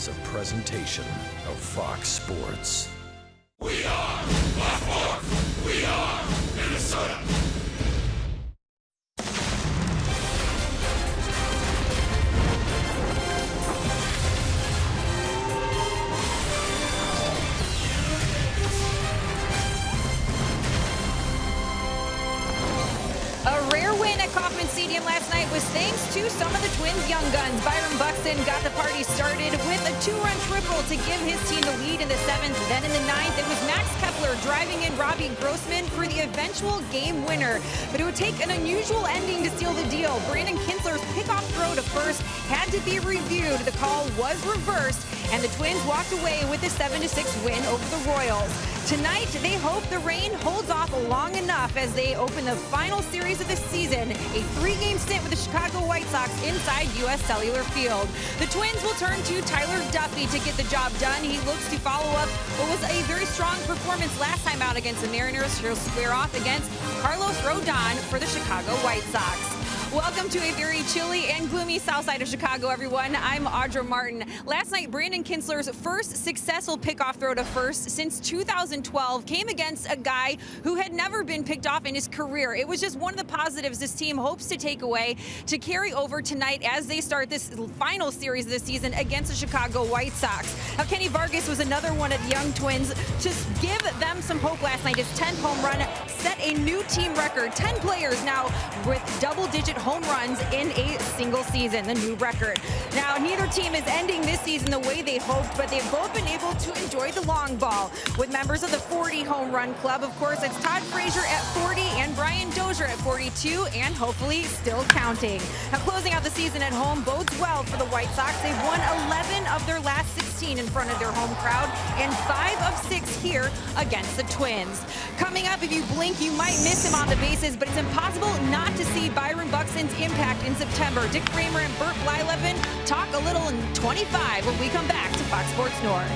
is a presentation of Fox Sports. We are Baltimore. We are Minnesota. A rare win at Kauffman Stadium last night was thanks to some of the Twins' young guns. Byron Buxton got the party started with a two-run triple to give his team the lead in the 7th. Then in the 9th, it was Max Kepler driving in Robbie Grossman for the eventual game winner. But it would take an unusual ending to seal the deal. Brandon Kinsler's pickoff throw to first had to be reviewed. The call was reversed, and the Twins walked away with a 7-6 win over the Royals. Tonight, they hope the rain holds off long enough as they open the final series of the season, a 3-game stint with the Chicago White Sox inside U.S. Cellular Field. The Twins will turn to Tyler Duffy to get the job done. He looks to follow up what was a very strong performance last time out against the Mariners. He'll square off against Carlos Rodon for the Chicago White Sox. Welcome to a very chilly and gloomy south side of Chicago, everyone. I'm Audra Martin. Last night, Brandon Kinsler's first successful pickoff throw to first since 2012 came against a guy who had never been picked off in his career. It was just one of the positives this team hopes to take away to carry over tonight as they start this final series of the season against the Chicago White Sox. Now, Kenny Vargas was another one of the young Twins to give them some hope last night. His 10th home run set a new team record. 10 players now with double-digit home runs in a single season, the new record. Now, neither team is ending this season the way they hoped, but they've both been able to enjoy the long ball. With members of the 40 home run club, of course, it's Todd Frazier at 40 and Brian Dozier at 42, and hopefully still counting. Now, closing out the season at home bodes well for the White Sox. They've won 11 of their last 16 in front of their home crowd and 5 of 6 here against the Twins. Coming up, if you blink, you might miss him on the bases, but it's impossible not to see Byron Buxton's impact in September. Dick Kramer and Burt Blyleven talk a little in 25 when we come back to Fox Sports North.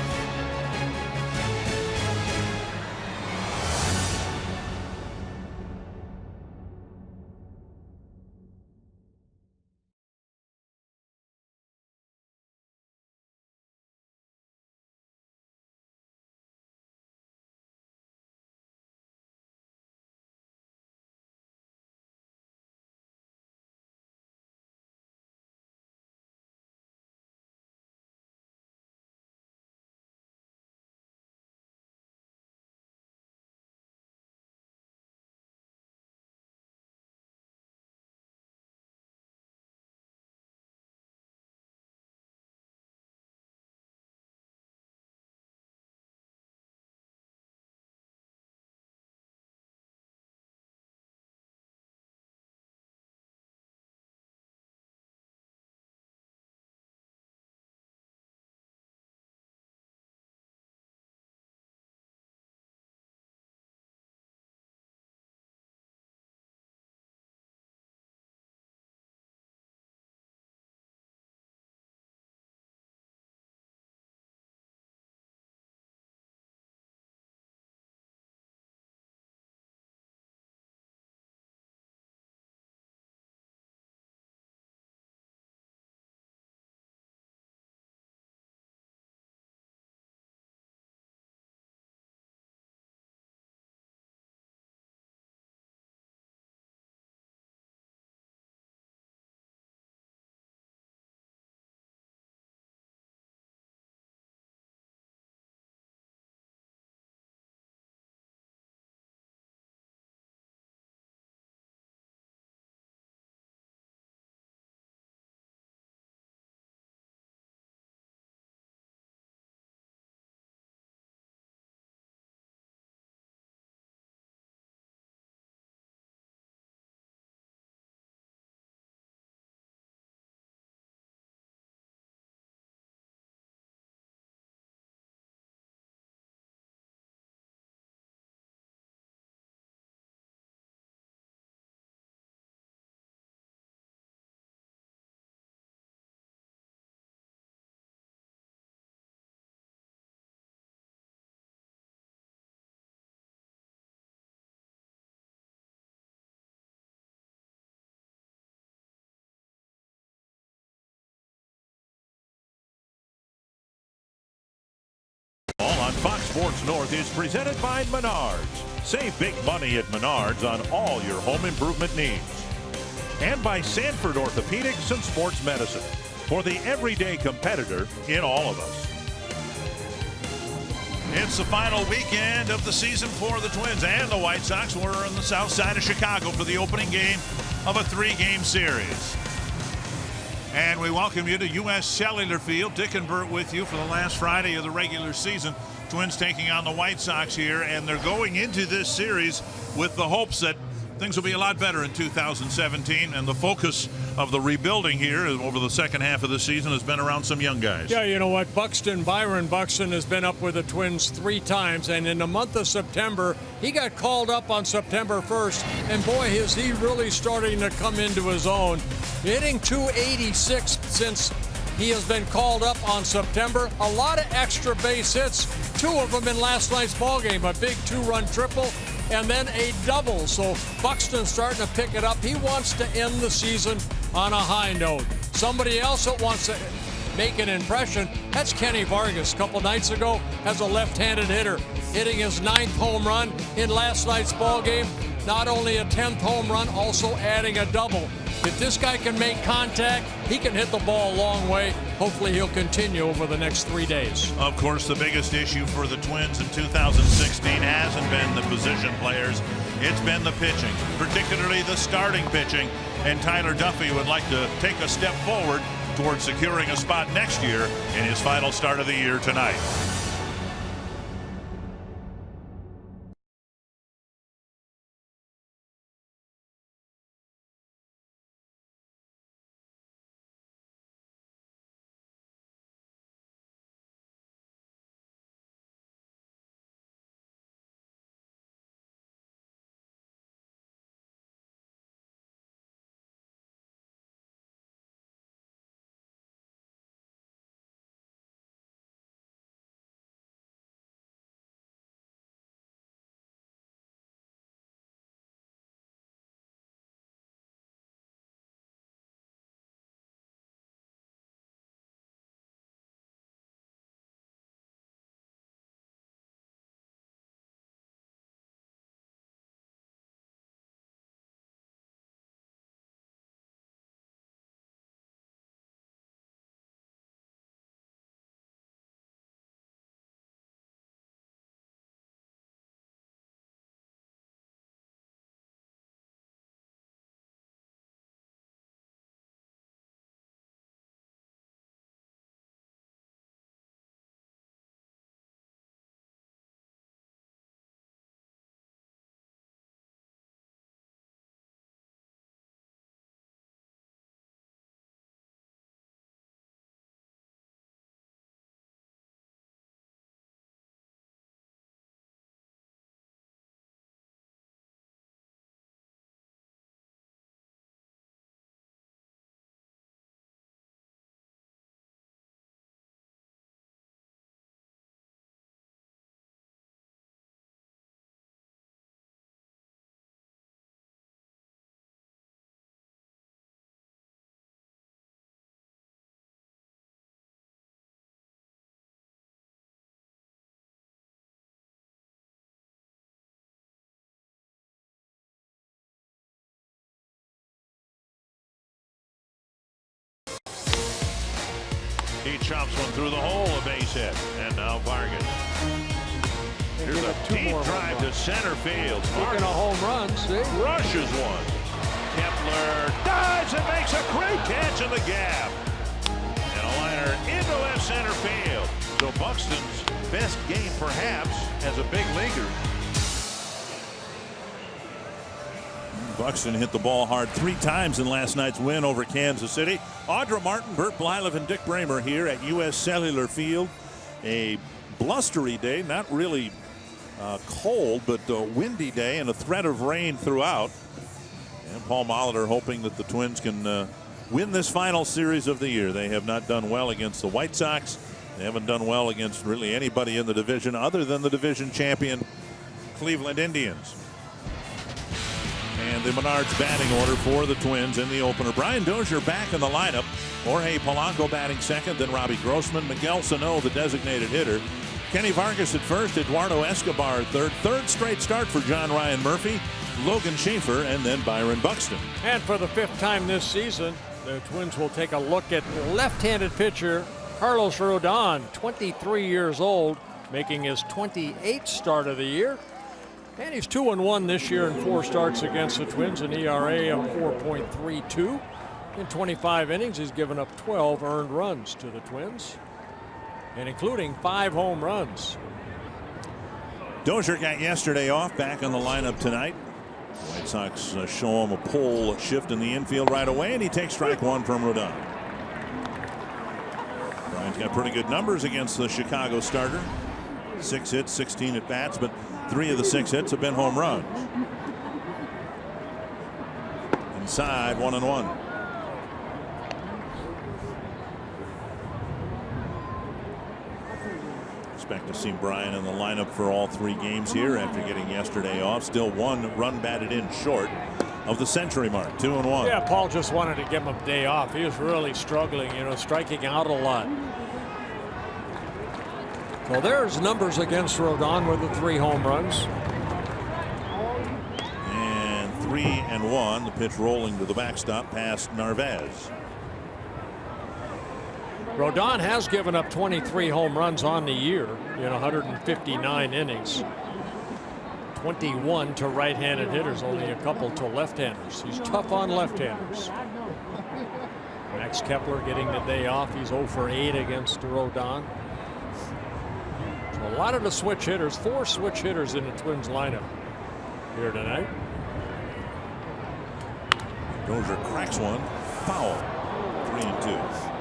on Fox Sports North is presented by Menards. Save big money at Menards on all your home improvement needs. And by Sanford Orthopedics and Sports Medicine, for the everyday competitor in all of us. It's the final weekend of the season for the Twins and the White Sox. We're on the south side of Chicago for the opening game of a 3-game series. And we welcome you to U.S. Cellular Field. Dick and Bert with you for the last Friday of the regular season. Twins taking on the White Sox here, and they're going into this series with the hopes that things will be a lot better in 2017, and the focus of the rebuilding here over the second half of the season has been around some young guys. Yeah, you know what, Byron Buxton has been up with the Twins 3 times, and in the month of September, he got called up on September 1st, and boy, is he really starting to come into his own. Hitting .286 since he has been called up on September. A lot of extra base hits, 2 of them in last night's ballgame, a big 2-run triple, and then a double. So Buxton's starting to pick it up. He wants to end the season on a high note. Somebody else that wants to make an impression, that's Kenny Vargas. A couple nights ago, as a left-handed hitter, hitting his 9th home run in last night's ball game. Not only a 10th home run, also adding a double. If this guy can make contact, he can hit the ball a long way. Hopefully he'll continue over the next 3 days. Of course, the biggest issue for the Twins in 2016 hasn't been the position players. It's been the pitching, particularly the starting pitching. And Tyler Duffy would like to take a step forward towards securing a spot next year in his final start of the year tonight. He chops one through the hole, a base hit. And now Vargas. Here's a deep drive to center field. Speaking of home runs, see? Rushes one. Kepler dives and makes a great catch in the gap. And a liner into left center field. So Buxton's best game perhaps as a big leaguer. Buxton hit the ball hard 3 times in last night's win over Kansas City. Audra Martin, Bert Blylev, and Dick Bramer here at U.S. Cellular Field. A blustery day, not really cold, but a windy day and a threat of rain throughout. And Paul Molitor hoping that the Twins can win this final series of the year. They have not done well against the White Sox. They haven't done well against really anybody in the division other than the division champion Cleveland Indians. And the Menards batting order for the Twins in the opener. Brian Dozier back in the lineup. Jorge Polanco batting second, then Robbie Grossman. Miguel Sano, the designated hitter. Kenny Vargas at first, Eduardo Escobar at third. Third straight start for John Ryan Murphy, Logan Schaefer, and then Byron Buxton. And for the 5th time this season, the Twins will take a look at left-handed pitcher Carlos Rodon, 23 years old, making his 28th start of the year. And he's 2-1 this year in 4 starts against the Twins, an ERA of 4.32. In 25 innings, he's given up 12 earned runs to the Twins, and including 5 home runs. Dozier got yesterday off, back on the lineup tonight. White Sox show him a pole shift in the infield right away, and he takes strike 1 from Rodon. Brian's got pretty good numbers against the Chicago starter. 6 hits, 16 at bats, but 3 of the 6 hits have been home runs. Inside, 1-1. Expect to see Brian in the lineup for all 3 games here after getting yesterday off. Still 1 run batted in short of the century mark. 2-1. Yeah, Paul just wanted to give him a day off. He was really struggling, striking out a lot. So there's numbers against Rodon with the 3 home runs. And 3-1. The pitch rolling to the backstop past Narvaez. Rodon has given up 23 home runs on the year in 159 innings. 21 to right-handed hitters, only a couple to left-handers. He's tough on left-handers. Max Kepler getting the day off. He's 0 for 8 against Rodon. So a lot of the switch hitters, 4 switch hitters in the Twins lineup here tonight. Dozier cracks one, foul. 3-2.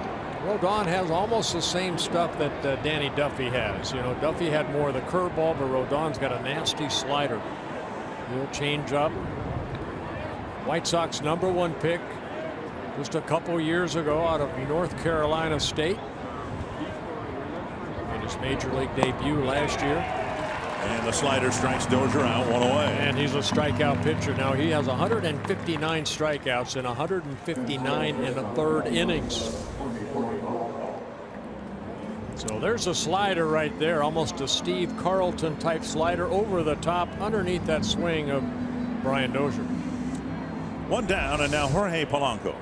Rodon has almost the same stuff that Danny Duffy has. Duffy had more of the curveball, but Rodon's got a nasty slider. He'll change up. White Sox #1 pick just a couple years ago out of North Carolina State. Made his major league debut last year. And the slider strikes Dozier out, 1 away. And he's a strikeout pitcher. Now he has 159 strikeouts in 159 1/3 innings. So there's a slider right there, almost a Steve Carlton type slider over the top underneath that swing of Brian Dozier. 1 down, and now Jorge Polanco.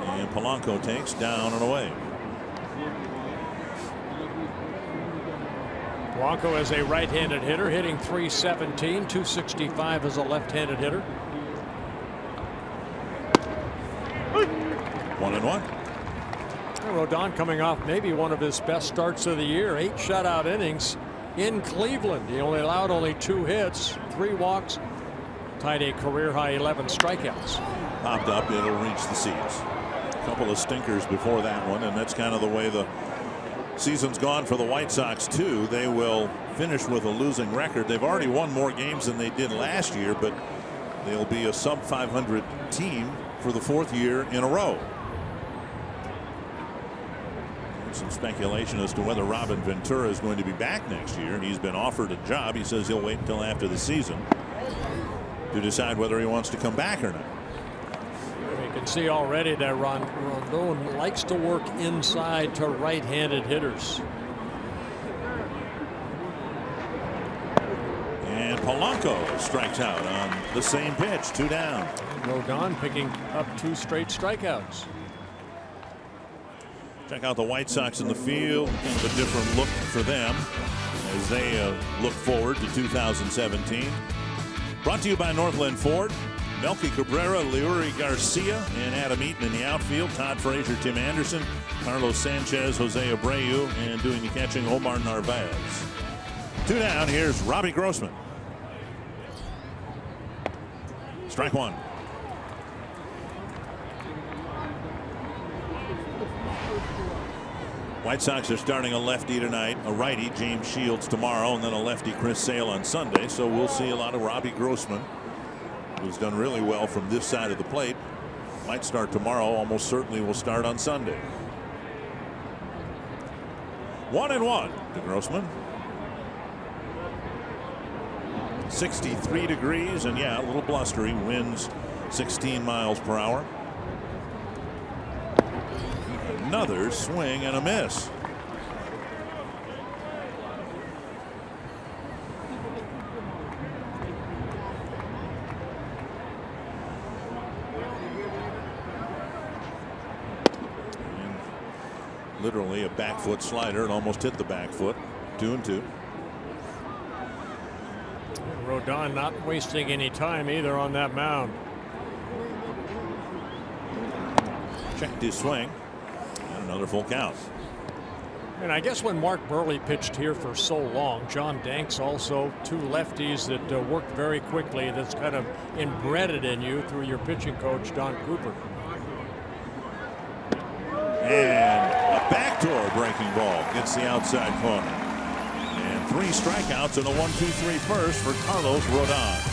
And Polanco takes down and away. Polanco is a right-handed hitter, hitting .317, .265 as a left-handed hitter. 1-1. Rodon coming off maybe one of his best starts of the year. 8 shutout innings in Cleveland. He only allowed 2 hits, 3 walks, tied a career-high 11 strikeouts. Popped up, it'll reach the seats. A couple of stinkers before that one, and that's kind of the way the season's gone for the White Sox too. They will finish with a losing record. They've already won more games than they did last year, but they'll be a sub .500 team for the 4th year in a row. There's some speculation as to whether Robin Ventura is going to be back next year. He's been offered a job. He says he'll wait until after the season to decide whether he wants to come back or not. You can see already that Rondon likes to work inside to right-handed hitters. And Polanco strikes out on the same pitch, 2 down. Rodon picking up 2 straight strikeouts. Check out the White Sox in the field. Kind of a different look for them as they look forward to 2017. Brought to you by Northland Ford. Melky Cabrera, Leury Garcia, and Adam Eaton in the outfield. Todd Frazier, Tim Anderson, Carlos Sanchez, Jose Abreu, and doing the catching, Omar Narvaez. 2 down. Here's Robbie Grossman. Strike 1. White Sox are starting a lefty tonight, a righty, James Shields, tomorrow, and then a lefty, Chris Sale, on Sunday. So we'll see a lot of Robbie Grossman, who's done really well from this side of the plate. Might start tomorrow, almost certainly will start on Sunday. 1-1 to Grossman. 63 degrees, and yeah, a little blustery. Winds 16 miles per hour. Another swing and a miss. And literally a back foot slider. It almost hit the back foot. 2-2. Rodon not wasting any time either on that mound. Checked his swing. And another full count. And I guess when Mark Burley pitched here for so long, John Danks also, two lefties that worked very quickly. That's kind of embedded in you through your pitching coach, Don Cooper. And a backdoor breaking ball gets the outside corner. And 3 strikeouts and a 1-2-3 first for Carlos Rodon.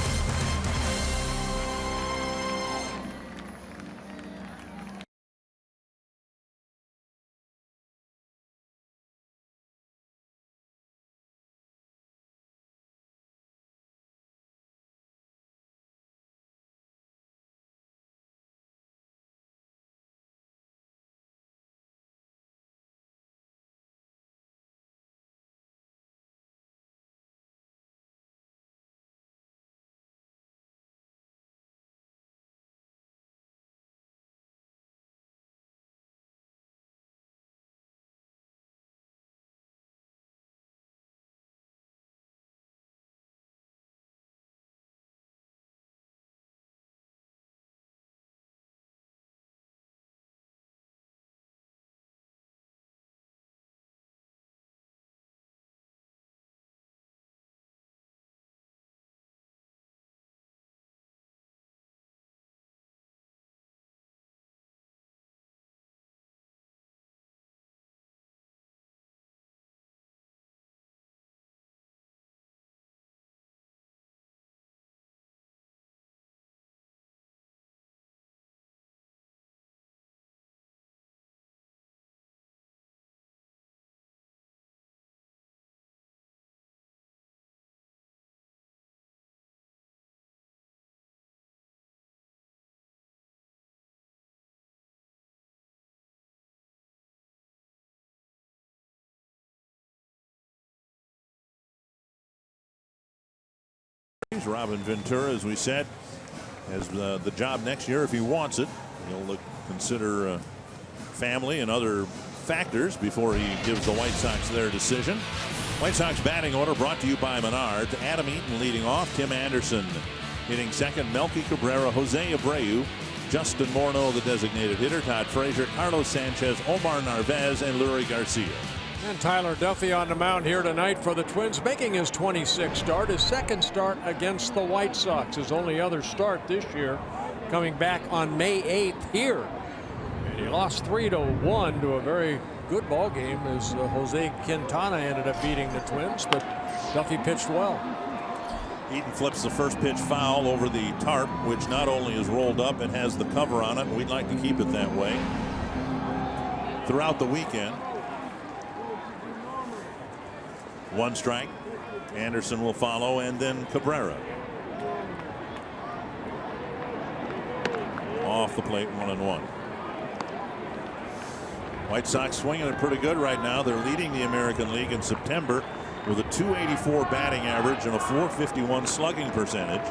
Robin Ventura, as we said, has the job next year if he wants it. He'll consider family and other factors before he gives the White Sox their decision. White Sox batting order brought to you by Menards. Adam Eaton leading off. Tim Anderson hitting second. Melky Cabrera, Jose Abreu, Justin Morneau, the designated hitter. Todd Frazier, Carlos Sanchez, Omar Narvaez, and Lurie Garcia. And Tyler Duffy on the mound here tonight for the Twins, making his 26th start, his second start against the White Sox, his only other start this year, coming back on May 8th here. And he lost 3-1 to a very good ball game as Jose Quintana ended up beating the Twins, but Duffy pitched well. Eaton flips the first pitch foul over the tarp, which not only is rolled up, it has the cover on it, and we'd like to keep it that way throughout the weekend. 1 strike. Anderson will follow, and then Cabrera. Off the plate, 1-1. White Sox swinging it pretty good right now. They're leading the American League in September with a .284 batting average and a .451 slugging percentage.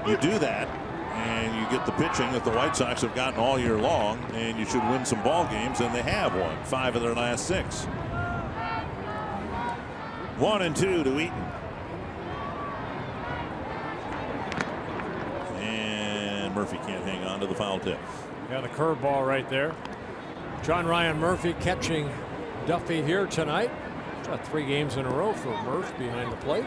You do that, and you get the pitching that the White Sox have gotten all year long, and you should win some ball games, and they have won 5 of their last 6. 1-2 to Eaton. And Murphy can't hang on to the foul tip. Got a curveball right there. John Ryan Murphy catching Duffy here tonight. Got 3 games in a row for Murph behind the plate.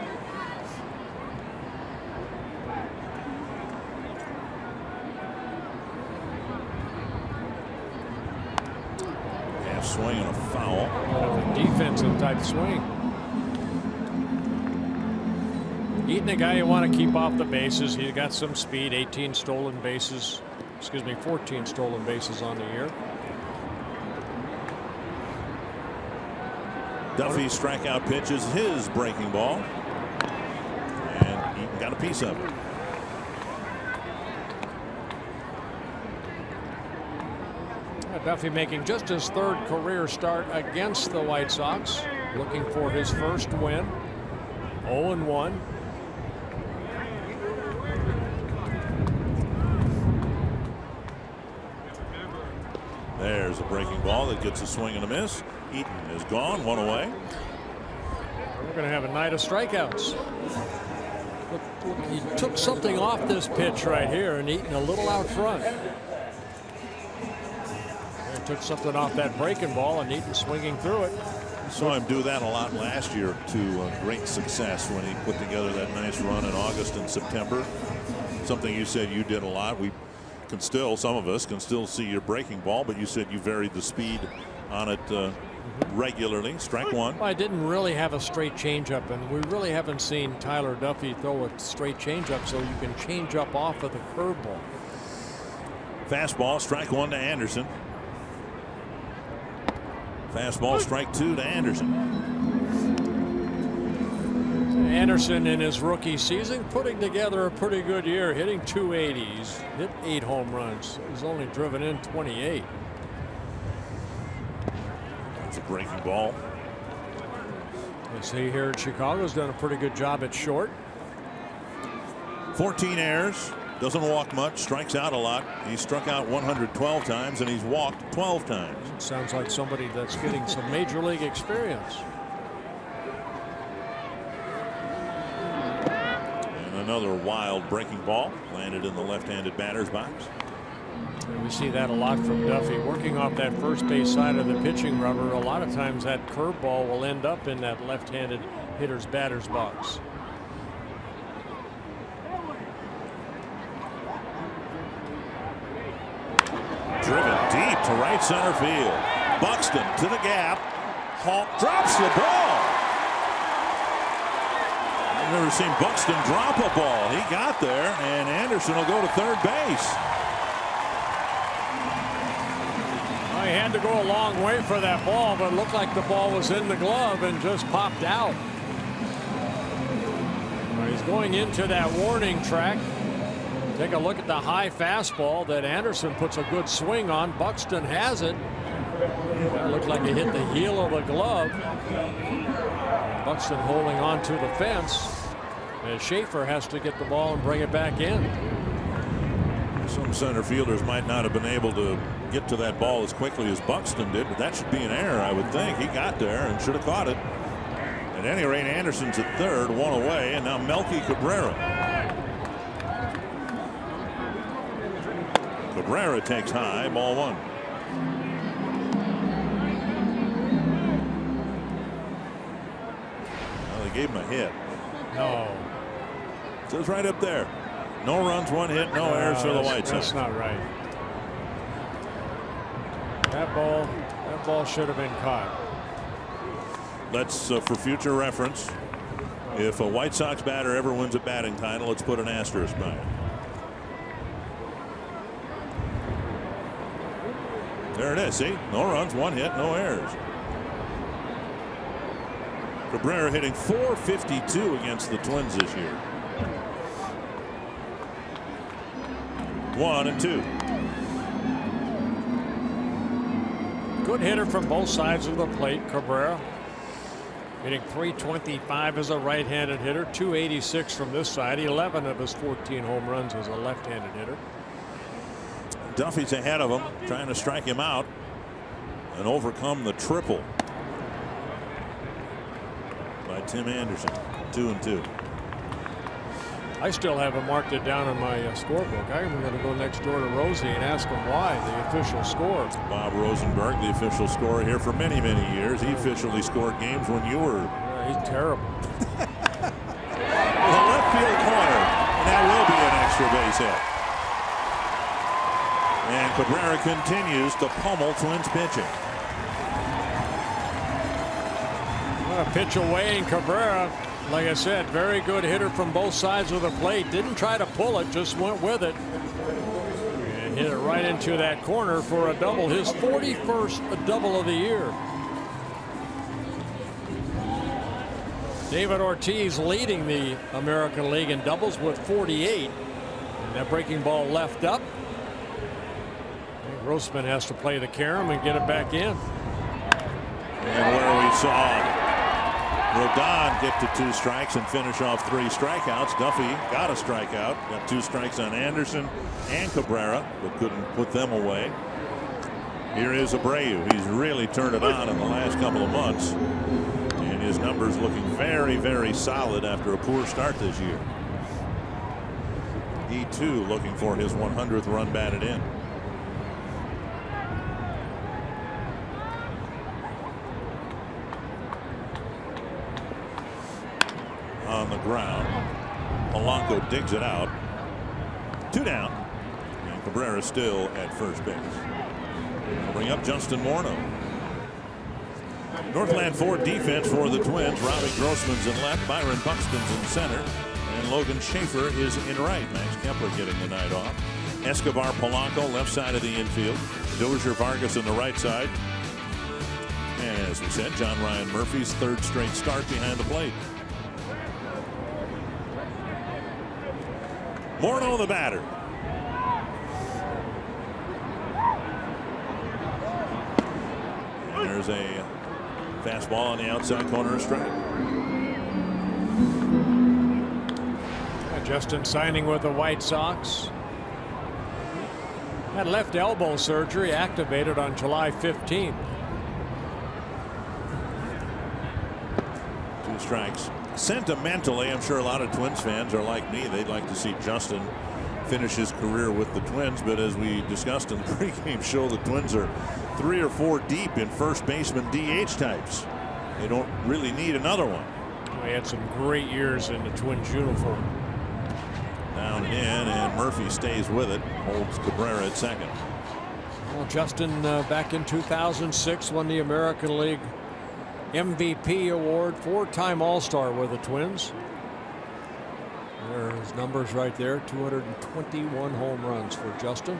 Half swing and a foul. Kind of a defensive type swing. Eaton, a guy you want to keep off the bases. He's got some speed. 14 stolen bases on the year. Duffy's strikeout pitch is his breaking ball, and Eaton got a piece of it. Duffy making just his 3rd career start against the White Sox, looking for his first win. 0-1. There's a breaking ball that gets a swing and a miss. Eaton is gone, 1 away. We're going to have a night of strikeouts. Look, he took something off this pitch right here, and Eaton a little out front. He took something off that breaking ball, and Eaton swinging through it. Saw him do that a lot last year to great success when he put together that nice run in August and September. Something you said you did a lot. We can still, some of us can still see your breaking ball, but you said you varied the speed on it regularly. Strike one. I didn't really have a straight changeup, and we really haven't seen Tyler Duffy throw a straight changeup, so you can change up off of the curveball. Fastball, strike one to Anderson. Fastball, strike two to Anderson. Anderson in his rookie season putting together a pretty good year, hitting 280s, hit 8 home runs. He's only driven in 28. That's a breaking ball. You see here in Chicago's done a pretty good job at short. 14 errors, doesn't walk much, strikes out a lot. He's struck out 112 times and he's walked 12 times. Sounds like somebody that's getting some major league experience. Another wild breaking ball landed in the left-handed batter's box. And we see that a lot from Duffy, working off that first base side of the pitching rubber. A lot of times that curveball will end up in that left-handed hitter's batter's box. Driven deep to right center field. Buxton to the gap. Hall drops the ball. I've never seen Buxton drop a ball. He got there, and Anderson will go to third base. Well, he had to go a long way for that ball, but it looked like the ball was in the glove and just popped out. Well, he's going into that warning track. Take a look at the high fastball that Anderson puts a good swing on. Buxton has it. That looked like it hit the heel of the glove. Buxton holding on to the fence. And Schaefer has to get the ball and bring it back in. Some center fielders might not have been able to get to that ball as quickly as Buxton did, but that should be an error, I would think. He got there and should have caught it. At any rate, Anderson's at third, 1 away, and now Melky Cabrera. Cabrera takes high, ball 1. Well, they gave him a hit. No. It says right up there. No runs, 1 hit, no errors for the White Sox. That's not right. That ball should have been caught. Let's for future reference, if a White Sox batter ever wins a batting title, let's put an asterisk by it. There it is. See, no runs, 1 hit, no errors. Cabrera hitting .452 against the Twins this year. 1 and 2. Good hitter from both sides of the plate, Cabrera. Hitting .325 as a right-handed hitter, .286 from this side. 11 of his 14 home runs as a left-handed hitter. Duffy's ahead of him, trying to strike him out and overcome the triple by Tim Anderson. 2 and 2. I still haven't marked it down on my scorebook. I'm going to go next door to Rosie and ask him why, the official score. Bob Rosenberg, the official scorer here for many, many years. He officially scored games when you were. He's terrible. The left field corner, and that will be an extra base hit. And Cabrera continues to pummel Twins pitching. What a pitch away, and Cabrera, like I said, very good hitter from both sides of the plate. Didn't try to pull it, just went with it. And hit it right into that corner for a double. His 41st double of the year. David Ortiz leading the American League in doubles with 48. And that breaking ball left up. Grossman has to play the carom and get it back in. And where we saw Rodon get to 2 strikes and finish off 3 strikeouts. Duffy got a strikeout, got 2 strikes on Anderson and Cabrera, but couldn't put them away. Here is Abreu. He's really turned it on in the last couple of months, and his numbers looking very, very solid after a poor start this year. He too looking for his 100th run batted in. On the ground, Polanco digs it out. 2 down, and Cabrera still at first base. We'll bring up Justin Morneau. Northland Ford defense for the Twins. Robbie Grossman's in left, Byron Buxton's in center, and Logan Schaefer is in right. Max Kepler getting the night off. Escobar, Polanco left side of the infield. Dozier, Vargas on the right side. And as we said, John Ryan Murphy's 3rd straight start behind the plate. Morneau the batter. And there's a fastball on the outside corner of strike. Justin signing with the White Sox. Had left elbow surgery, activated on July 15th. 2 strikes. Sentimentally, I'm sure a lot of Twins fans are like me. They'd like to see Justin finish his career with the Twins, but as we discussed in the pregame show, the Twins are 3 or 4 deep in first baseman DH types. They don't really need another one. He had some great years in the Twins uniform. Down in, and Murphy stays with it, holds Cabrera at second. Well, Justin back in 2006 won the American League MVP award, 4-time All-Star with the Twins. There are his numbers right there. 221 home runs for Justin.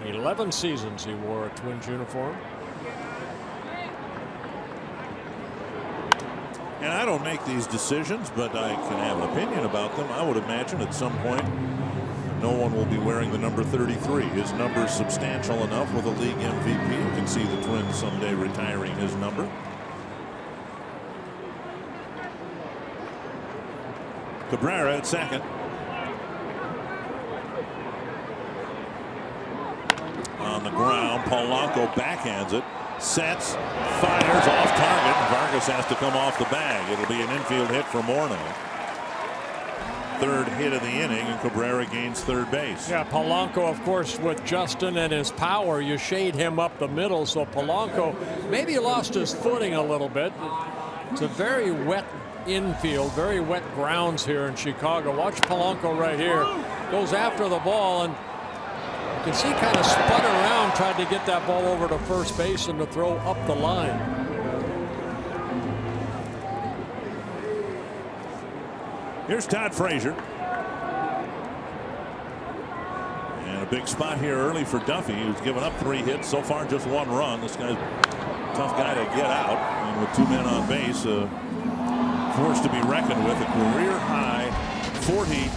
11 seasons he wore a Twins uniform. And I don't make these decisions, but I can have an opinion about them. I would imagine at some point no one will be wearing the number 33. His number is substantial enough with a league MVP. You can see the Twins someday retiring his number. Cabrera at second. On the ground, Polanco backhands it. Sets, fires off target, and Vargas has to come off the bag. It'll be an infield hit for Morneau. 3rd hit of the inning, and Cabrera gains 3rd base. Yeah, Polanco, of course, with Justin and his power, you shade him up the middle, so Polanco maybe lost his footing a little bit. It's a very wet infield, very wet grounds here in Chicago. Watch Polanco right here. Goes after the ball, and you can see kind of spun around, tried to get that ball over to first base and to throw up the line. Here's Todd Frazier. And a big spot here early for Duffy, who's given up 3 hits. So far, just 1 run. This guy's a tough guy to get out. And with 2 men on base, force to be reckoned with. A career high 40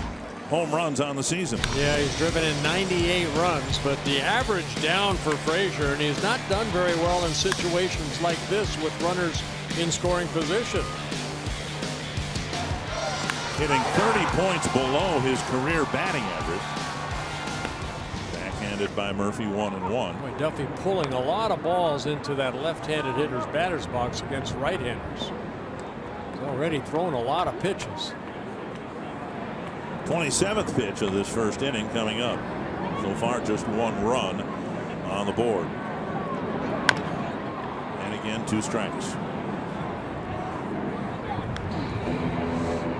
home runs on the season. Yeah, he's driven in 98 runs, but the average down for Frazier, and he's not done very well in situations like this with runners in scoring position. Hitting 30 points below his career batting average. Backhanded by Murphy, 1-1. Boy, Duffy pulling a lot of balls into that left-handed hitter's batter's box against right-handers. He's already thrown a lot of pitches. 27th pitch of this first inning coming up. So far, just 1 run on the board. And again, 2 strikes.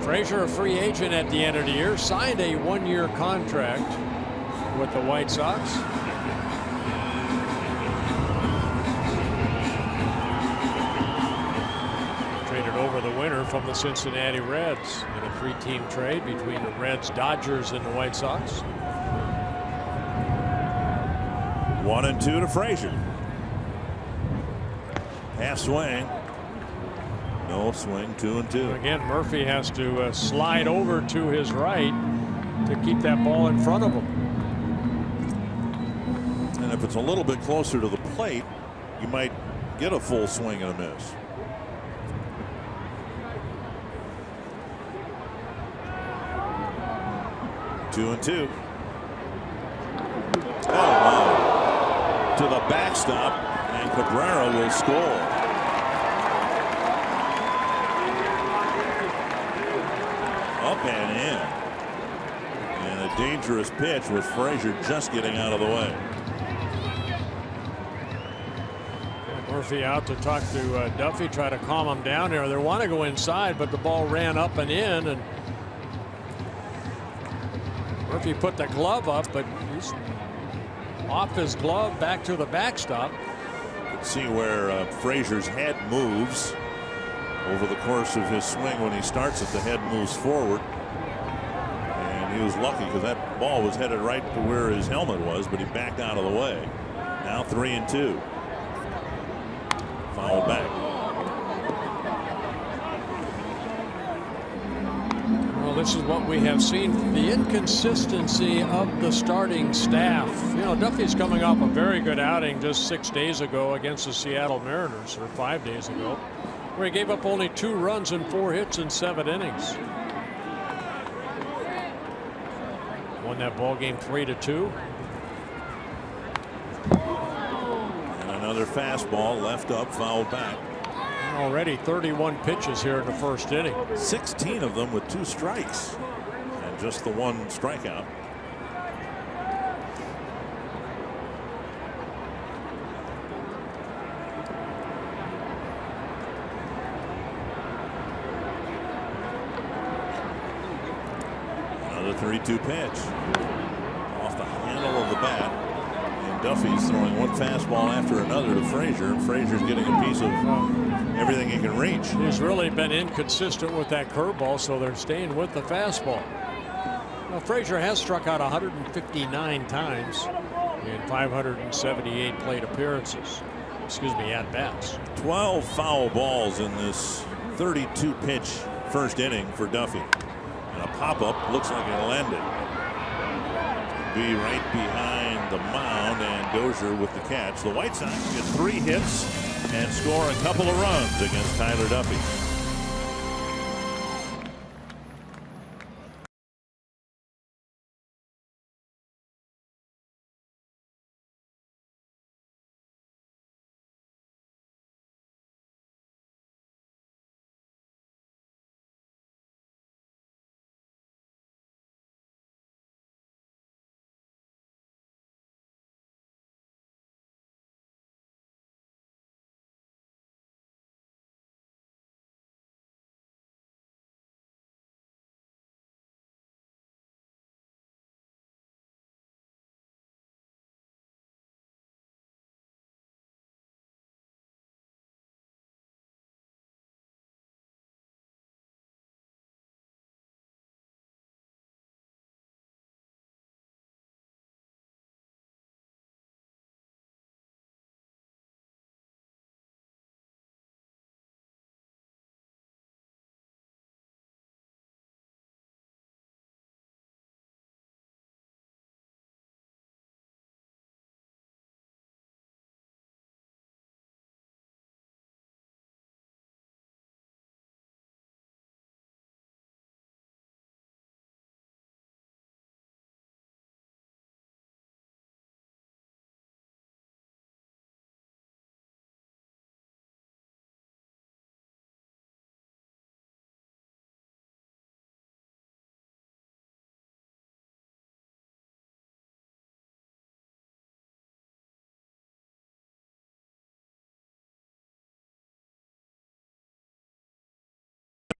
Frazier, a free agent at the end of the year, signed a 1-year contract with the White Sox. Traded over the winter from the Cincinnati Reds in a 3-team trade between the Reds, Dodgers, and the White Sox. 1-2 to Frazier. Half swing. No swing, 2-2. Again, Murphy has to slide over to his right to keep that ball in front of him. it's a little bit closer to the plate, you might get a full swing and a miss. Two and two. Oh, wow. To the backstop, and Cabrera will score. Up and in. And a dangerous pitch with Frazier just getting out of the way. Murphy out to talk to Duffy, try to calm him down here. They want to go inside, but the ball ran up and in, and Murphy put the glove up, but he's off his glove back to the backstop. You can see where Frazier's head moves over the course of his swing. When he starts it, the head moves forward. And he was lucky because that ball was headed right to where his helmet was, but he backed out of the way. Now 3-2. Foul back. Well, this is what we have seen, the inconsistency of the starting staff. You know, Duffy's coming off a very good outing just 6 days ago against the Seattle Mariners, or 5 days ago, where he gave up only 2 runs and 4 hits in 7 innings. Won that ball game 3-2. And another fastball left up, fouled back. Already 31 pitches here in the first inning. 16 of them with 2 strikes and just the 1 strikeout. Another 3-2 pitch off the handle of the bat, and Duffy's throwing one fastball after another to Frazier, and Frazier's getting a piece of everything he can reach. He's really been inconsistent with that curveball, so they're staying with the fastball. Now, Frazier has struck out 159 times in 578 plate appearances. Excuse me, at bats. 12 foul balls in this 32 pitch first inning for Duffy. And a pop-up looks like it'll end it. Be right behind the mound, and Dozier with the catch. The White Sox get 3 hits and score a couple of runs against Tyler Duffy.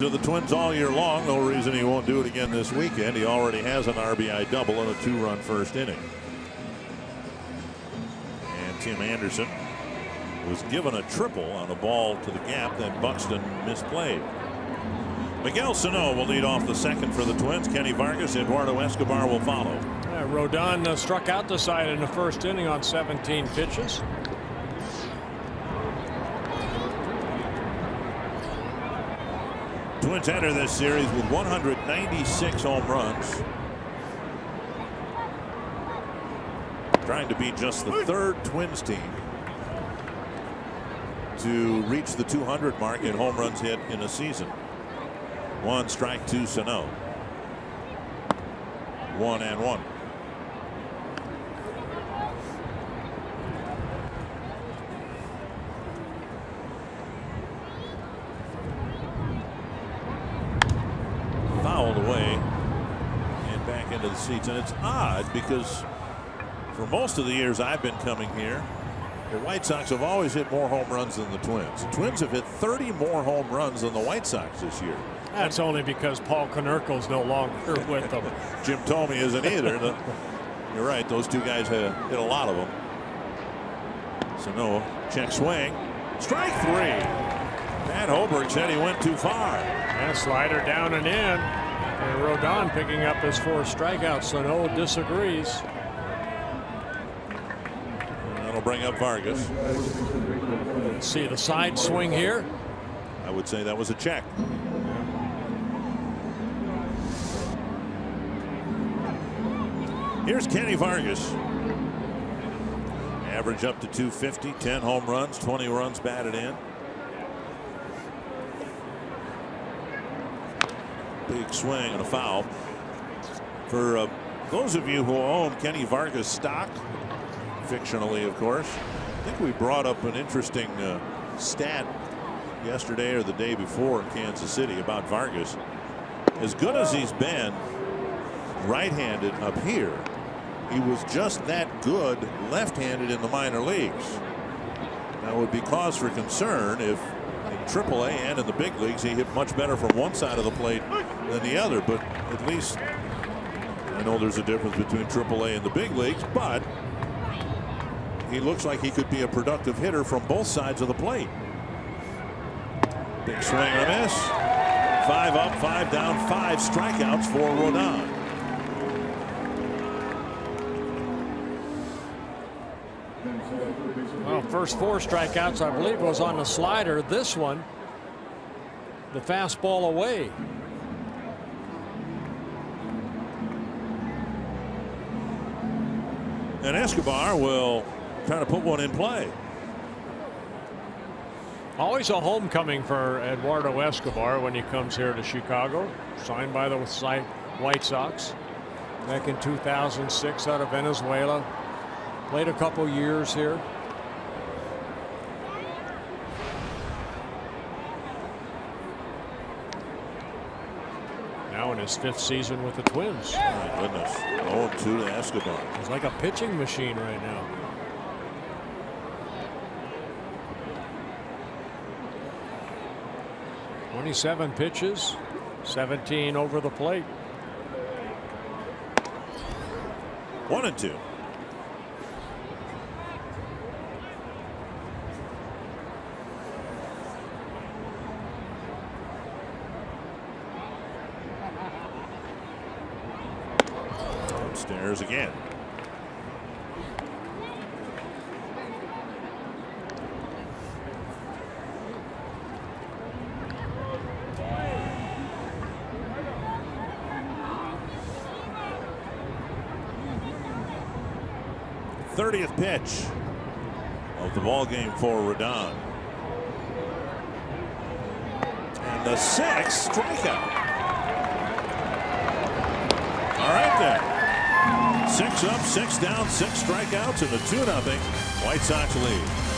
To the Twins all year long. No reason he won't do it again this weekend. He already has an RBI double and a 2-run first inning. And Tim Anderson was given a triple on a ball to the gap that Buxton misplayed. Miguel Sano will lead off the second for the Twins. Kenny Vargas, Eduardo Escobar will follow. Rodon struck out the side in the first inning on 17 pitches. Twins enter this series with 196 home runs. trying to be just the third Twins team to reach the 200 mark in home runs hit in a season. 1 strike, 2 Sano. 1-1. Fouled away and back into the seats. And it's odd because for most of the years I've been coming here, the White Sox have always hit more home runs than the Twins. The Twins have hit 30 more home runs than the White Sox this year. That's only because Paul Konerko's no longer with them. Jim Thome isn't either. You're right. Those two guys hit a lot of them. Sano, check swing. Strike 3. Pat Hoberg said he went too far. And slider down and in. And Rodon picking up his 4 strikeouts. Sano disagrees. That'll bring up Vargas. Let's see the side swing here. I would say that was a check. Here's Kenny Vargas. Average up to 250, 10 home runs, 20 runs batted in. Big swing and a foul. For those of you who own Kenny Vargas stock, fictionally of course, I think we brought up an interesting stat yesterday or the day before in Kansas City about Vargas. As good as he's been right-handed up here, he was just that good left-handed in the minor leagues. Now it would be cause for concern if in AAA and in the big leagues he hit much better from one side of the plate than the other, but at least I know there's a difference between AAA and the big leagues, but he looks like he could be a productive hitter from both sides of the plate. Big swing and a miss. 5 up, 5 down, 5 strikeouts for Rodon. Well, first 4 strikeouts, I believe, was on the slider. This one, the fastball away. And Escobar will kind of put one in play. Always a homecoming for Eduardo Escobar when he comes here to Chicago. Signed by the White Sox back in 2006 out of Venezuela. Played a couple years here. Now in his 5th season with the Twins. My goodness. 0-2 to Escobar. He's like a pitching machine right now. .27 pitches, 17 over the plate. 1-2. Upstairs again. The 30th pitch of the ball game for Rodon. And the 6th strikeout. All right then. 6 up, 6 down, 6 strikeouts, and a 2-0 White Sox lead.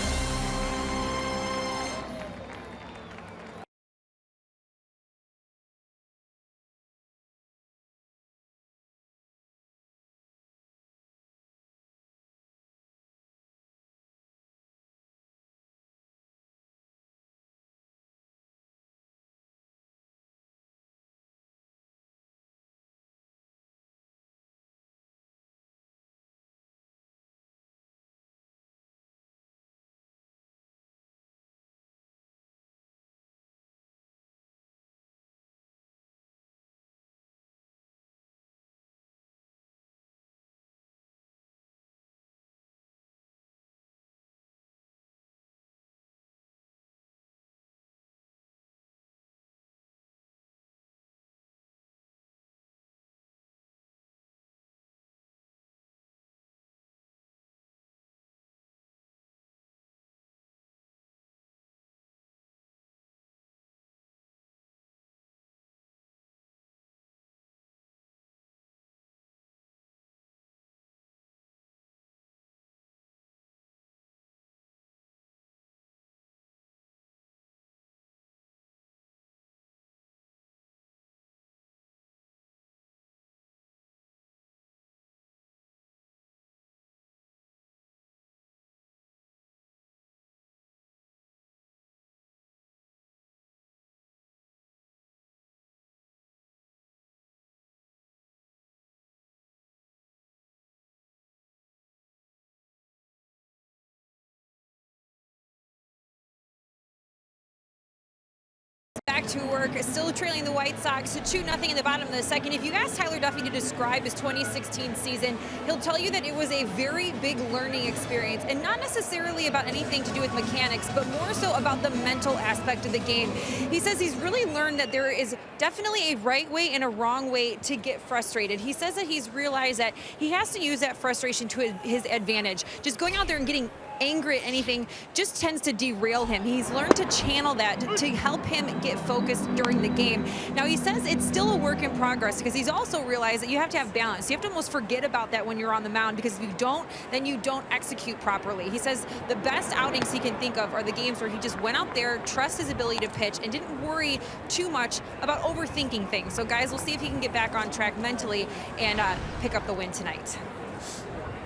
back to work, still trailing the White Sox 2-0 in the bottom of the second. If you ask Tyler Duffy to describe his 2016 season, he'll tell you that it was a very big learning experience, and not necessarily about anything to do with mechanics, but more so about the mental aspect of the game. He says he's really learned that there is definitely a right way and a wrong way to get frustrated. He says that he's realized that he has to use that frustration to his advantage. Just going out there and getting angry at anything just tends to derail him. He's learned to channel that to help him get focused during the game. Now, he says it's still a work in progress because he's also realized that you have to have balance. You have to almost forget about that when you're on the mound, because if you don't, then you don't execute properly. He says the best outings he can think of are the games where he just went out there, trust his ability to pitch, and didn't worry too much about overthinking things. So, guys, we'll see if he can get back on track mentally and pick up the win tonight.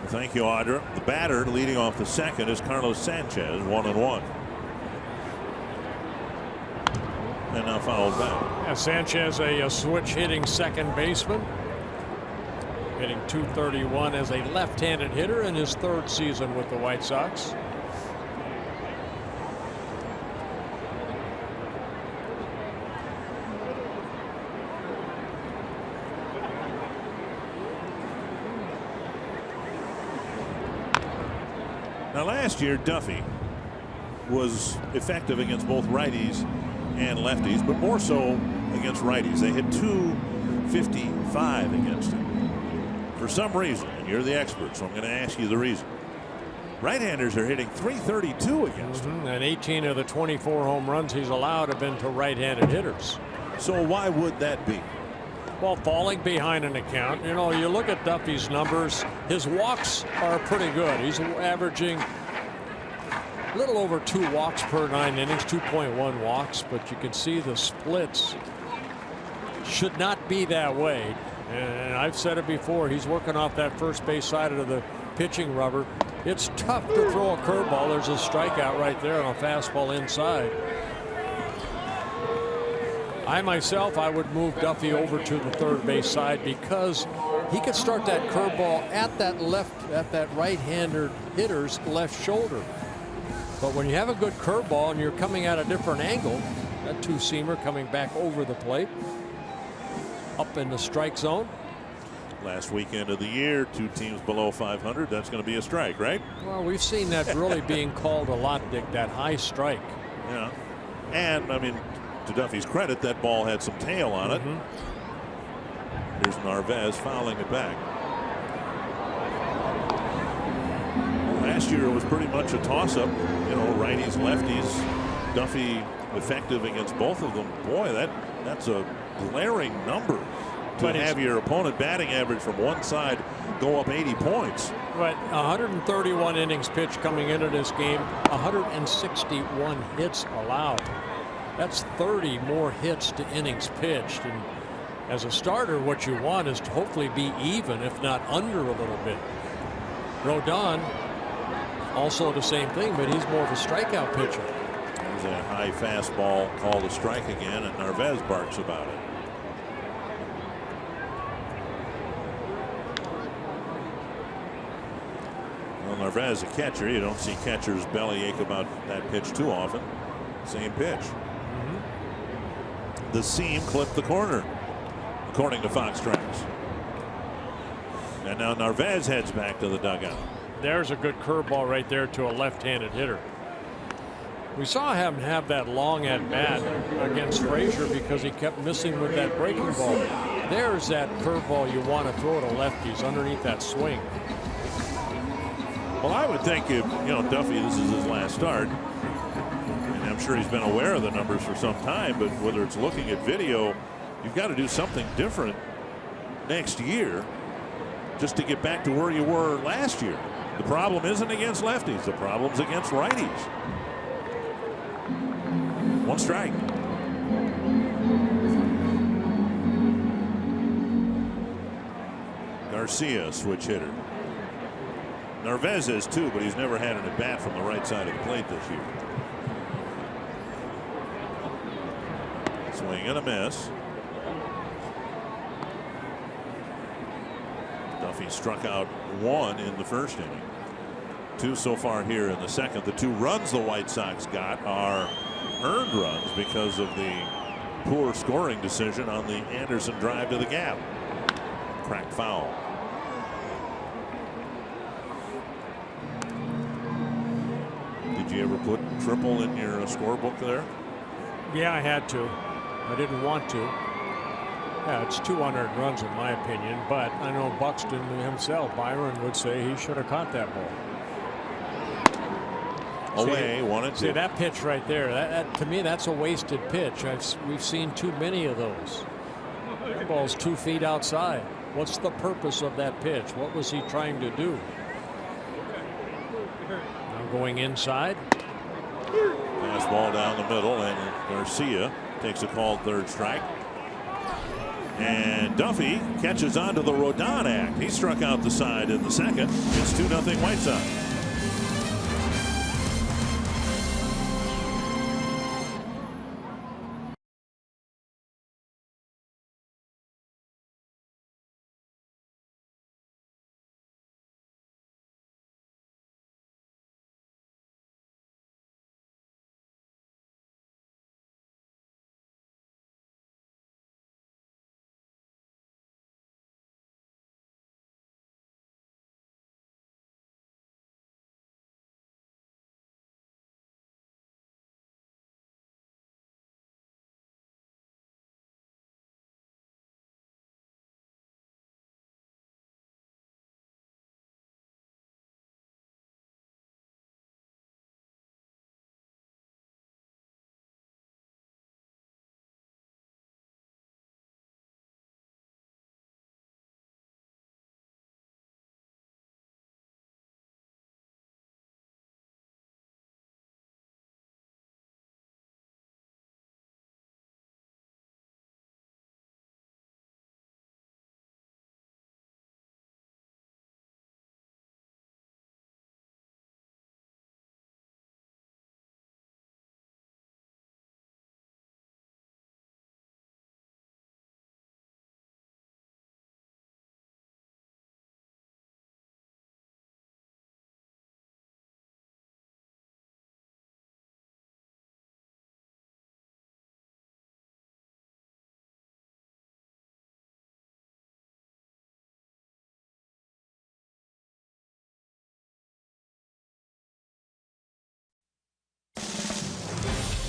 Thank you, Audra. The batter leading off the second is Carlos Sanchez, 1-1. And now fouled back. Yeah, Sanchez, a switch hitting second baseman, hitting .231 as a left-handed hitter in his third season with the White Sox. Now, last year, Duffy was effective against both righties and lefties, but more so against righties. They hit .255 against him. For some reason, and you're the expert, so I'm going to ask you the reason. Right-handers are hitting .332 against him. And 18 of the 24 home runs he's allowed have been to right-handed hitters. So why would that be? Well, falling behind an account. You know, you look at Duffy's numbers, his walks are pretty good. He's averaging a little over 2 walks per 9 innings, 2.1 walks, but you can see the splits should not be that way. And I've said it before, he's working off that first base side of the pitching rubber. It's tough to throw a curveball. There's a strikeout right there on a fastball inside. I would move Duffy over to the third base side because he could start that curveball at that right-handed hitter's left shoulder. But when you have a good curveball and you're coming at a different angle, that two-seamer coming back over the plate, up in the strike zone. Last weekend of the year, 2 teams below 500. That's going to be a strike, right? Well, we've seen that really being called a lot, Dick, that high strike. Yeah. And, I mean, to Duffy's credit, that ball had some tail on it. Here's Narvaez fouling it back. Last year it was pretty much a toss-up. You know, righties, lefties. Duffy effective against both of them. Boy, that's a glaring number to have your opponent batting average from one side go up 80 points. But 131 innings pitched coming into this game, 161 hits allowed. That's 30 more hits to innings pitched. And as a starter, what you want is to hopefully be even, if not under a little bit. Rodon, also the same thing, but he's more of a strikeout pitcher. There's a high fastball called a strike again, and Narvaez barks about it. Well, Narvaez, a catcher. You don't see catchers bellyache about that pitch too often. Same pitch. The seam clipped the corner, according to Fox Tracks. And now Narvaez heads back to the dugout. There's a good curveball right there to a left-handed hitter. We saw him have that long at bat against Frazier because he kept missing with that breaking ball. There's that curveball you want to throw to lefties underneath that swing. Well, I would think if, you know, Duffy, this is his last start. I'm sure he's been aware of the numbers for some time, but whether it's looking at video, you've got to do something different next year just to get back to where you were last year. The problem isn't against lefties. The problem's against righties. 1 strike. Garcia, switch hitter. Narvaez is too, but he's never had an at bat from the right side of the plate this year. Swing and a miss. Duffy struck out 1 in the first inning. 2 so far here in the second. The 2 runs the White Sox got are earned runs because of the poor scoring decision on the Anderson drive to the gap. Cracked foul. Did you ever put triple in your scorebook there? Yeah, I had to. I didn't want to. Yeah, it's 200 runs in my opinion, but I know Buxton himself, Byron, would say he should have caught that ball. Away, 1-2. See that pitch right there? That to me, that's a wasted pitch. We've seen too many of those. That ball's 2 feet outside. What's the purpose of that pitch? What was he trying to do? Now going inside. Fastball down the middle, and Garcia takes a called third strike. And Duffy catches on to the Rodon act. He struck out the side in the second. It's 2-0 White Sox.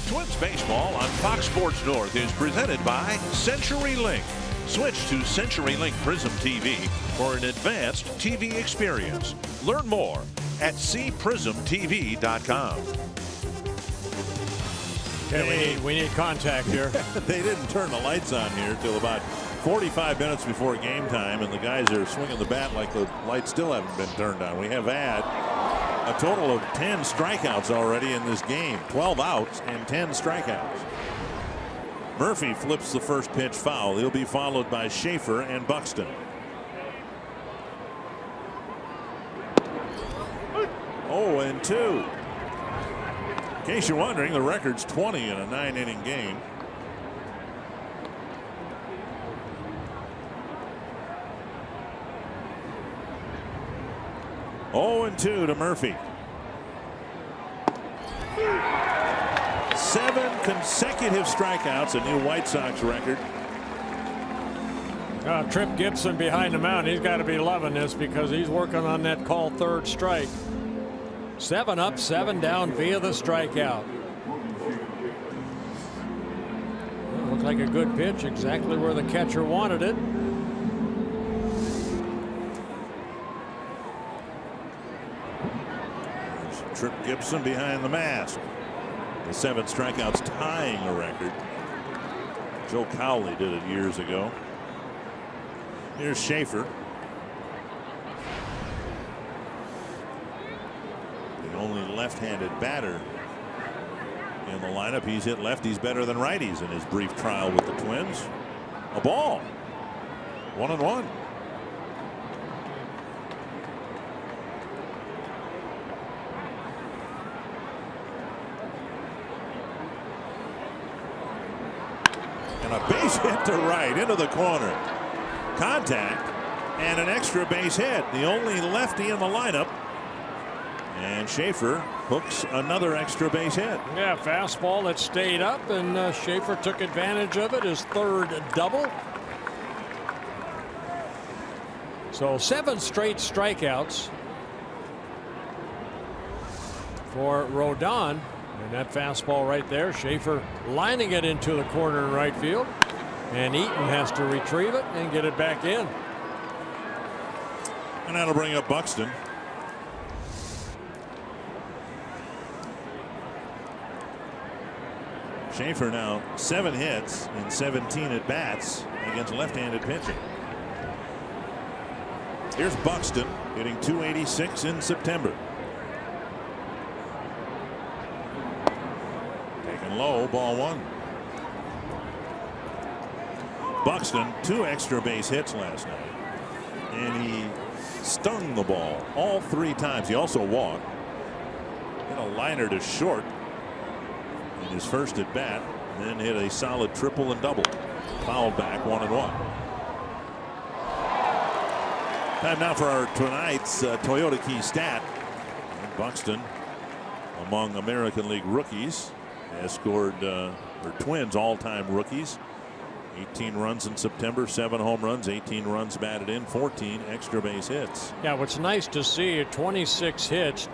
Twins baseball on Fox Sports North is presented by CenturyLink. Switch to CenturyLink Prism TV for an advanced TV experience. Learn more at cprismtv.com. Okay, we need contact here. They didn't turn the lights on here till about 45 minutes before game time, and the guys are swinging the bat like the lights still haven't been turned on. We have had a total of 10 strikeouts already in this game. 12 outs and 10 strikeouts. Murphy flips the first pitch foul. He'll be followed by Schaefer and Buxton. Oh, and 2. In case you're wondering, the record's 20 in a 9-inning game. Oh, and 2 to Murphy. 7 consecutive strikeouts, a new White Sox record. Trip Gibson behind the mound. He's got to be loving this because he's working on that call third strike. 7 up, 7 down via the strikeout. Well, looked like a good pitch, exactly where the catcher wanted it. Trip Gibson behind the mask. The 7 strikeouts tying a record. Joe Cowley did it years ago. Here's Schaefer. The only left-handed batter in the lineup. He's hit lefties better than righties in his brief trial with the Twins. A ball. 1-1. And a base hit to right into the corner. Contact and an extra base hit. The only lefty in the lineup. And Schaefer hooks another extra base hit. Yeah, fastball that stayed up, and Schaefer took advantage of it. His third double. So 7 straight strikeouts for Rodon. And that fastball right there, Schaefer lining it into the corner in right field. And Eaton has to retrieve it and get it back in. And that'll bring up Buxton. Schaefer now 7 hits in 17 at bats against left-handed pitching. Here's Buxton hitting .286 in September. Taken low, ball 1. Buxton 2 extra base hits last night, and he stung the ball all 3 times. He also walked. Hit a liner to short in his first at bat, and then hit a solid triple and double. Fouled back 1-1. Time now for our tonight's Toyota Key stat. And Buxton, among American League rookies, has scored or Twins all-time rookies. 18 runs in September, 7 home runs, 18 runs batted in, 14 extra base hits. Yeah, what's nice to see, 26 hits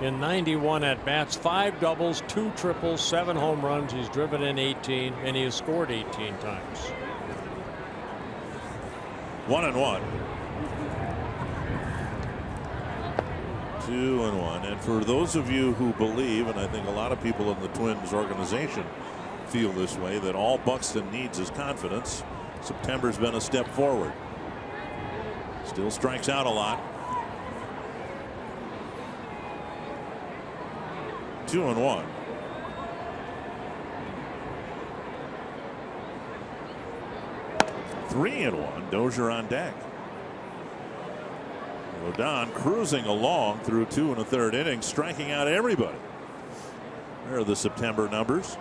in 91 at bats, 5 doubles, 2 triples, 7 home runs. He's driven in 18, and he has scored 18 times. 1-1. 2-1. And for those of you who believe, and I think a lot of people in the Twins organization feel this way, that all Buxton needs is confidence, September's been a step forward. Still strikes out a lot. 2-1. Three and 1. Dozier on deck. Rodon cruising along through 2 1/3 innings, striking out everybody. There are the September numbers.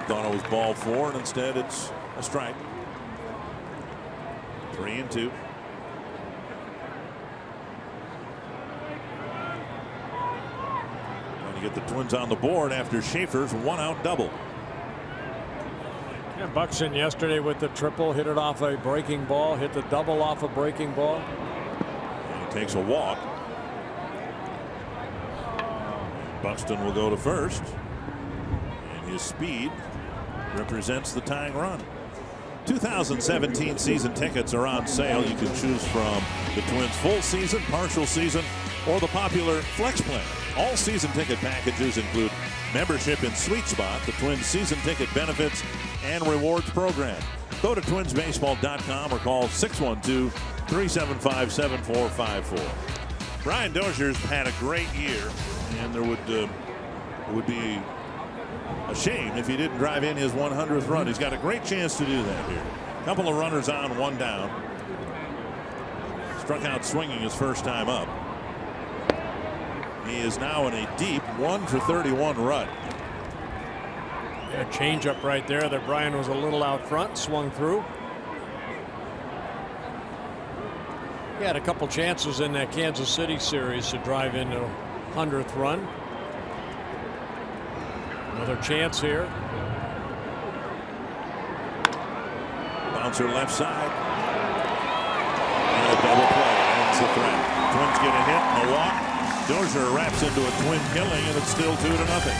Thought it was ball 4, and instead it's a strike. 3-2. Trying to get the Twins on the board after Schaefer's 1-out double. Yeah, Buxton yesterday with the triple, hit it off a breaking ball, hit the double off a breaking ball. And he takes a walk. Buxton will go to first, and his speed represents the tying run. 2017 season tickets are on sale. You can choose from the Twins full season, partial season, or the popular flex plan. All season ticket packages include membership in Sweet Spot, the Twins season ticket benefits and rewards program. Go to twinsbaseball.com or call 612-375-7454. Brian Dozier's had a great year, and there would be a shame if he didn't drive in his 100th run. He's got a great chance to do that here. Couple of runners on, 1 down. Struck out swinging his first time up. He is now in a deep 1-for-31 rut. Yeah, change up right there that Brian was a little out front, swung through. He had a couple chances in that Kansas City series to drive into 100th run. Another chance here. Bouncer left side. And a double play ends the threat. Twins get a hit and a walk. Dozier wraps into a Twin killing, and it's still 2-0.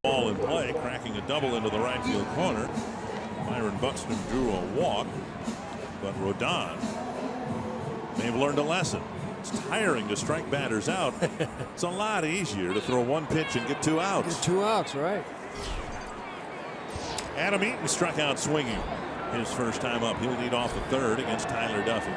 ball in play, cracking a double into the right field corner. Byron Buxton drew a walk, but Rodon may have learned a lesson. It's tiring to strike batters out. It's a lot easier to throw one pitch and get 2 outs. Get 2 outs, right? Adam Eaton struck out swinging his first time up. He'll lead off the third against Tyler Duffy.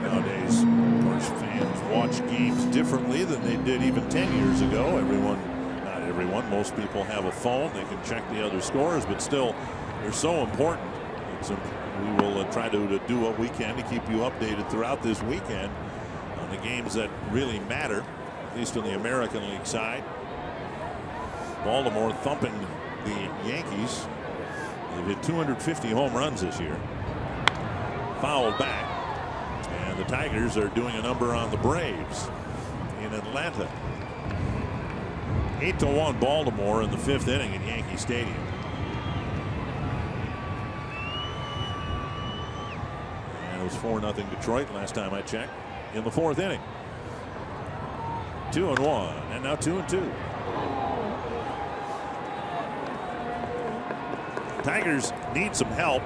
Nowadays, of course, fans watch games differently than they did even 10 years ago. Not everyone, most people have a phone. They can check the other scores, but still, they're so important. We will try to do what we can to keep you updated throughout this weekend on the games that really matter, at least on the American League side. Baltimore thumping the Yankees. They've hit 250 home runs this year. Fouled back. And the Tigers are doing a number on the Braves in Atlanta. 8-1 Baltimore in the 5th inning at Yankee Stadium. And it was 4-0 Detroit last time I checked in the 4th inning. 2-1 and now 2-2. Tigers need some help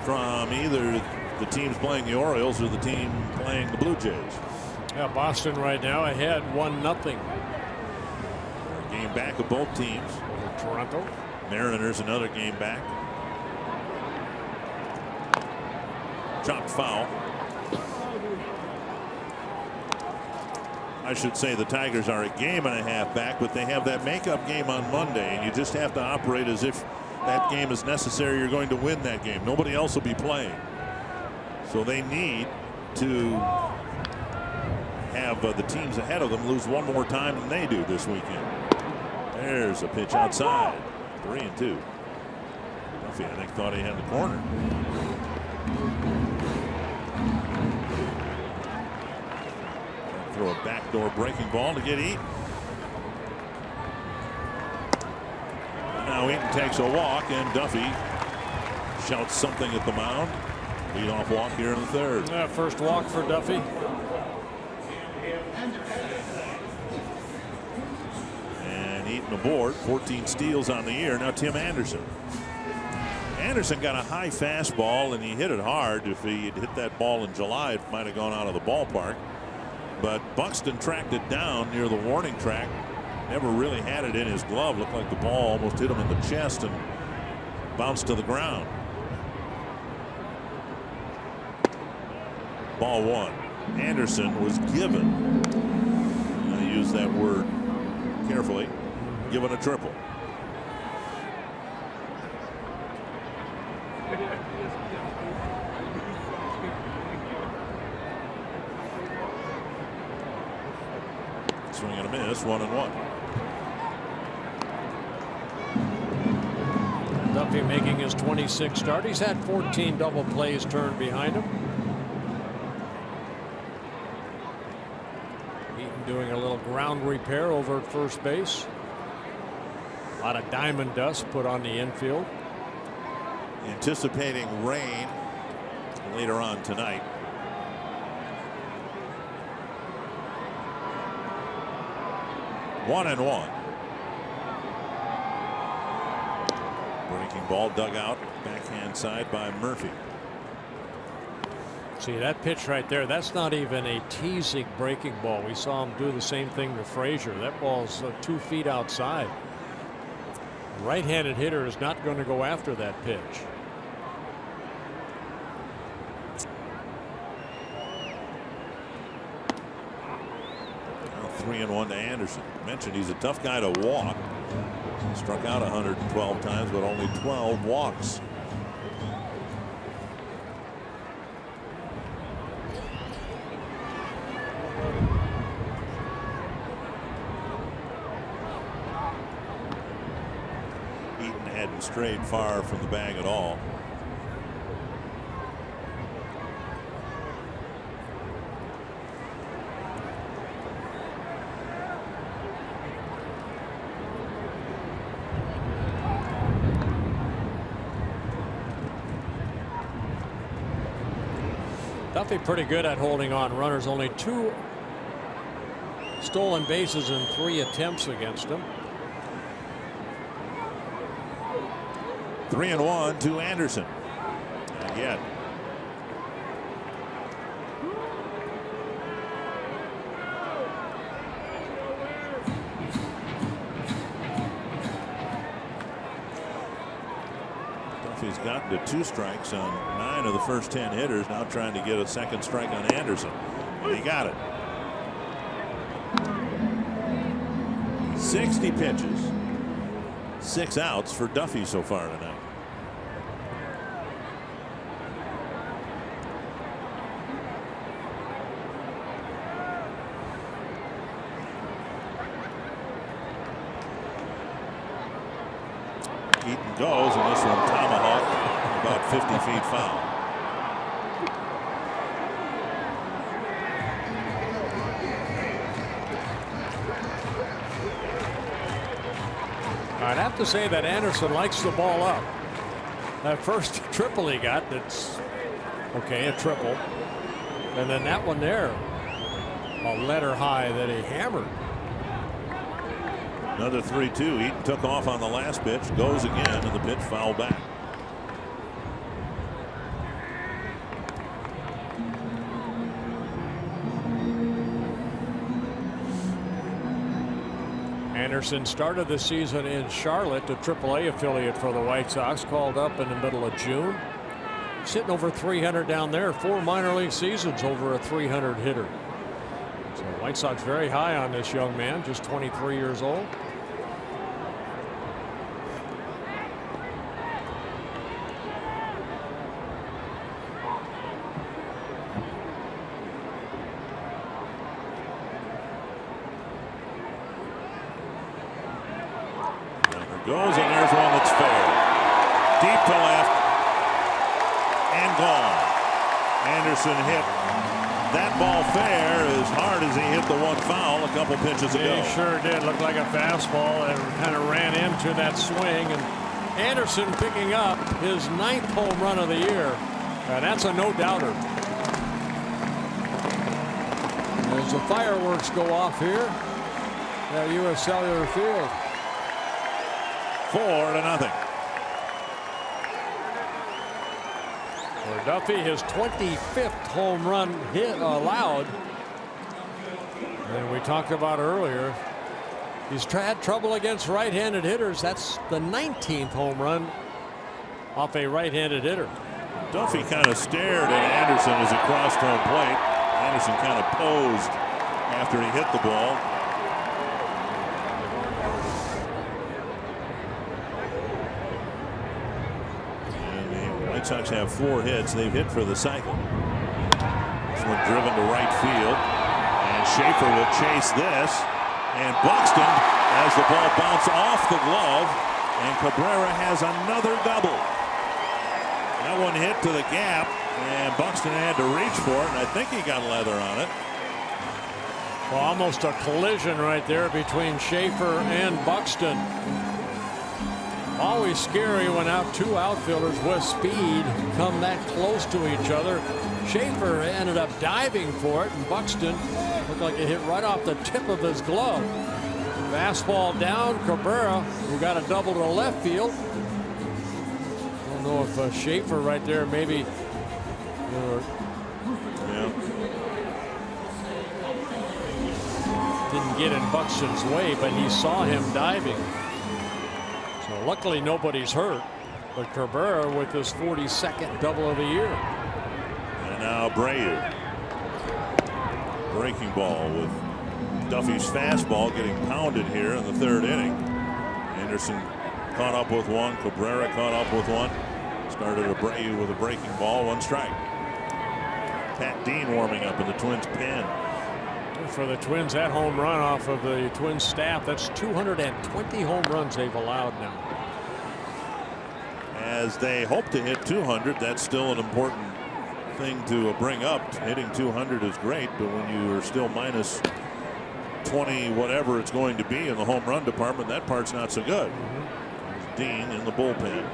from either the teams playing the Orioles or the team playing the Blue Jays. Yeah, Boston right now ahead 1-0. Game back of both teams. Toronto. Mariners another game back. Chopped foul. I should say the Tigers are a game and a half back, but they have that makeup game on Monday, and you just have to operate as if that game is necessary. You're going to win that game. Nobody else will be playing. So they need to have the teams ahead of them lose one more time than they do this weekend. There's a pitch outside. 3-2. Duffy, I think, thought he had the corner. Throw a backdoor breaking ball to get Eaton. Now Eaton takes a walk, and Duffy shouts something at the mound. Lead-off walk here in the 3rd. Yeah, first walk for Duffy. And Eaton aboard. 14 steals on the year. Now Tim Anderson. Anderson got a high fastball, and he hit it hard. If he had hit that ball in July, it might have gone out of the ballpark. But Buxton tracked it down near the warning track. Never really had it in his glove. Looked like the ball almost hit him in the chest and bounced to the ground. Ball 1. Anderson was given, I use that word carefully, given a triple. Swing and a miss, 1-1. Duffy making his 26th start. He's had 14 double plays turned behind him. Eaton doing a little ground repair over at first base. A lot of diamond dust put on the infield. Anticipating rain later on tonight. One and one. Breaking ball dug out backhand side by Murphy. See that pitch right there, that's not even a teasing breaking ball. We saw him do the same thing to Frazier. That ball's 2 feet outside. Right-handed hitter is not going to go after that pitch. Now 3-1 to Anderson. Mentioned he's a tough guy to walk. Struck out 112 times, but only 12 walks. Eaton hadn't strayed far from the bag at all. Duffy pretty good at holding on runners. Only 2 stolen bases in 3 attempts against him. 3-1 to Anderson. Again. Duffy's gotten to 2 strikes on 9 of the first 10 hitters. Now trying to get a second strike on Anderson. And he got it. 60 pitches. 6 outs for Duffy so far tonight. Eaton goes, and this one tomahawk about 50 feet foul. I'd have to say that Anderson likes the ball up. That first triple he got, that's okay, a triple. And then that one there, a letter high that he hammered. Another 3-2. Eaton took off on the last pitch, goes again, and the pitch foul back. Anderson started the season in Charlotte, the AAA affiliate for the White Sox, called up in the middle of June. Sitting over 300 down there, 4 minor league seasons over a 300 hitter. So the White Sox very high on this young man, just 23 years old. Goes, and there's one that's fair. Deep to left and gone. Anderson hit that ball fair as hard as he hit the one foul a couple pitches ago. He sure did. Look like a fastball and kind of ran into that swing. And Anderson picking up his 9th home run of the year. And that's a no-doubter. As the fireworks go off here at U.S. Cellular Field. 4-0. For Duffy, his 25th home run hit allowed. And we talked about earlier, he's had trouble against right-handed hitters. That's the 19th home run off a right-handed hitter. Duffy kind of stared at Anderson as he crossed home plate. Anderson kind of posed after he hit the ball. White Sox have 4 hits. They've hit for the cycle. This one driven to right field, and Schaefer will chase this, and Buxton as the ball bounces off the glove, and Cabrera has another double. That one hit to the gap, and Buxton had to reach for it, and I think he got leather on it. Well, almost a collision right there between Schaefer and Buxton. Always scary when 2 outfielders with speed come that close to each other. Schaefer ended up diving for it, and Buxton looked like it hit right off the tip of his glove. Fastball down. Cabrera, who got a double to left field. I don't know if Schaefer right there maybe. Didn't get in Buxton's way, but he saw him diving. So luckily nobody's hurt, but Cabrera with his 42nd double of the year. And now Abreu. Breaking ball with Duffy's fastball getting pounded here in the 3rd inning. Anderson caught up with one. Cabrera caught up with one. Started Abreu with a breaking ball, 1 strike. Pat Dean warming up in the Twins pen. For the Twins, that home run off of the Twins staff, that's 220 home runs they've allowed now. As they hope to hit 200, that's still an important thing to bring up. Hitting 200 is great, but when you are still minus 20 whatever it's going to be in the home run department, that part's not so good. Dean in the bullpen.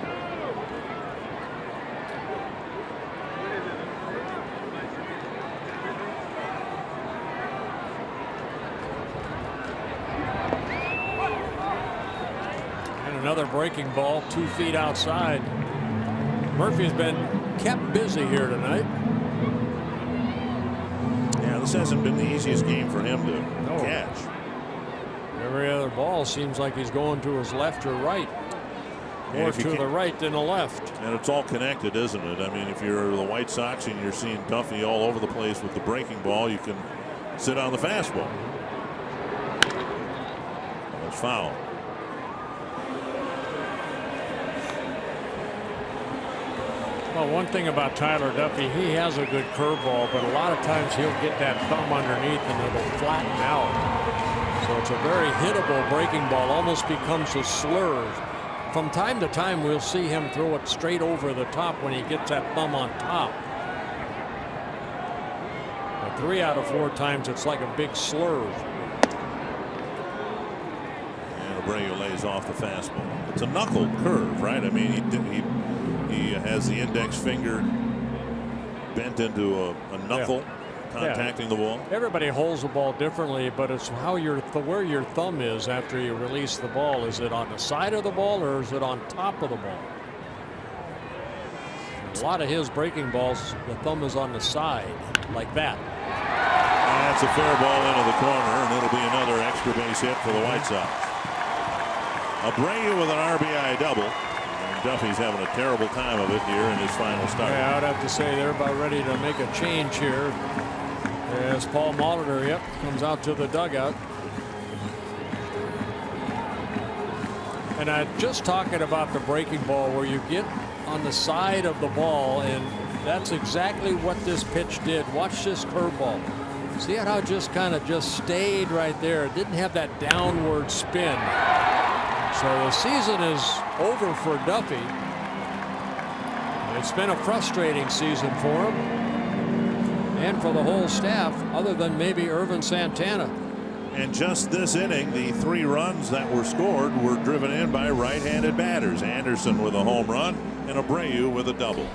another breaking ball 2 feet outside. Murphy's been kept busy here tonight. Yeah, this hasn't been the easiest game for him to catch. Every other ball seems like he's going to his left or right. More to the right than the left. And it's all connected, isn't it? I mean, if you're the White Sox and you're seeing Duffy all over the place with the breaking ball, you can sit on the fastball. That's foul. Well, one thing about Tyler Duffy, he has a good curveball, but a lot of times he'll get that thumb underneath and it'll flatten out. So it's a very hittable breaking ball, almost becomes a slurve. From time to time, we'll see him throw it straight over the top when he gets that thumb on top. But 3 out of 4 times, it's like a big slurve. And Abreu lays off the fastball. It's a knuckle curve, right? I mean, he has the index finger bent into a knuckle. Yeah. Contacting the ball. Everybody holds the ball differently, but it's how where your thumb is after you release the ball. Is it on the side of the ball or is it on top of the ball? A lot of his breaking balls, the thumb is on the side, like that. That's a fair ball into the corner, and it'll be another extra base hit for the White Sox. Abreu with an RBI double. And Duffy's having a terrible time of it here in his final start. Yeah, I would have to say they're about ready to make a change here. As Paul Molitor, comes out to the dugout. And I'm just talking about the breaking ball where you get on the side of the ball, and that's exactly what this pitch did. Watch this curveball. See how it just kind of stayed right there. It didn't have that downward spin. So the season is over for Duffy. It's been a frustrating season for him. And for the whole staff, other than maybe Irvin Santana. And just this inning, the 3 runs that were scored were driven in by right-handed batters. Anderson with a home run and Abreu with a double.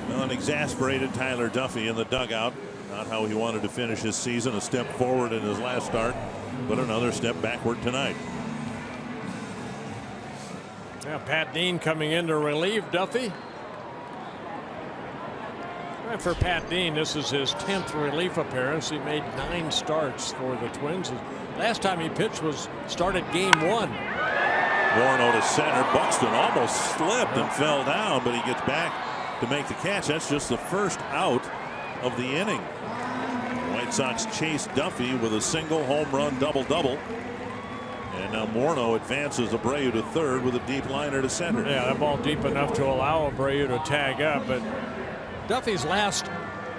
An exasperated Tyler Duffy in the dugout. Not how he wanted to finish his season. A step forward in his last start, but another step backward tonight. Yeah, Pat Dean coming in to relieve Duffy. And for Pat Dean, this is his 10th relief appearance. He made 9 starts for the Twins. Last time he pitched was started game 1. Morneau to center. Buxton almost slipped and fell down, but he gets back to make the catch. That's just the first out of the inning. The White Sox chase Duffy with a single, home run, double. And now Morneau advances Abreu to third with a deep liner to center. Yeah, that ball deep enough to allow Abreu to tag up. But Duffy's last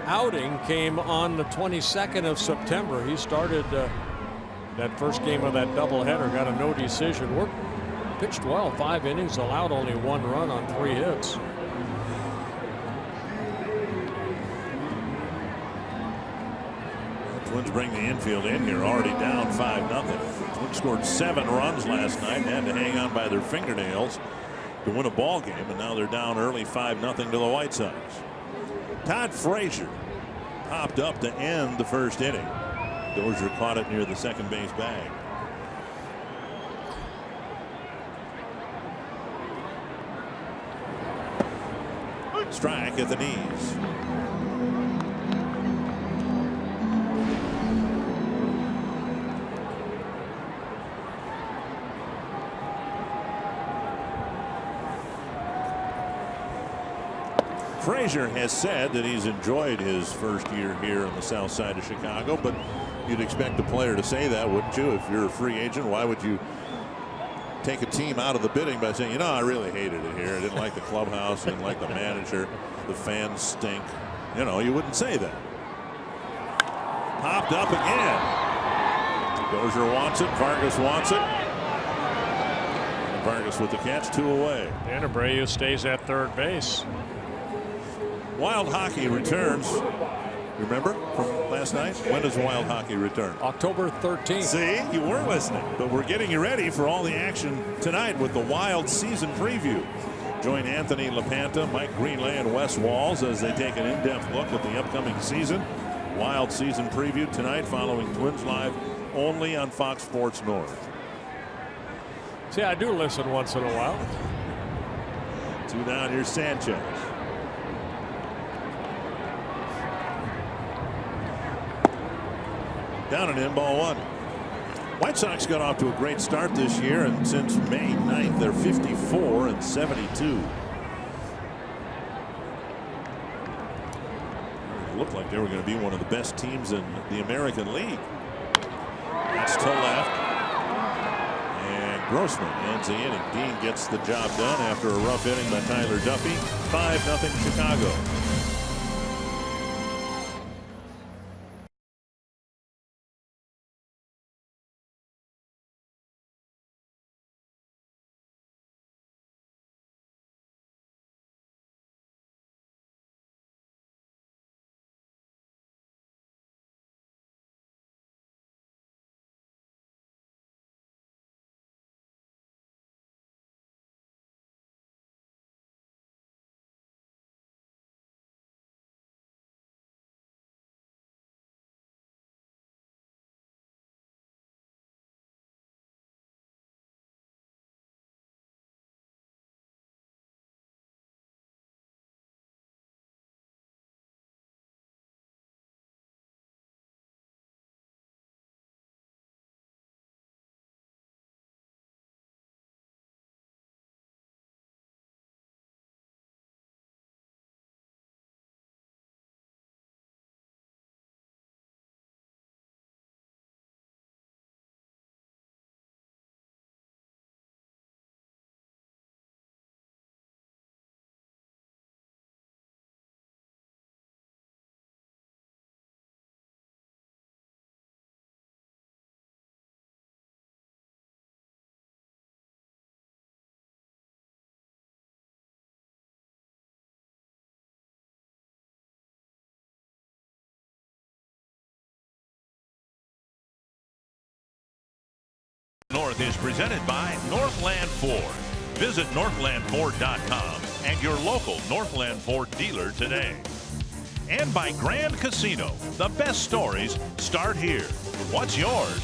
outing came on the 22nd of September. He started that first game of that doubleheader, got a no decision. Pitched well, 5 innings, allowed only 1 run on 3 hits. Twins bring the infield in here, already down 5-0. Twins scored 7 runs last night and had to hang on by their fingernails to win a ball game, and now they're down early 5-0 to the White Sox. Todd Frazier popped up to end the first inning. Dozier caught it near the second base bag. Strike at the knees. Frazier has said that he's enjoyed his first year here on the south side of Chicago, but you'd expect a player to say that, wouldn't you? If you're a free agent, why would you take a team out of the bidding by saying, you know, I really hated it here. I didn't like the clubhouse. I didn't like the manager. The fans stink. You know, you wouldn't say that. Popped up again. Dozier wants it. Vargas wants it. And Vargas with the catch, 2 away. And Abreu stays at third base. Wild hockey returns. Remember from last night? When does wild hockey return? October 13th. See, you weren't listening, but we're getting you ready for all the action tonight with the Wild season preview. Join Anthony LaPanta, Mike Greenlay, and Wes Walls as they take an in-depth look at the upcoming season. Wild season preview tonight following Twins Live only on Fox Sports North. See, I do listen once in a while. 2 down, here's Sanchez. Down and in, ball 1. White Sox got off to a great start this year, and since May 9th, they're 54-72. It looked like they were going to be one of the best teams in the American League. That's to left. And Grossman ends the inning. Dean gets the job done after a rough inning by Tyler Duffy. 5-0 Chicago. North is presented by Northland Ford. Visit northlandford.com and your local Northland Ford dealer today. And by Grand Casino. The best stories start here. What's yours?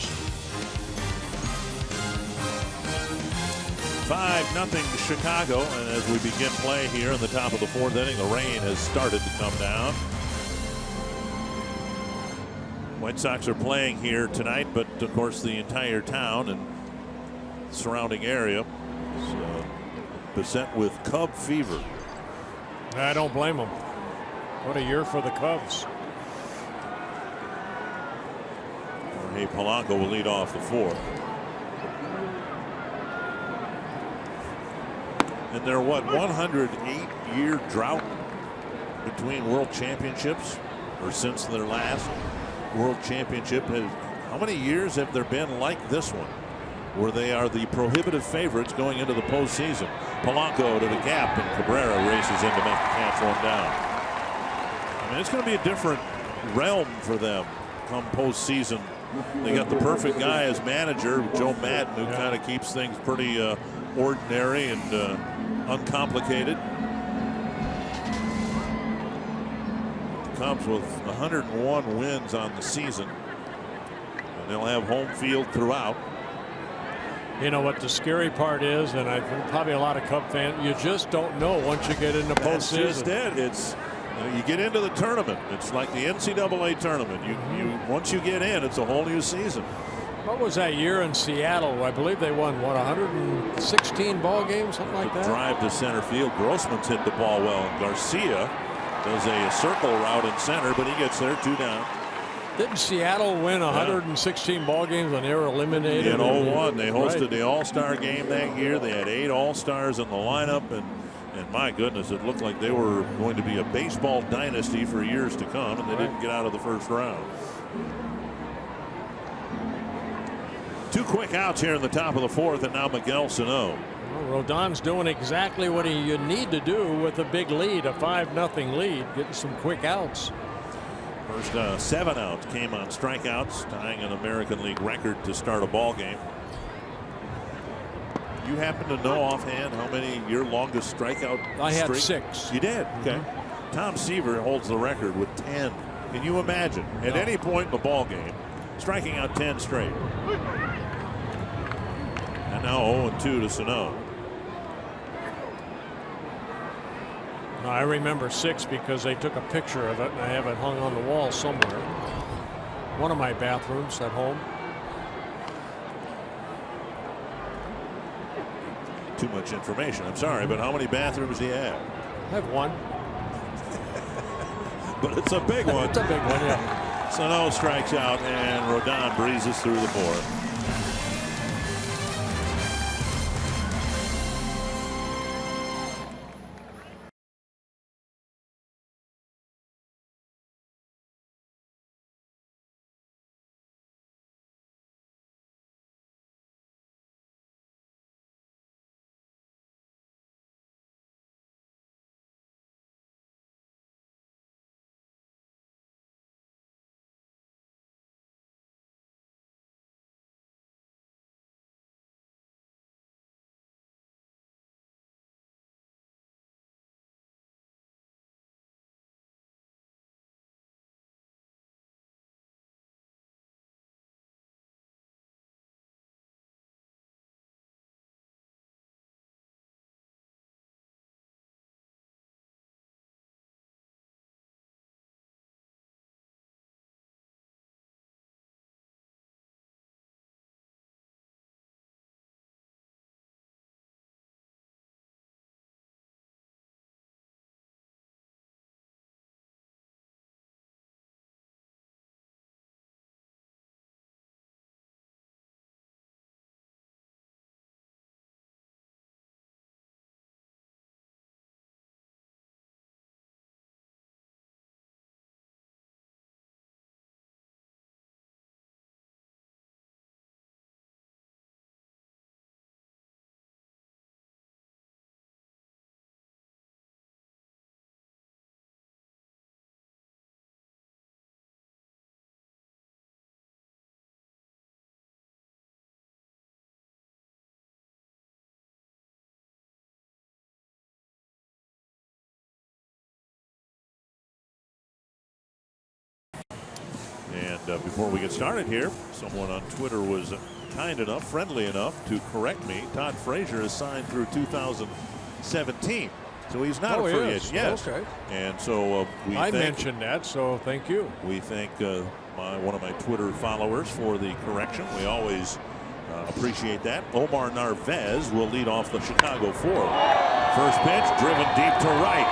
5-0 Chicago, and as we begin play here in the top of the 4th inning, the rain has started to come down. White Sox are playing here tonight, but of course the entire town and surrounding area is beset with Cub fever. I don't blame them. What a year for the Cubs. Jorge Polanco will lead off the 4th. And their 108-year drought between world championships, or since their last world championship. How many years have there been like this one, where they are the prohibitive favorites going into the postseason? Polanco to the gap, and Cabrera races in to make the catch 1 down. I mean, it's going to be a different realm for them come postseason. They got the perfect guy as manager, Joe Madden, who kind of keeps things pretty ordinary and uncomplicated. The Cubs with 101 wins on the season, and they'll have home field throughout. You know what the scary part is, and I think probably a lot of Cub fans, you just don't know once you get into That's postseason. just it. It's you get into the tournament. It's like the NCAA tournament. You once you get in, it's a whole new season. What was that year in Seattle? I believe they won, what, 116 ball games, something like that? Drive to center field. Grossman's hit the ball well. And Garcia does a circle route in center, but he gets there, 2 down. Didn't Seattle win 116 ball games when they were eliminated? In 01, they hosted the All-Star game that year. They had 8 All-Stars in the lineup, and my goodness, it looked like they were going to be a baseball dynasty for years to come, and they didn't get out of the first round. 2 quick outs here in the top of the 4th, and now Miguel Sano. Well, Rodon's doing exactly what you need to do with a big lead, a 5-0 lead, getting some quick outs. First 7 outs came on strikeouts, tying an American League record to start a ball game. You happen to know offhand how many your longest strikeout I had streak? 6. You did? Okay. Tom Seaver holds the record with 10. Can you imagine at any point in the ball game striking out 10 straight? And now 0-2 to Sano. I remember 6 because they took a picture of it, and I have it hung on the wall somewhere. One of my bathrooms at home. Too much information. I'm sorry, but how many bathrooms do you have? I have 1. But it's a big one. It's a big one, yeah. Sano strikes out, and Rodon breezes through the 4th. And before we get started here, someone on Twitter was kind enough, friendly enough to correct me. Todd Frazier is signed through 2017, so he's not a free agent. Yes. Okay. And so I mentioned that, so thank you. We thank one of my Twitter followers for the correction. We always appreciate that. Omar Narvaez will lead off the Chicago 4th. First pitch driven deep to right.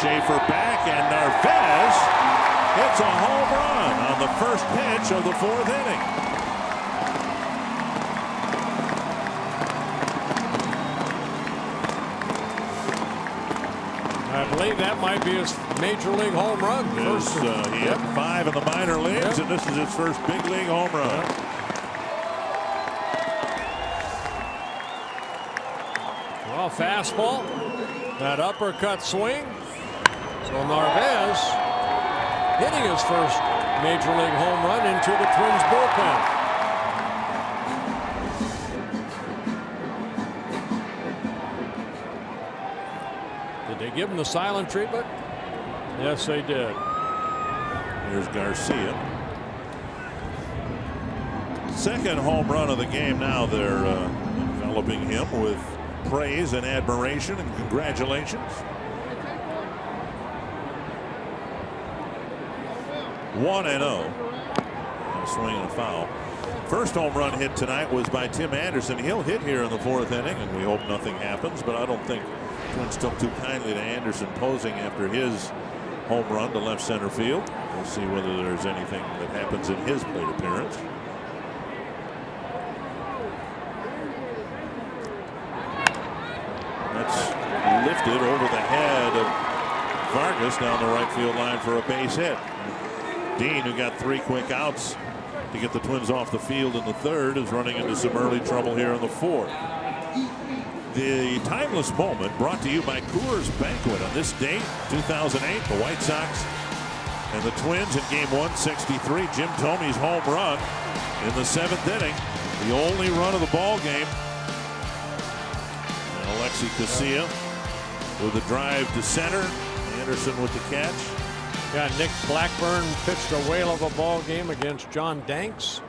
Schaefer back, and Narvaez hits a home run on the first pitch of the 4th inning. I believe that might be his major league home run. He had 5 in the minor leagues, and this is his first big league home run. Well, fastball, that uppercut swing. So Narvaez hitting his first major league home run into the Twins bullpen. Did they give him the silent treatment? Yes, they did. Here's Garcia. Second home run of the game now. They're enveloping him with praise and admiration and congratulations. 1-0. Swing and a foul. First home run hit tonight was by Tim Anderson. He'll hit here in the 4th inning, and we hope nothing happens, but I don't think Twins took too kindly to Anderson posing after his home run to left center field. We'll see whether there's anything that happens in his plate appearance. That's lifted over the head of Vargas down the right field line for a base hit. Dean, who got 3 quick outs to get the Twins off the field in the 3rd, is running into some early trouble here in the 4th. The timeless moment brought to you by Coors Banquet. On this date, 2008, the White Sox and the Twins in game 163. Jim Thome's home run in the 7th inning, the only run of the ball game. And Alexi Casilla with a drive to center. Anderson with the catch. Yeah, Nick Blackburn pitched a whale of a ball game against John Danks.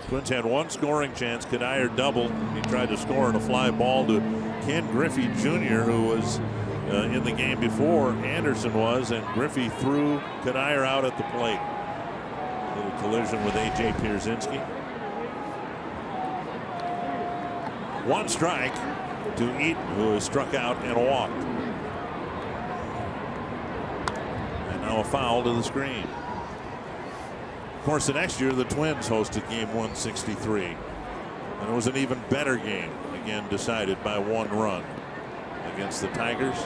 Twins had one scoring chance. Kadire doubled. He tried to score in a fly ball to Ken Griffey Jr., who was in the game before Anderson was, and Griffey threw Kadire out at the plate. A little collision with A.J. Pierzynski. 1 strike to Eaton, who has struck out and walked. And now a foul to the screen. Of course, the next year the Twins hosted game 163, and it was an even better game, again decided by 1 run against the Tigers.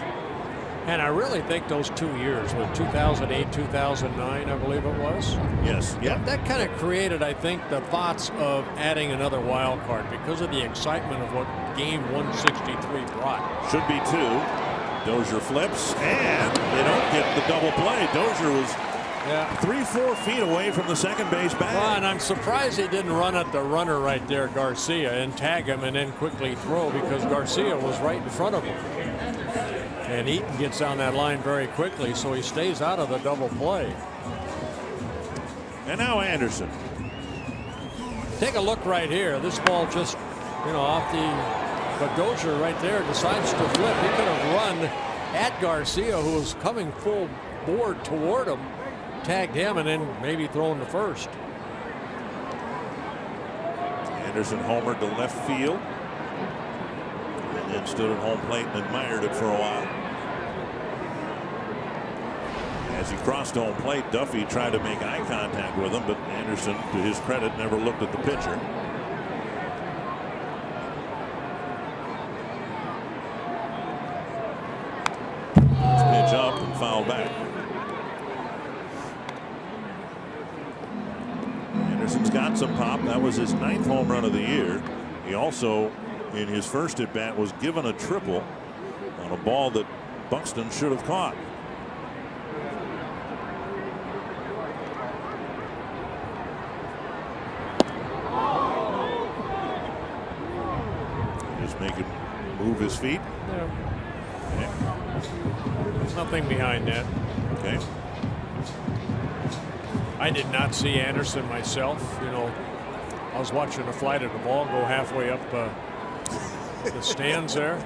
And I really think those 2 years, with 2008, 2009, I believe it was. Yes. Yeah. That kind of created, I think, the thoughts of adding another wild card because of the excitement of what game 163 brought. Should be 2. Dozier flips, and they don't get the double play. Dozier was 3-4 feet away from the second base bag. Well, and I'm surprised he didn't run at the runner right there, Garcia, and tag him and then quickly throw, because Garcia was right in front of him. And Eaton gets down that line very quickly, so he stays out of the double play. And now Anderson. Take a look right here. This ball just, off the, but Dozier right there decides to flip. He could have run at Garcia, who was coming full board toward him, tagged him, and then maybe thrown to first. Anderson homered to left field, and then stood at home plate and admired it for a while. As he crossed home plate, Duffy tried to make eye contact with him, but Anderson, to his credit, never looked at the pitcher. Pitch up and foul back. Anderson's got some pop. That was his 9th home run of the year. He also, in his first at bat, was given a triple on a ball that Buxton should have caught. Just make him move his feet. Yeah. There's nothing behind that. Okay. I did not see Anderson myself. I was watching the flight of the ball go halfway up the stands there.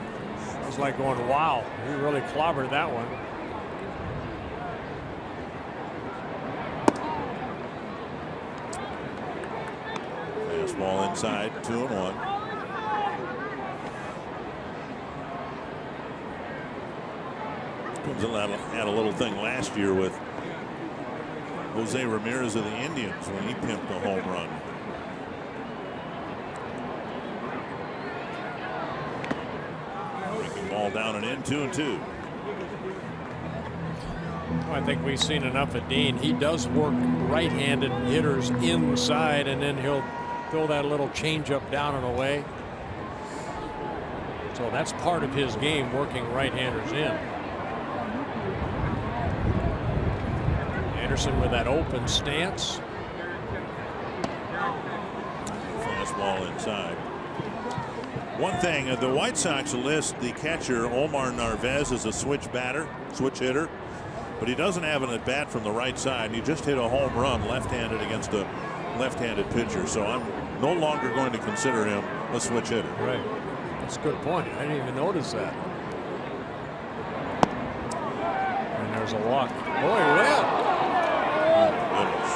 I was like going, wow, he really clobbered that one. Fastball inside, 2-1. Twins had a little thing last year with Jose Ramirez of the Indians when he pimped a home run. Breaking ball down and in, 2-2. I think we've seen enough of Dean. He does work right-handed hitters inside, and then he'll throw that little changeup down and away. So that's part of his game, working right-handers in. Anderson with that open stance. Fastball inside. One thing, the White Sox list the catcher Omar Narvaez as a switch hitter, but he doesn't have an at bat from the right side. He just hit a home run left-handed against a left-handed pitcher, so I'm no longer going to consider him a switch hitter. Right. That's a good point. I didn't even notice that. And there's a walk. Boy, win. Oh, goodness.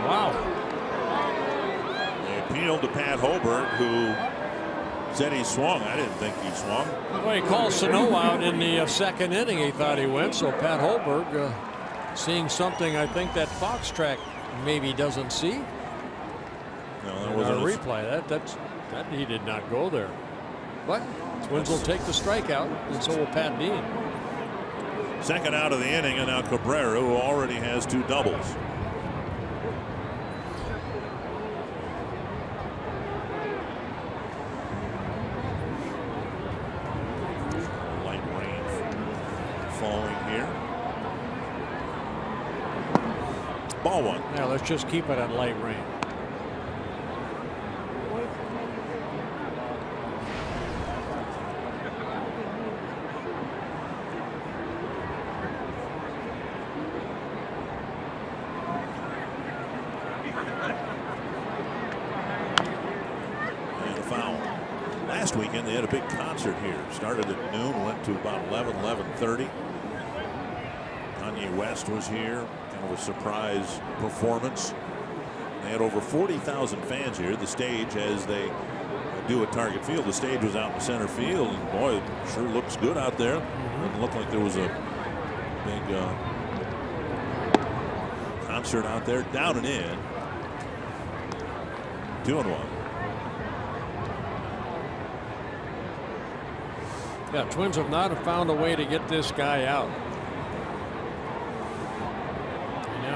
Wow. They appealed to Pat Hobart, who said he swung. I didn't think he swung. Well, he called Sano out in the second inning. He thought he went. So Pat Hobart seeing something I think that Fox track maybe doesn't see. No, that wasn't a replay. That he did not go there. But Twins will take the strikeout, and so will Pat Dean. Second out of the inning, and now Cabrera, who already has 2 doubles. Ball 1. Yeah, let's just keep it at light rain. And a foul. Last weekend they had a big concert here. Started at noon, went to about 11:30. Kanye West was here. Kind of a surprise performance. They had over 40,000 fans here. The stage, as they do at Target Field, the stage was out in center field, and boy, it sure looks good out there. It looked like there was a big concert out there. Down and in. 2-1. Yeah, Twins have not found a way to get this guy out.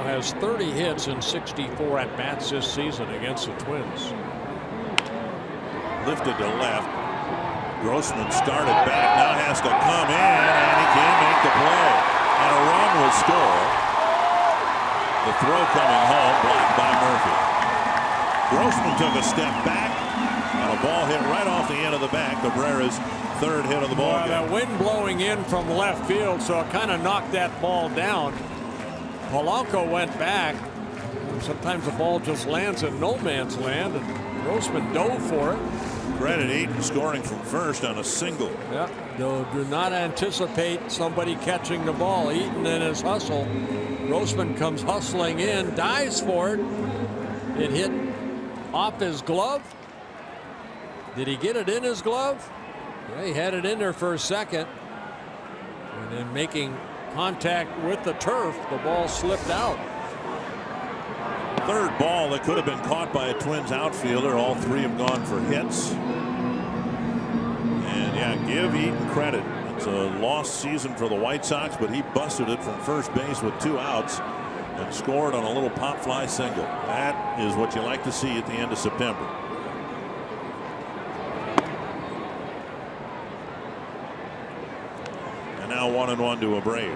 Has 30 hits and 64 at bats this season against the Twins. Lifted to left. Grossman started back, now has to come in, and he can't make the play. And a run will score. The throw coming home, blocked by Murphy. Grossman took a step back, and a ball hit right off the end of the bat. Cabrera's 3rd hit of the ball game. That wind blowing in from left field, so it kind of knocked that ball down. Polanco went back. Sometimes the ball just lands in no man's land, and Grossman dove for it. Credit Eaton scoring from first on a single. Yeah, do not anticipate somebody catching the ball. Eaton in his hustle. Grossman comes hustling in, dives for it. It hit off his glove. Did he get it in his glove? Yeah, he had it in there for a second. And then making contact with the turf, the ball slipped out. 3rd ball that could have been caught by a Twins outfielder. All 3 have gone for hits. And yeah, give Eaton credit. It's a lost season for the White Sox, but he busted it from first base with 2 outs and scored on a little pop fly single. That is what you like to see at the end of September. Now 1-1 to Abreu.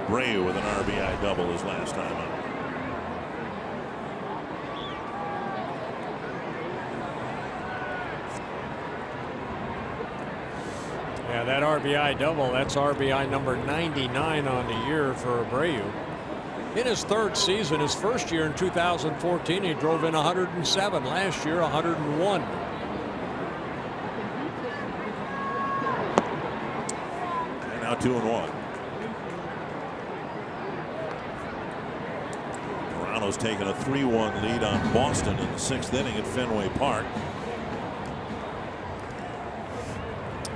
Abreu with an RBI double his last time out. Yeah, that RBI double, that's RBI number 99 on the year for Abreu. In his 3rd season, his first year in 2014, he drove in 107. Last year, 101. Now 2-1. Toronto's taken a 3-1 lead on Boston in the 6th inning at Fenway Park.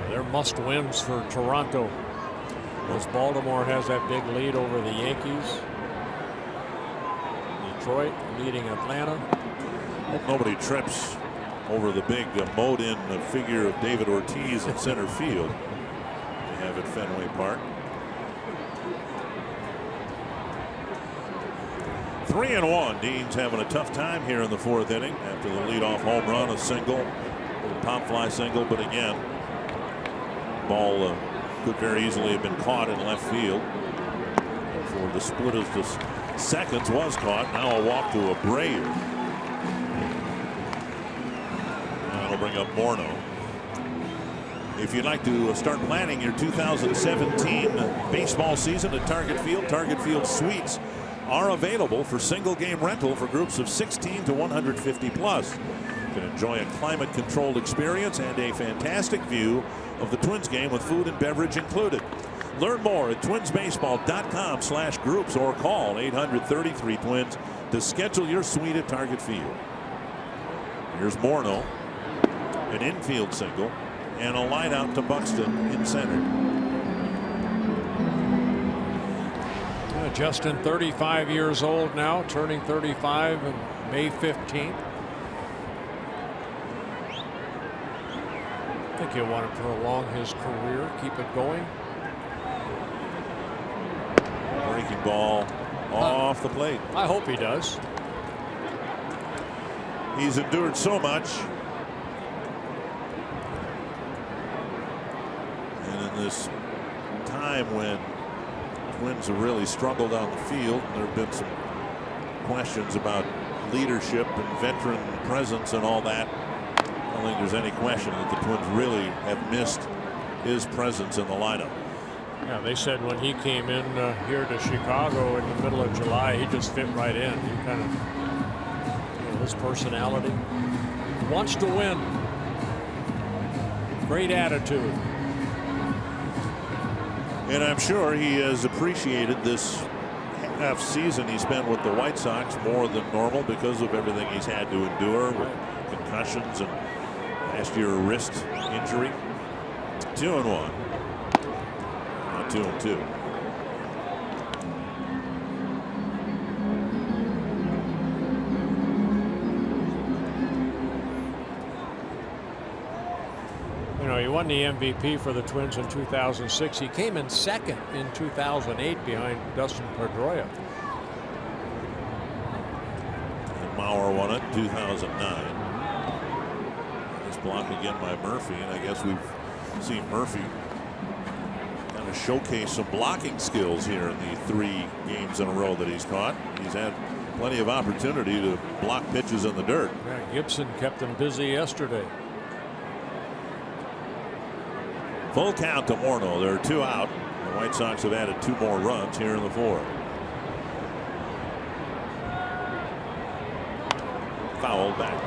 They're must-wins for Toronto, as Baltimore has that big lead over the Yankees. Detroit leading Atlanta. Hope nobody trips over the big mowed-in figure of David Ortiz in center field. Have at Fenway Park. 3-1. Dean's having a tough time here in the 4th inning after the leadoff home run, a single, a pop fly single, but again, ball could very easily have been caught in left field. for the split as the seconds was caught. Now a walk to Abreu. That'll bring up Morneau. If you'd like to start planning your 2017 baseball season at Target Field Suites are available for single game rental for groups of 16 to 150 plus. You can enjoy a climate controlled experience and a fantastic view of the Twins game with food and beverage included. Learn more at twinsbaseball.com/groups or call 800-33-TWINS to schedule your suite at Target Field. Here's Morneau, an infield single, and a line out to Buxton in center. Justin, 35 years old now, turning 35 on May 15th. I think he'll want to prolong his career, keep it going. Breaking ball off the plate. I hope he does. He's endured so much. And in this time when Twins have really struggled on the field, there have been some questions about leadership and veteran presence and all that. I don't think there's any question that the Twins really have missed his presence in the lineup. Yeah, they said when he came in here to Chicago in the middle of July, he just fit right in. He kind of, his personality, wants to win. Great attitude. And I'm sure he has appreciated this half season he spent with the White Sox more than normal because of everything he's had to endure with concussions and last year a wrist injury. 2-1. Now 2-2. He won the MVP for the Twins in 2006. He came in second in 2008 behind Dustin Pedroia. And Mauer won it in 2009. This block again by Murphy, and I guess we've seen Murphy kind of showcase some blocking skills here in the 3 games in a row that he's caught. He's had plenty of opportunity to block pitches in the dirt. Yeah, Gibson kept him busy yesterday. Full count to Morneau. There are 2 out. The White Sox have added 2 more runs here in the 4th. Fouled back.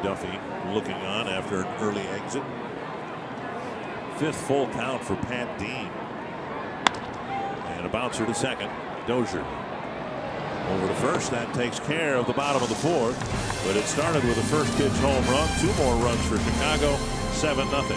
Duffy looking on after an early exit. 5th full count for Pat Dean. And a bouncer to second. Dozier over to first. That takes care of the bottom of the 4th. But it started with a first pitch home run. 2 more runs for Chicago. 7-0.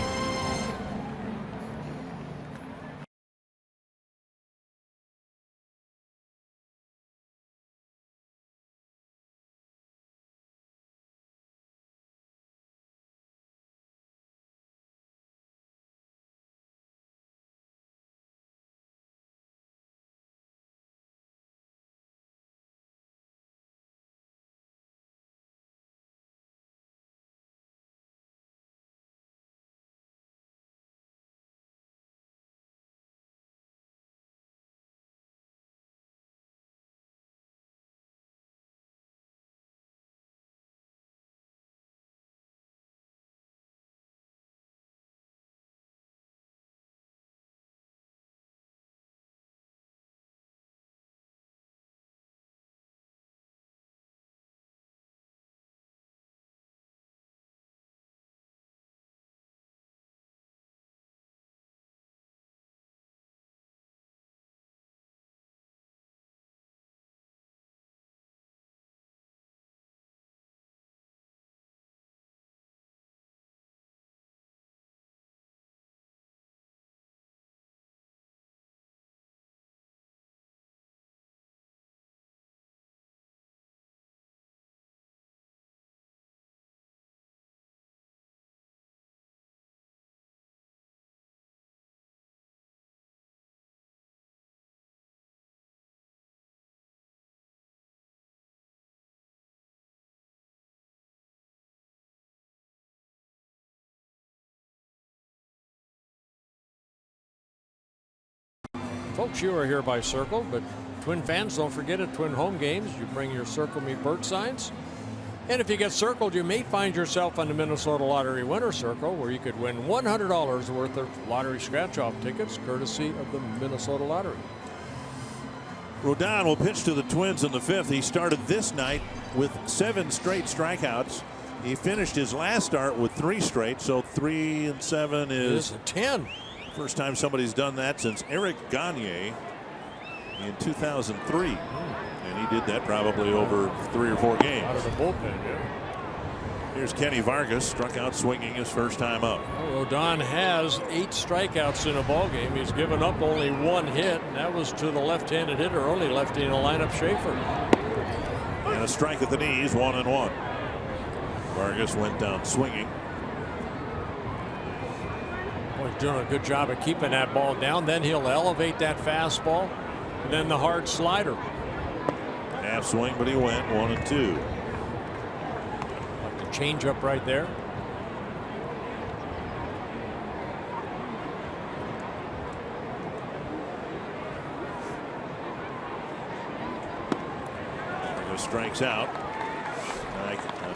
Folks, you are hereby circled, but Twin fans, don't forget at Twin home games, you bring your Circle Me Bert signs. And if you get circled, you may find yourself on the Minnesota Lottery Winner Circle, where you could win $100 worth of lottery scratch-off tickets, courtesy of the Minnesota Lottery. Rodon will pitch to the Twins in the 5th. He started this night with 7 straight strikeouts. He finished his last start with 3 straight, so 3 and 7 is 10. First time somebody's done that since Eric Gagne in 2003. And he did that probably over 3 or 4 games. Out of the bullpen, yeah. Here's Kenny Vargas, struck out swinging his first time up. Well, Rodon has 8 strikeouts in a ball game. He's given up only 1 hit, and that was to the left-handed hitter, only lefty in the lineup, Schaefer. And a strike at the knees, 1-1. Vargas went down swinging. Well, he's doing a good job of keeping that ball down. Then he'll elevate that fastball, and then the hard slider. Half swing, but he went 1-2. Like the changeup right there. Strikes out.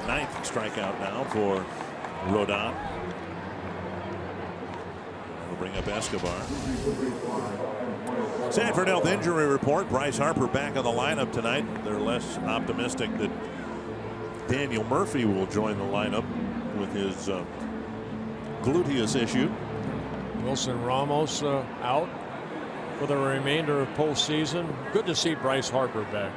9th strikeout now for Rodon. We'll bring up Escobar. Sanford Health injury report. Bryce Harper back on the lineup tonight. They're less optimistic that Daniel Murphy will join the lineup with his gluteus issue. Wilson Ramos out for the remainder of postseason. Good to see Bryce Harper back.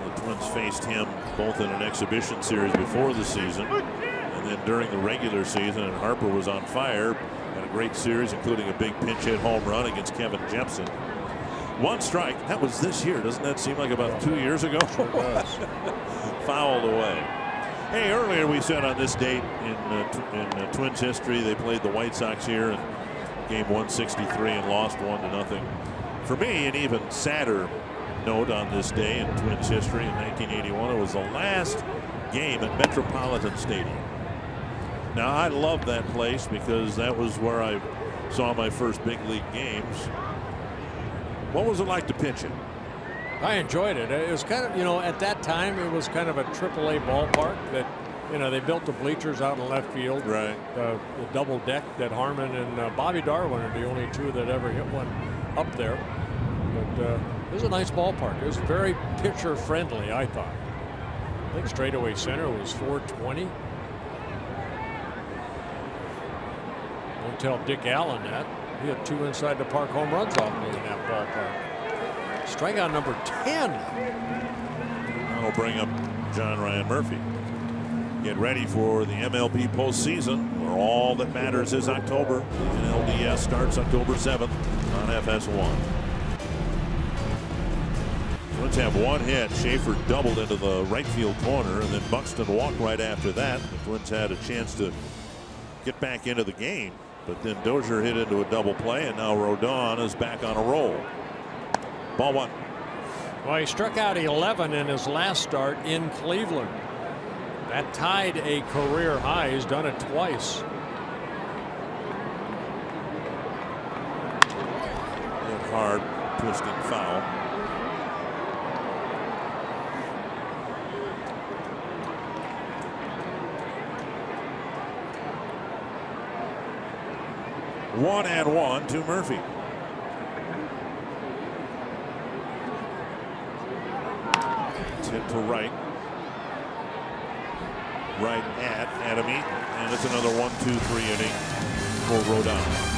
The Twins faced him both in an exhibition series before the season and then during the regular season, and Harper was on fire. Had a great series, including a big pinch hit home run against Kevin Jepson. 1 strike. That was this year. Doesn't that seem like about 2 years ago? Sure does. Fouled away. Hey, earlier we said on this date in Twins history, they played the White Sox here in game 163 and lost 1-0. For me, an even sadder note on this day in Twins history in 1981, it was the last game at Metropolitan Stadium. Now, I love that place because that was where I saw my first big league games. What was it like to pitch it? I enjoyed it. It was kind of, at that time, it was kind of a AAA ballpark that, they built the bleachers out in left field. Right. The double deck that Harmon and Bobby Darwin are the only 2 that ever hit one up there. But it was a nice ballpark. It was very pitcher friendly, I thought. I think straightaway center was 420. Don't tell Dick Allen that. He had 2 inside the park home runs off me in that ballpark. Strikeout number 10. That'll bring up John Ryan Murphy. Get ready for the MLB postseason, where all that matters is October. And LDS starts October 7th on FS1. Twins have 1 hit. Schaefer doubled into the right field corner, and then Buxton walked right after that. The Twins had a chance to get back into the game, but then Dozier hit into a double play, and now Rodon is back on a roll. Ball 1. Well, he struck out 11 in his last start in Cleveland. That tied a career high. He's done it twice. Hard, twisting foul. One and 1 to Murphy. Tip to right. Right at Adamy. And it's another 1-2-3 inning for Rodon.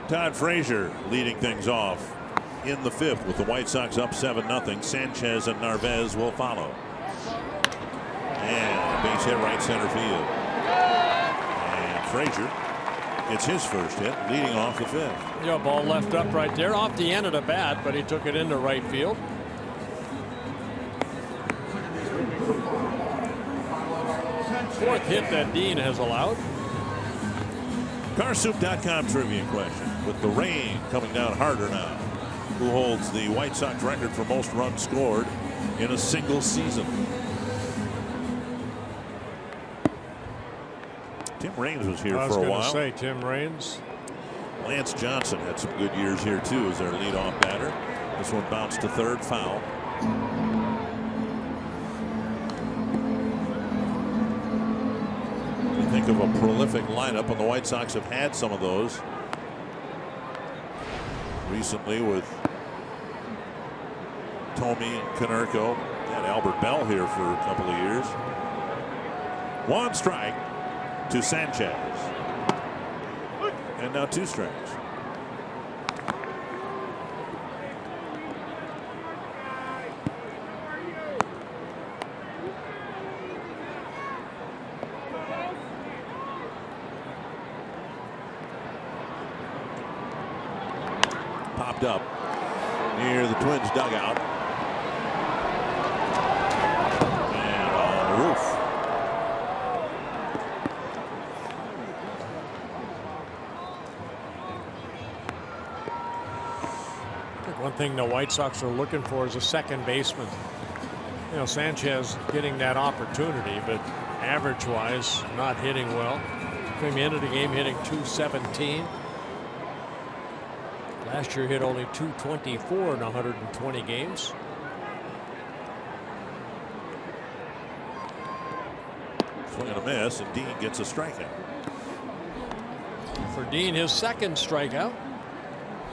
Todd Frazier leading things off in the 5th with the White Sox up 7-0. Sanchez and Narvaez will follow. And a base hit right center field. And Frazier gets his first hit, leading off the 5th. Yeah, ball left up right there off the end of the bat, but he took it into right field. Fourth hit that Dean has allowed. Carsoup.com trivia question. With the rain coming down harder now, who holds the White Sox record for most runs scored in a single season? Tim Raines was here for a while. I was going to say Tim Raines. Lance Johnson had some good years here too as their leadoff batter. This one bounced to third, foul. You think of a prolific lineup, and the White Sox have had some of those recently with Tomey and Konerko. Had Albert Bell here for a couple of years. One strike to Sanchez. And now 2 strikes. Popped up near the Twins dugout. And on the roof. One thing the White Sox are looking for is a second baseman. You know, Sanchez getting that opportunity, but average-wise, not hitting well. Came into the game hitting .217. Last year hit only .224 in 120 games. Swing and a miss, and Dean gets a strikeout. For Dean, his second strikeout.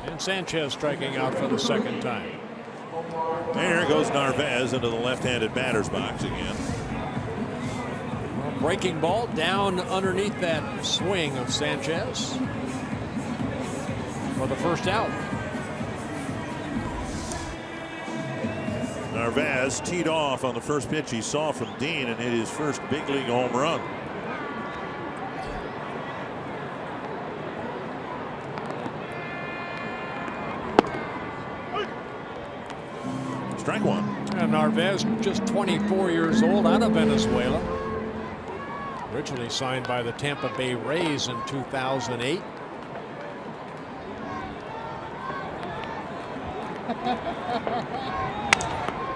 And Sanchez striking out for the second time. There goes Narvaez into the left-handed batter's box again. Well, breaking ball down underneath that swing of Sanchez for the first out. Narvaez teed off on the first pitch he saw from Dean and hit his first big league home run. Strike one. And Narvaez, just 24 years old, out of Venezuela. Originally signed by the Tampa Bay Rays in 2008.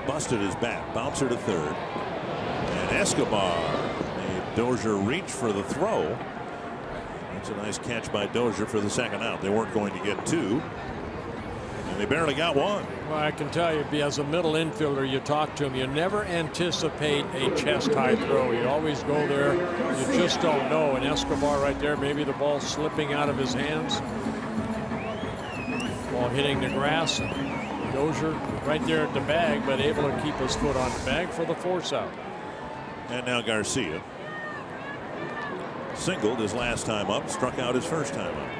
Busted his bat. Bouncer to third. And Escobar made Dozier reach for the throw. That's a nice catch by Dozier for the second out. They weren't going to get 2. And they barely got 1. Well, I can tell you, as a middle infielder, you talk to him, you never anticipate a chest-high throw. You always go there. You just don't know. And Escobar right there, maybe the ball slipping out of his hands. Ball hitting the grass. And Dozier right there at the bag, but able to keep his foot on the bag for the force out. And now Garcia. Singled his last time up, struck out his first time up.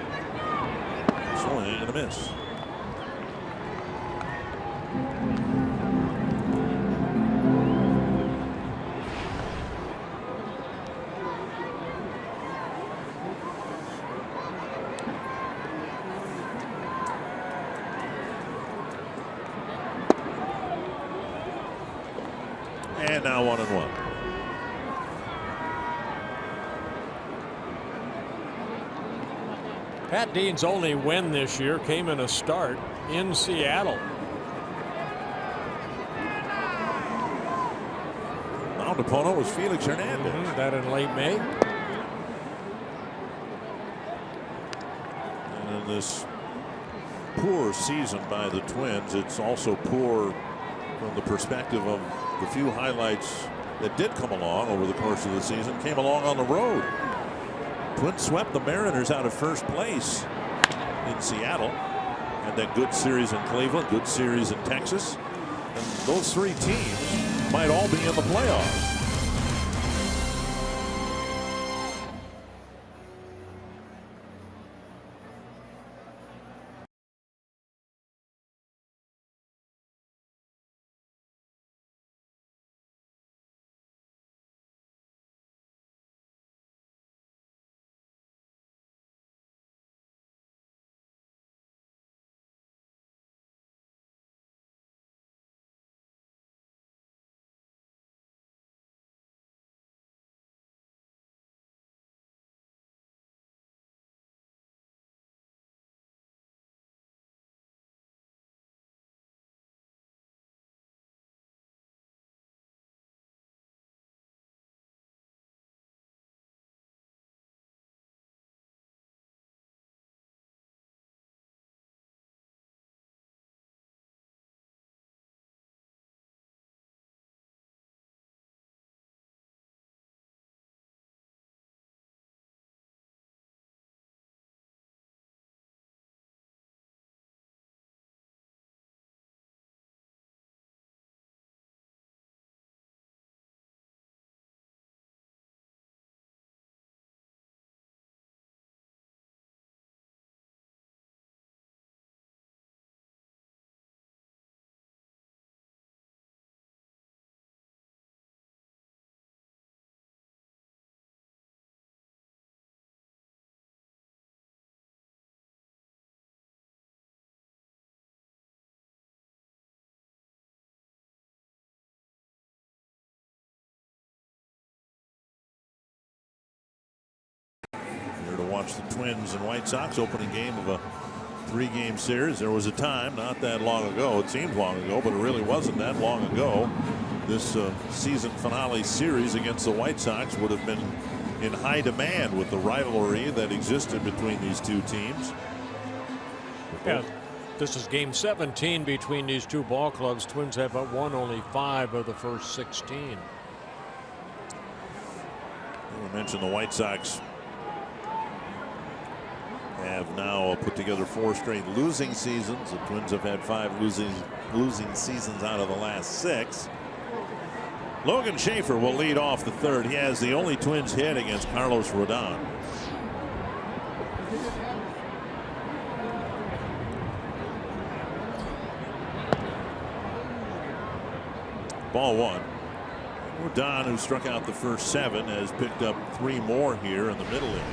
Swing and a miss. And now 1-1. Pat Dean's only win this year came in a start in Seattle. Mound opponent was Felix Hernandez. That in late May. And in this poor season by the Twins, it's also poor from the perspective of the few highlights that did come along over the course of the season came along on the road. Twins swept the Mariners out of first place in Seattle. Had that good series in Cleveland, good series in Texas. And those 3 teams might all be in the playoffs. watch the Twins and White Sox opening game of a 3-game series. There was a time not that long ago, it seems long ago, but it really wasn't that long ago, this season finale series against the White Sox would have been in high demand with the rivalry that existed between these two teams. Yeah, this is game 17 between these two ball clubs. Twins have won only 5 of the first 16. We mentioned the White Sox have now put together 4 straight losing seasons. The Twins have had 5 losing seasons out of the last 6. Logan Schaefer will lead off the 3rd. He has the only Twins hit against Carlos Rodon. Ball 1. Rodon, who struck out the first 7, has picked up 3 more here in the middle innings.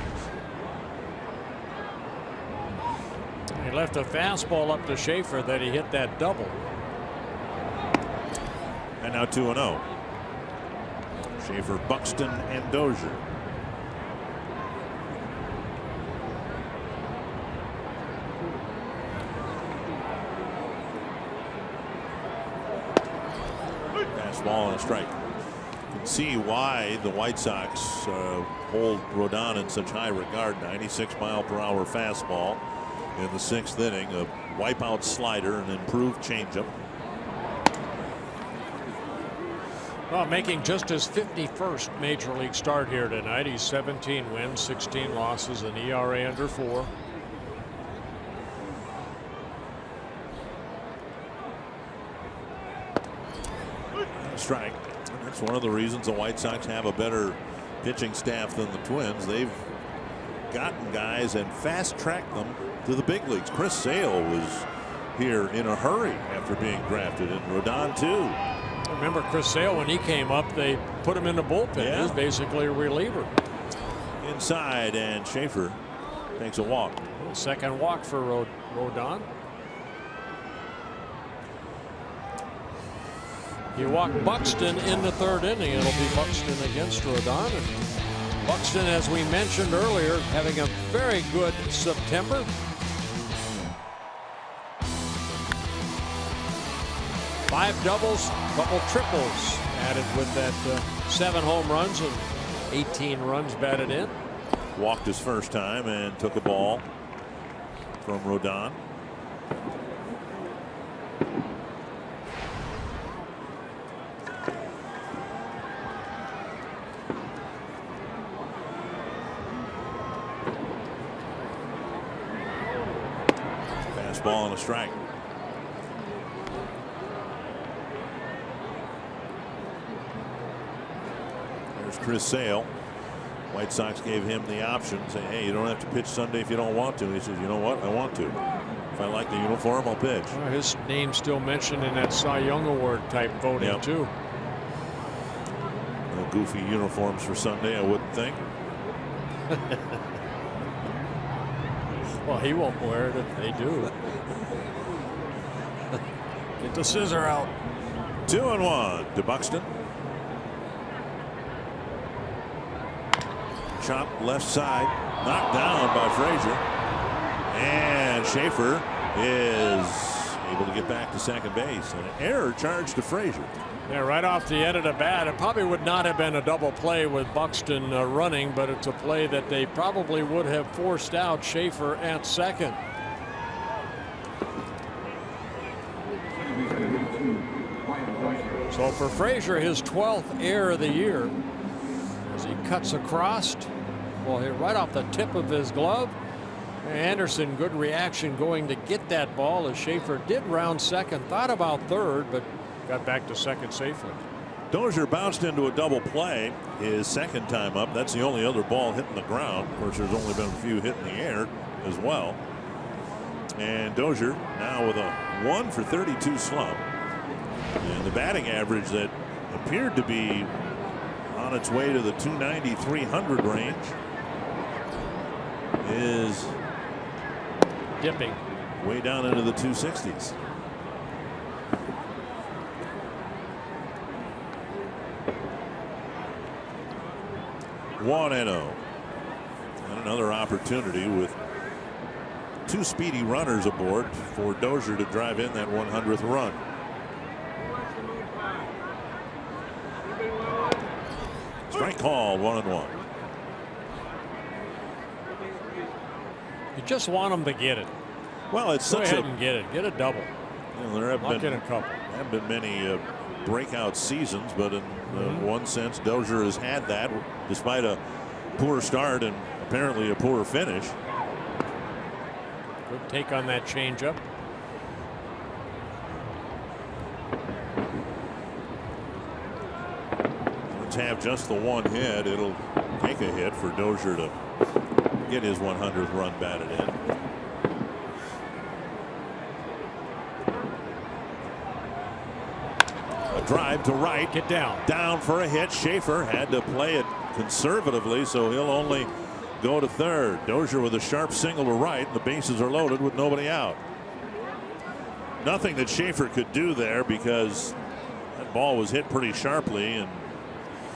He left a fastball up to Schaefer that he hit that double. And now 2-0. Schaefer, Buxton, and Dozier. Fastball and a strike. You can see why the White Sox hold Rodon in such high regard. 96-mile-per-hour fastball in the 6th inning, a wipeout slider, an improved changeup. Well, making just his 51st major league start here tonight. He's 17 wins, 16 losses, an ERA under 4. Strike. That's one of the reasons the White Sox have a better pitching staff than the Twins. They've gotten guys and fast-tracked them to the big leagues. Chris Sale was here in a hurry after being drafted, and Rodon too. Remember Chris Sale, when he came up, they put him in the bullpen. Yeah. He was basically a reliever. Inside, and Schaefer takes a walk. Second walk for Rodon. You walk Buxton in the 3rd inning. It'll be Buxton against Rodon. And Buxton, as we mentioned earlier, having a very good September. 5 doubles, couple triples added with that 7 home runs and 18 runs batted in. Walked his first time and took a ball from Rodon. Fastball and a strike. There's Chris Sale. White Sox gave him the option, saying, hey, you don't have to pitch Sunday if you don't want to. He says, you know what? I want to. If I like the uniform, I'll pitch. Well, his name's still mentioned in that Cy Young Award type voting, Yep. too. No goofy uniforms for Sunday, I wouldn't think. Well, he won't wear it if they do. Get the scissor out. 2-1 to Buxton. Chop left side, knocked down by Frazier, and Schaefer is able to get back to second base. An error charged to Frazier. Yeah, right off the end of the bat. It probably would not have been a double play with Buxton running, but it's a play that they probably would have forced out Schaefer at second. So for Frazier, his 12th error of the year, as he cuts across, well, hit right off the tip of his glove. Anderson, good reaction going to get that ball, as Schaefer did round second, thought about third, but got back to second safely. Dozier bounced into a double play his second time up. That's the only other ball hitting the ground. Of course, there's only been a few hit in the air as well. And Dozier now with a 1 for 32 slump. And the batting average that appeared to be on its way to the 290-300 range is dipping way down into the 260s. One and 0. And another opportunity with 2 speedy runners aboard for Dozier to drive in that 100th run. Strike call, 1-1. You just want them to get it. Well, it's Go such ahead a and get it. Get a double. there have Knock been in a couple. Haven't been many breakout seasons, but in one sense, Dozier has had that despite a poor start and apparently a poor finish. Good take on that changeup. Let's have just the one hit. It'll take a hit for Dozier to get his 100th run batted in. Drive to right. Get down. Down for a hit. Schaefer had to play it conservatively, so he'll only go to third. Dozier with a sharp single to right. The bases are loaded with nobody out. Nothing that Schaefer could do there because that ball was hit pretty sharply, and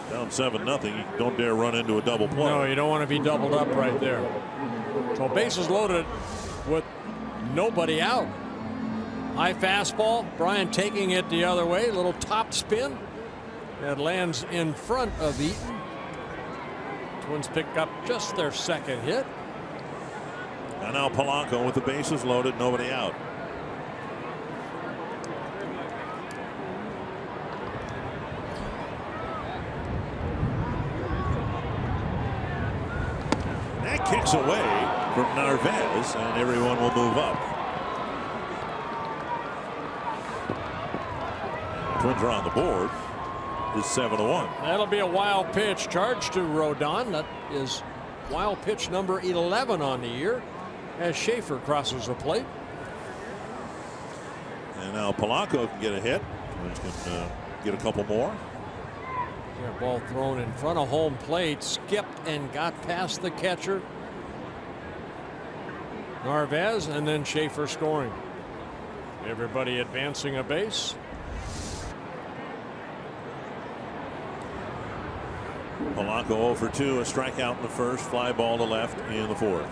down 7-0. You don't dare run into a double play. No, you don't want to be doubled up right there. So bases loaded with nobody out. High fastball. Bryant taking it the other way. Little top spin. That lands in front of Eaton. Twins pick up just their second hit. And now Polanco with the bases loaded, nobody out. That kicks away from Narvaez, and everyone will move up. Twins are on the board. It's 7-1. That'll be a wild pitch charged to Rodon. That is wild pitch number 11 on the year as Schaefer crosses the plate. And now Polanco can get a hit. Twins can get a couple more. Yeah, ball thrown in front of home plate, skipped and got past the catcher Narvaez, and then Schaefer scoring. Everybody advancing a base. Polanco 0 for 2, a strikeout in the first, fly ball to left in the fourth.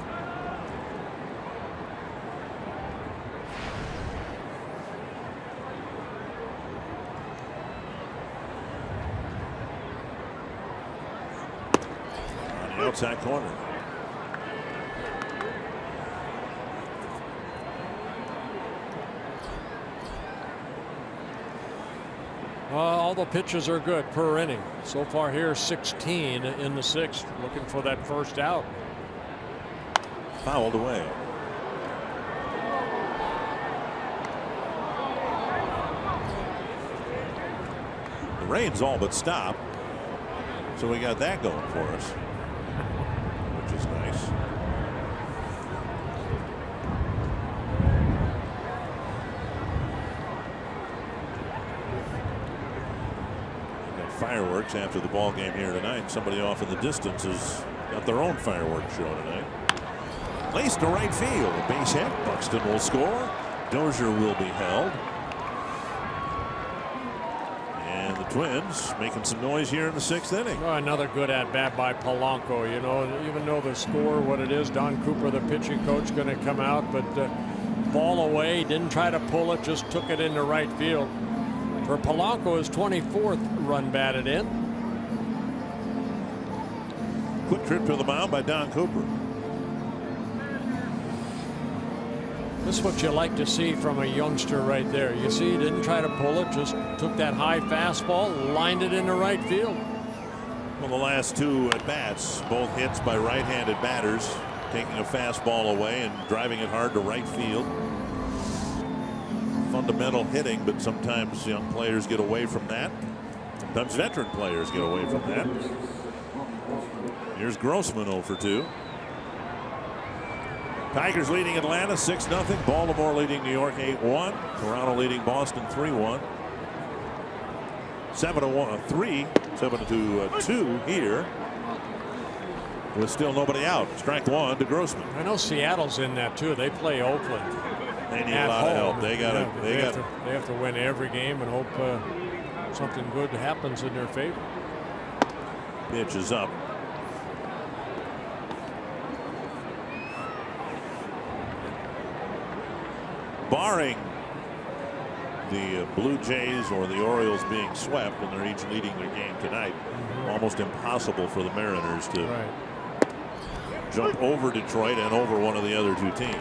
On the outside corner. All the pitches are good per inning. So far here, 16 in the sixth. Looking for that first out. Fouled away. The rain's all but stopped. So we got that going for us, which is nice. Fireworks after the ball game here tonight. Somebody off in the distance has got their own fireworks show tonight. Placed to right field. A base hit. Buxton will score. Dozier will be held. And the Twins making some noise here in the sixth inning. Oh, another good at bat by Polanco. You know, even though the score, what it is, Don Cooper, the pitching coach, going to come out, but ball away. Didn't try to pull it. Just took it into right field. For Polanco, his 24th run batted in. Quick trip to the mound by Don Cooper. This is what you like to see from a youngster right there. You see, he didn't try to pull it, just took that high fastball, lined it into right field. Well, the last two at bats, both hits by right-handed batters, taking a fastball away and driving it hard to right field. Fundamental hitting, but sometimes young players get away from that. Sometimes veteran players get away from that. Here's Grossman 0 for 2. Tigers leading Atlanta 6-0. Baltimore leading New York 8-1. Toronto leading Boston 3-1. 7-2 here. With still nobody out. Strike one to Grossman. I know Seattle's in that too. They play Oakland. They need a lot of help. They have to win every game and hope something good happens in their favor. Pitch is up. barring the Blue Jays or the Orioles being swept, and they're each leading their game tonight, almost impossible for the Mariners to jump over Detroit and over one of the other two teams.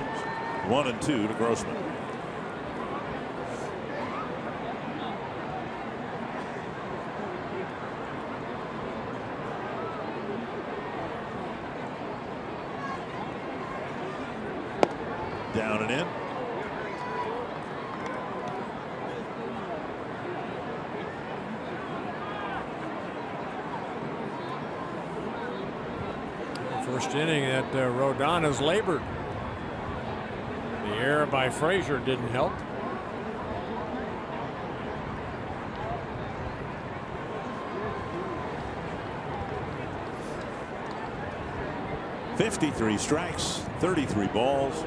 1-2 to Grossman. Down and in. First inning that Rodon has labored. The error by Frazier didn't help. .53 strikes, 33 balls.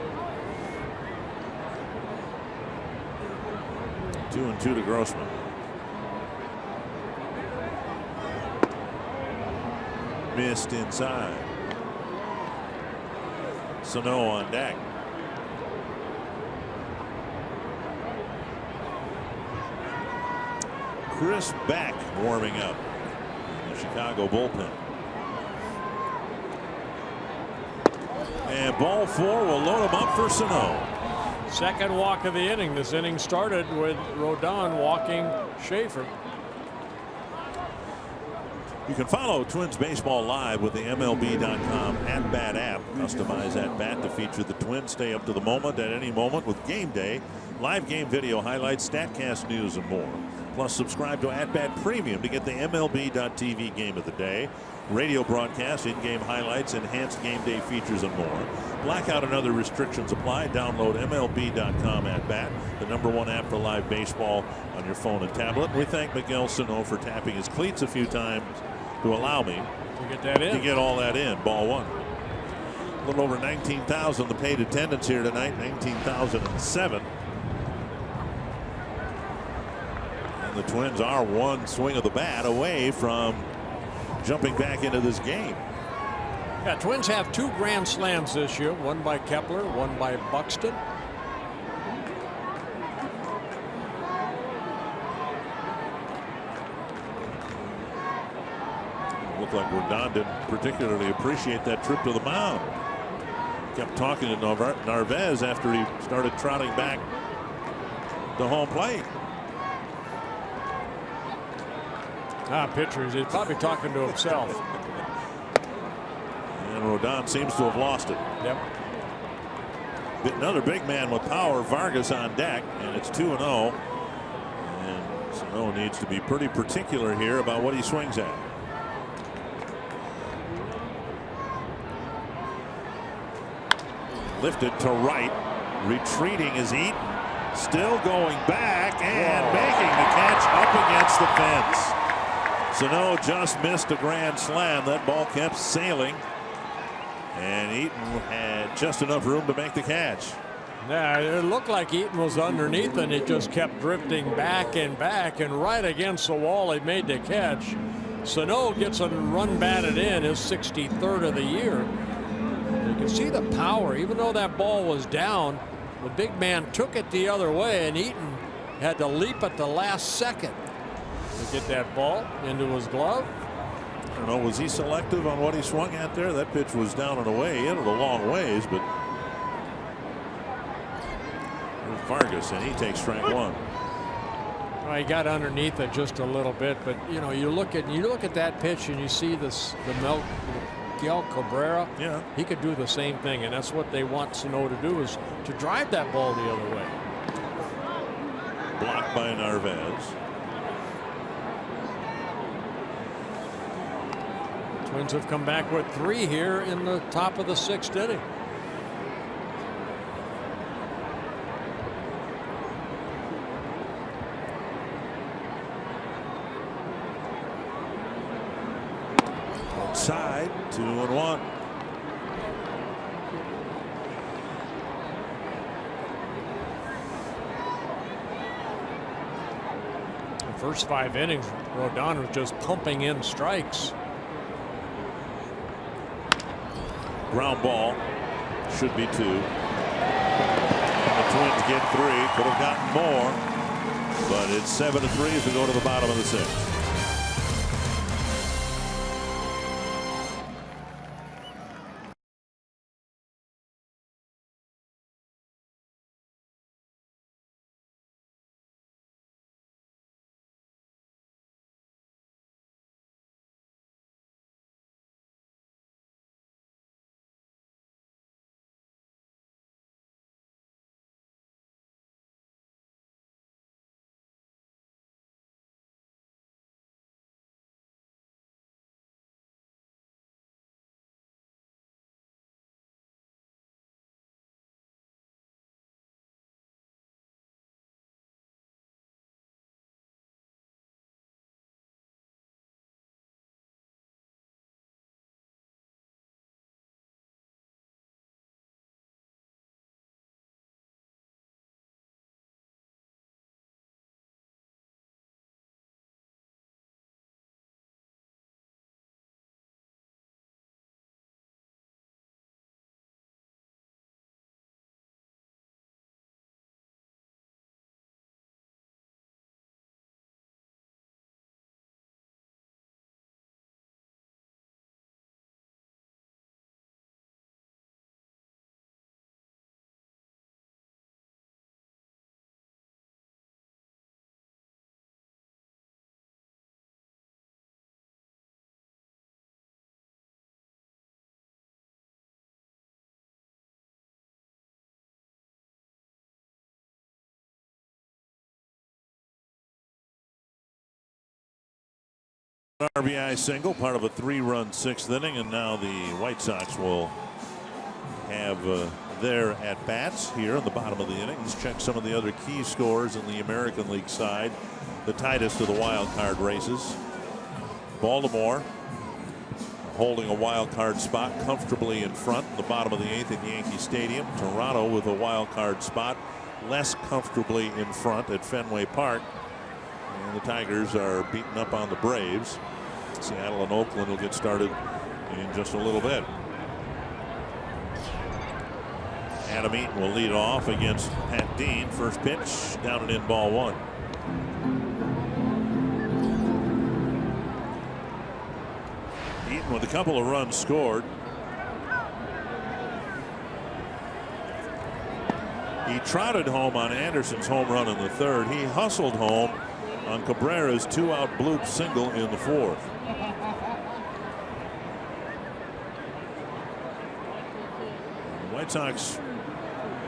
2-2 to Grossman. Missed inside. Sano on deck. Chris Beck warming up in the Chicago bullpen. And ball 4 will load him up for Sano. Second walk of the inning. This inning started with Rodon walking Schaefer. You can follow Twins baseball live with the MLB.com at-bat app. Customize at-bat to feature the Twins. Stay up to the moment at any moment with Game Day, live game video highlights, StatCast news, and more. Plus, subscribe to At-Bat Premium to get the MLB.TV game of the day, radio broadcasts, in-game highlights, enhanced game day features, and more. Blackout and other restrictions apply. Download MLB.com at-bat, the #1 app for live baseball on your phone and tablet. We thank Miguel Sano for tapping his cleats a few times to allow me to get that in. To get all that in. Ball 1. A little over 19,000 the paid attendance here tonight. 19,007. And the Twins are one swing of the bat away from jumping back into this game. Yeah, Twins have 2 grand slams this year, one by Kepler, one by Buxton. Looked like Rodon didn't particularly appreciate that trip to the mound. Kept talking to Narvaez after he started trotting back to home plate. Pitchers, he's probably talking to himself. And Rodon seems to have lost it. Yep. Another big man with power, Vargas on deck, and it's 2-0. And Sano needs to be pretty particular here about what he swings at. Lifted to right, retreating is Eaton, still going back and making the catch up against the fence. Sano just missed a grand slam. That ball kept sailing, and Eaton had just enough room to make the catch. Yeah, it looked like Eaton was underneath, and it just kept drifting back, and right against the wall. He made the catch. Sano gets a run batted in, his 63rd of the year. You can see the power. Even though that ball was down, the big man took it the other way, and Eaton had to leap at the last second to get that ball into his glove. I don't know, was he selective on what he swung at there? That pitch was down and away. He hit it a long ways, but there's Vargas, and he takes strike 1. Well, he got underneath it just a little bit, but you know, you look at that pitch and you see the Miguel Cabrera. Yeah, he could do the same thing, and that's what they want Sano to do, is to drive that ball the other way. Blocked by Narvaez. Twins have come back with 3 here in the top of the 6th inning. Outside, 2-1. The first 5 innings, Rodon was just pumping in strikes. Ground ball, should be 2. And the Twins get 3. Could have gotten more, but it's 7-3 as we go to the bottom of the 6th. RBI single, part of a 3-run 6th inning, and now the White Sox will have their at-bats here in the bottom of the inning. Let's check some of the other key scores in the American League side, the tightest of the wild card races. Baltimore holding a wild card spot comfortably in front in the bottom of the 8th at Yankee Stadium. Toronto with a wild card spot less comfortably in front at Fenway Park. And the Tigers are beating up on the Braves. Seattle and Oakland will get started in just a little bit. Adam Eaton will lead off against Pat Dean. First pitch, down and in, ball 1. Eaton with a couple of runs scored. He trotted home on Anderson's home run in the 3rd. He hustled home on Cabrera's 2-out bloop single in the 4th. The White Sox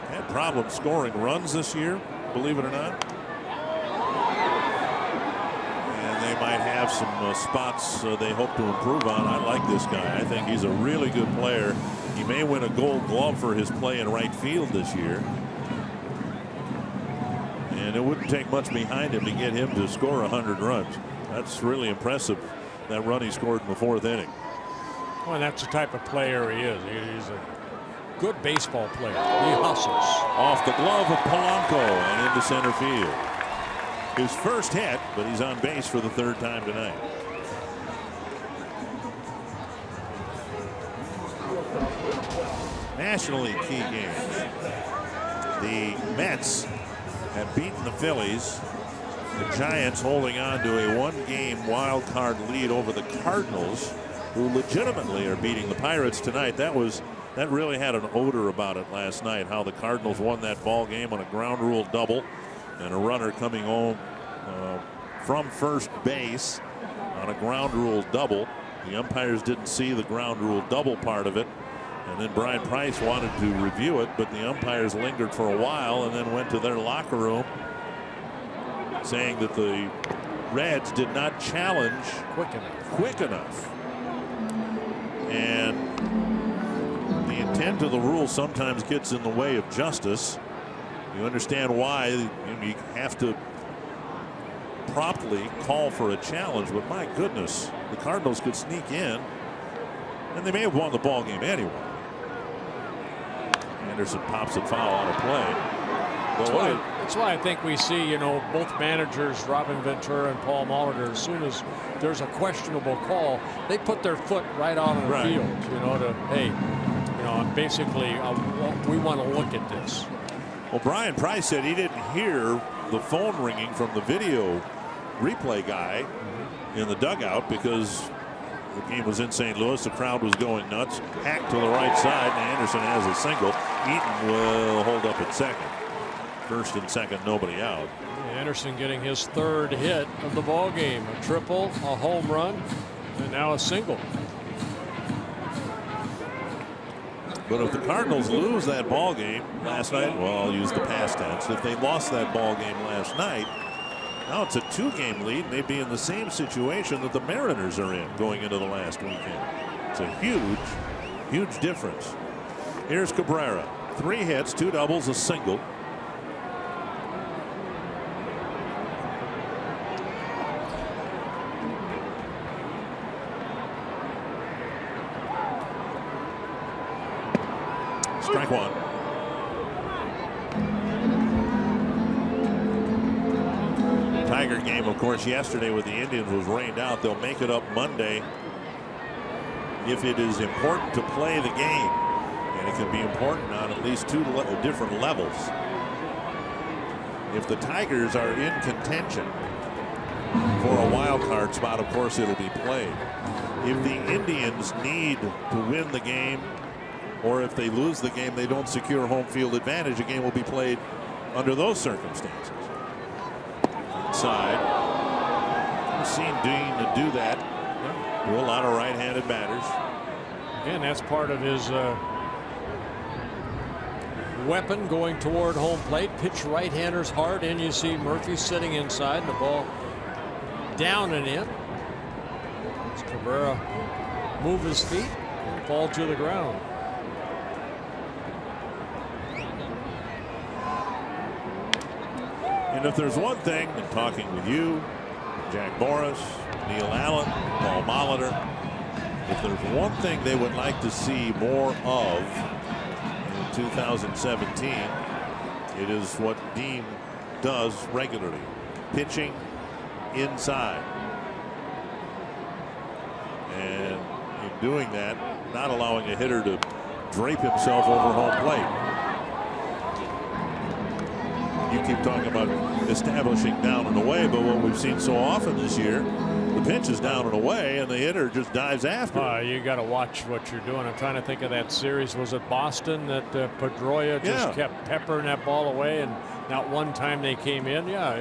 had problems scoring runs this year, believe it or not. And they might have some spots they hope to improve on. I like this guy. I think he's a really good player. He may win a Gold Glove for his play in right field this year. And it wouldn't take much behind him to get him to score 100 runs. That's really impressive, that run he scored in the 4th inning. Well, that's the type of player he is. He's a good baseball player. He hustles. Off the glove of Polanco and into center field. His first hit, but he's on base for the 3rd time tonight. National League key games. The Mets have beaten the Phillies. The Giants holding on to a 1-game wild card lead over the Cardinals, who legitimately are beating the Pirates tonight. That really had an odor about it last night, how the Cardinals won that ball game on a ground rule double and a runner coming home from first base on a ground rule double. The umpires didn't see the ground rule double part of it. And then Brian Price wanted to review it, but the umpires lingered for a while and then went to their locker room saying that the Reds did not challenge quick enough. And the intent of the rule sometimes gets in the way of justice. You understand why you have to promptly call for a challenge, but my goodness, the Cardinals could sneak in and they may have won the ball game anyway. Anderson pops it foul out of play. That's why I think we see, both managers, Robin Ventura and Paul Molitor, as soon as there's a questionable call, they put their foot right out on the field, basically, we want to look at this. Well, Brian Price said he didn't hear the phone ringing from the video replay guy in the dugout because the game was in St. Louis. The crowd was going nuts. Hack to the right side, and Anderson has a single. Eaton will hold up at second. First and second, nobody out. Anderson getting his third hit of the ball game. A triple, a home run, and now a single. But if the Cardinals lose that ball game last night, well, I'll use the past tense. If they lost that ball game last night, now it's a 2-game lead, and they'd be in the same situation that the Mariners are in going into the last weekend. It's a huge, huge difference. Here's Cabrera. 3 hits, 2 doubles, a single. Strike 1. Tiger game, of course, yesterday with the Indians was rained out. They'll make it up Monday if it is important to play the game. And it can be important on at least 2 different levels. If the Tigers are in contention for a wild card spot, of course, it'll be played. If the Indians need to win the game, or if they lose the game, they don't secure home field advantage, a game will be played under those circumstances. Inside. We've seen Dean to do that to a lot of right-handed batters. Again, that's part of his weapon going toward home plate. Pitch right-handers hard, and you see Murphy sitting inside, and the ball down and in. As Cabrera move his feet and fall to the ground. And if there's one thing in talking with you, Jack Morris, Neil Allen, Paul Molitor, if there's one thing they would like to see more of in 2017, it is what Dean does regularly, pitching inside. And in doing that, not allowing a hitter to drape himself over home plate. You keep talking about establishing down and away, but what we've seen so often this year, the pitch is down and away, and the hitter just dives after. You got to watch what you're doing. I'm trying to think of that series. Was it Boston that Pedroia just kept peppering that ball away, and not one time they came in? Yeah.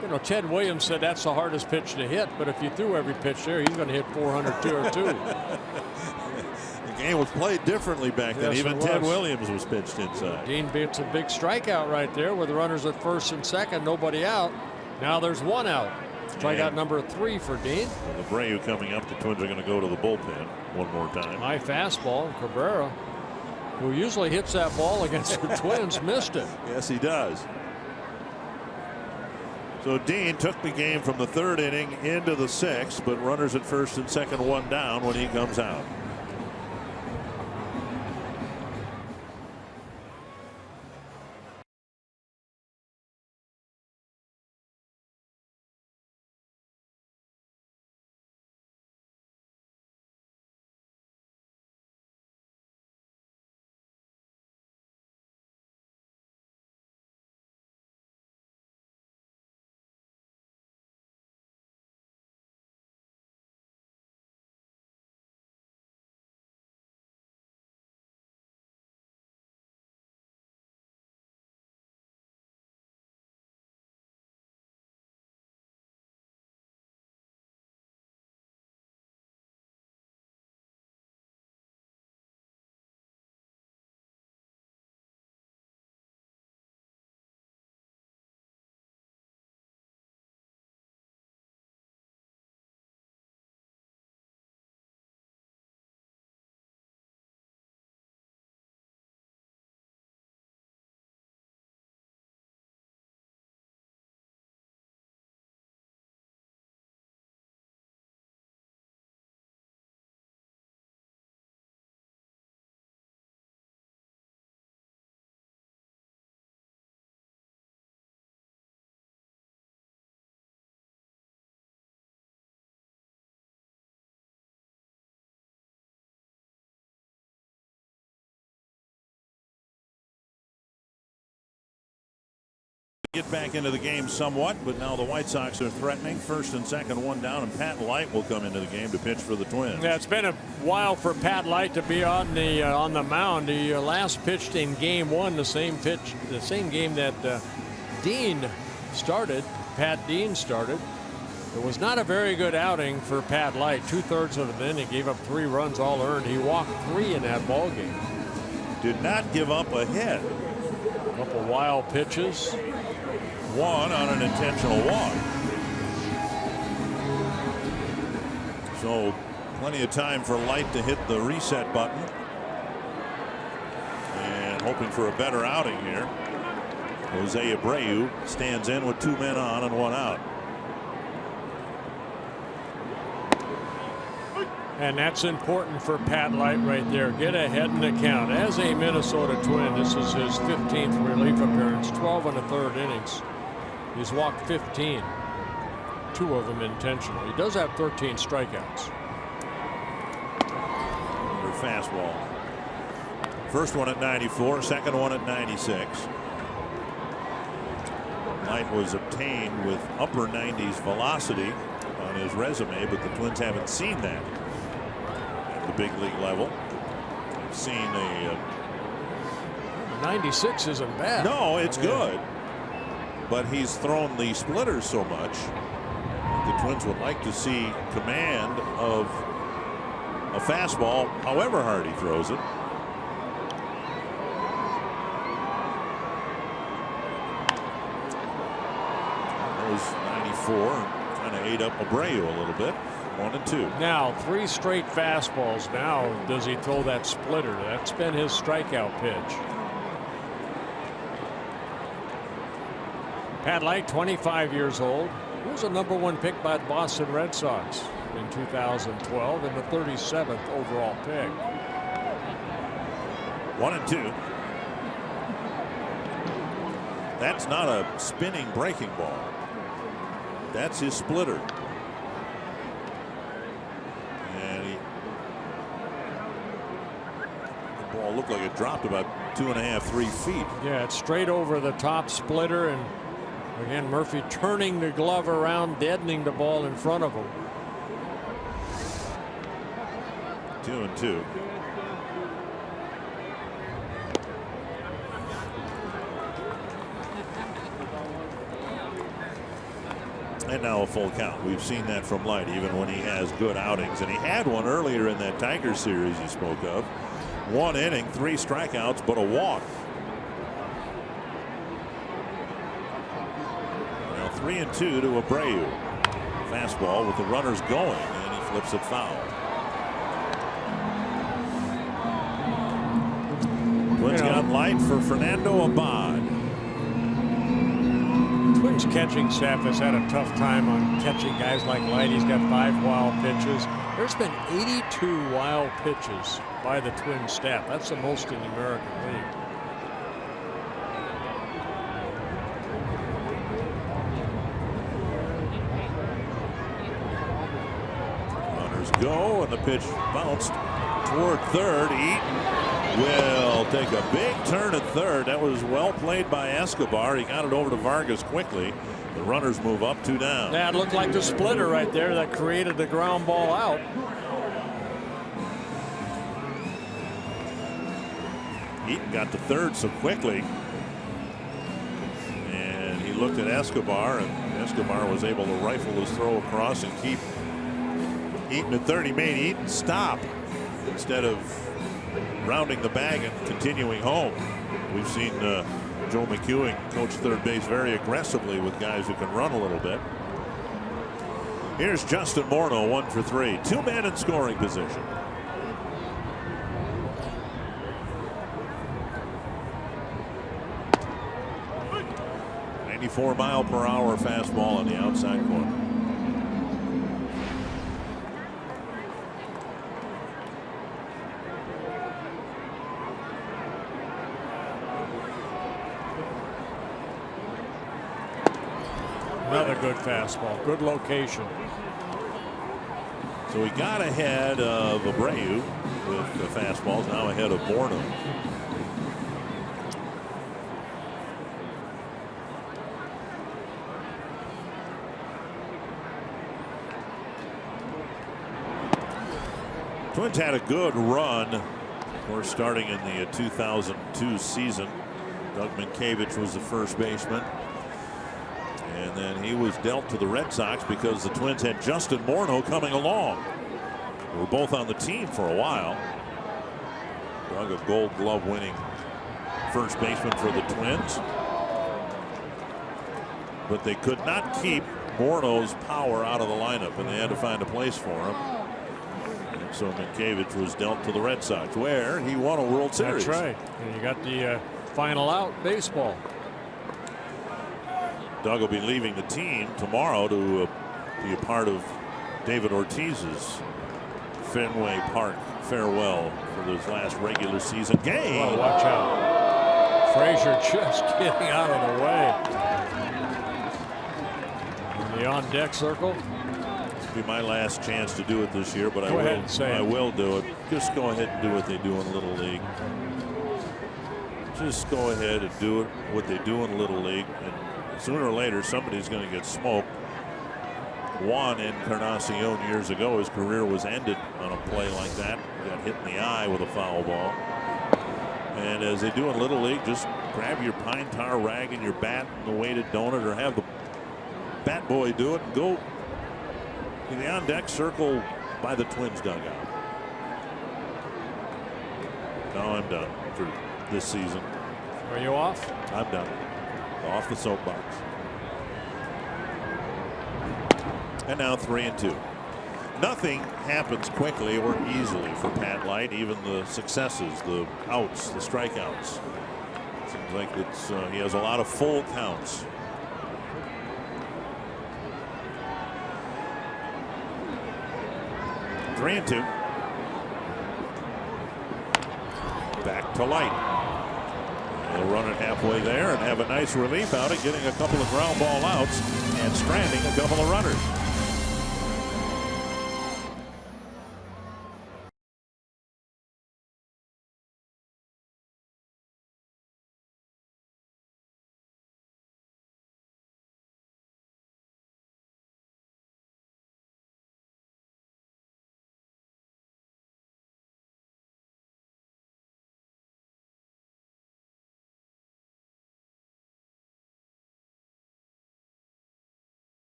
You know, Ted Williams said that's the hardest pitch to hit, but if you threw every pitch there, he's going to hit 402 or 2. The game was played differently back then. Yes, even Ted Williams was pitched inside. Dean beats a big strikeout right there with the runners at first and second, nobody out. Now there's 1 out. Strikeout number 3 for Dean. Well, Abreu coming up. The Twins are going to go to the bullpen one more time. High fastball. Cabrera, who usually hits that ball against the Twins, missed it. Yes, he does. So Dean took the game from the 3rd inning into the 6th, but runners at first and second, 1 down when he comes out. Get back into the game somewhat, but now the White Sox are threatening. First and second, one down, and Pat Light will come into the game to pitch for the Twins. Yeah, it's been a while for Pat Light to be on the mound. He last pitched in Game 1, the same game that Dean started. Pat Dean started. It was not a very good outing for Pat Light. 2/3 of the inning, gave up 3 runs, all earned. He walked 3 in that ball game. Did not give up a hit. A couple wild pitches. One on an intentional walk. So plenty of time for Light to hit the reset button. And hoping for a better outing here. Jose Abreu stands in with 2 men on and 1 out. And that's important for Pat Light right there. Get ahead in the count. As a Minnesota Twin, this is his 15th relief appearance, 12 1/3 innings. He's walked 15, 2 of them intentional. He does have 13 strikeouts. Their fastball. First one at 94, second one at 96. Light was obtained with upper 90s velocity on his resume, but the Twins haven't seen that at the big league level. They've seen a 96 isn't bad. No, it's good. But he's thrown the splitters so much. The Twins would like to see command of a fastball, however hard he throws it. That was 94, and kind of ate up Abreu a little bit. 1 and 2. Now 3 straight fastballs. Now does he throw that splitter? That's been his strikeout pitch. Pat Light, 25 years old. He was a #1 pick by the Boston Red Sox in 2012 and the 37th overall pick. 1 and 2. That's not a spinning breaking ball. That's his splitter. And the ball looked like it dropped about 2.5, 3 feet. Yeah, it's straight over the top splitter, and again Murphy turning the glove around, deadening the ball in front of him. 2 and 2. And now a full count. We've seen that from Light even when he has good outings, and he had one earlier in that Tiger series you spoke of. 1 inning, 3 strikeouts, but a walk. Now 3 and 2 to Abreu. Fastball with the runners going, and he flips it foul. Twins got Light for Fernando Abad. Twins catching staff has had a tough time on catching guys like Light. He's got 5 wild pitches. There's been 82 wild pitches by the Twins staff. That's the most in the American League. Runners go, and the pitch bounced toward third. Eaton will take a big turn at third. That was well played by Escobar. He got it over to Vargas quickly. The runners move up, 2 down. That looked like the splitter right there that created the ground ball out. Eaton got to third so quickly, and he looked at Escobar, and Escobar was able to rifle his throw across and keep Eaton at third. He made Eaton stop instead of rounding the bag and continuing home. We've seen Joe McEwing coach third base very aggressively with guys who can run a little bit. Here's Justin Morneau, 1 for 3. 2 men in scoring position. .94-mile-per-hour fastball on the outside corner. Another good fastball. Good location. So he got ahead of Abreu with the fastballs. Now ahead of Morneau. Twins had a good run. Of course, starting in the 2002 season. Doug Minkiewicz was the first baseman. And then he was dealt to the Red Sox because the Twins had Justin Morneau coming along. They were both on the team for a while. Doug, a Gold Glove winning first baseman for the Twins. But they could not keep Morneau's power out of the lineup, and they had to find a place for him. And so Minkiewicz was dealt to the Red Sox, where he won a World Series. That's right. And you got the final out baseball. Doug will be leaving the team tomorrow to be a part of David Ortiz's Fenway Park farewell for this last regular season game. Oh, watch out. Frazier just getting out of the way. In the on deck circle. This will be my last chance to do it this year, but I will do it. Just go ahead and do what they do in Little League. Just go ahead and do it what they do in Little League, and sooner or later somebody's going to get smoked. Juan Encarnacion years ago, his career was ended on a play like that. He got hit in the eye with a foul ball. And as they do in Little League, just grab your pine tar rag and your bat and the weighted donut, or have the bat boy do it and go in the on deck circle by the Twins dugout. Now I'm done for this season. Are you off? I'm done. Off the soapbox. And now 3-2. Nothing happens quickly or easily for Pat Light. Even the successes, the outs, the strikeouts. Seems like it's he has a lot of full counts. Three and two. Back to Light. They'll run it halfway there and have a nice relief outing, getting a couple of ground ball outs and stranding a couple of runners.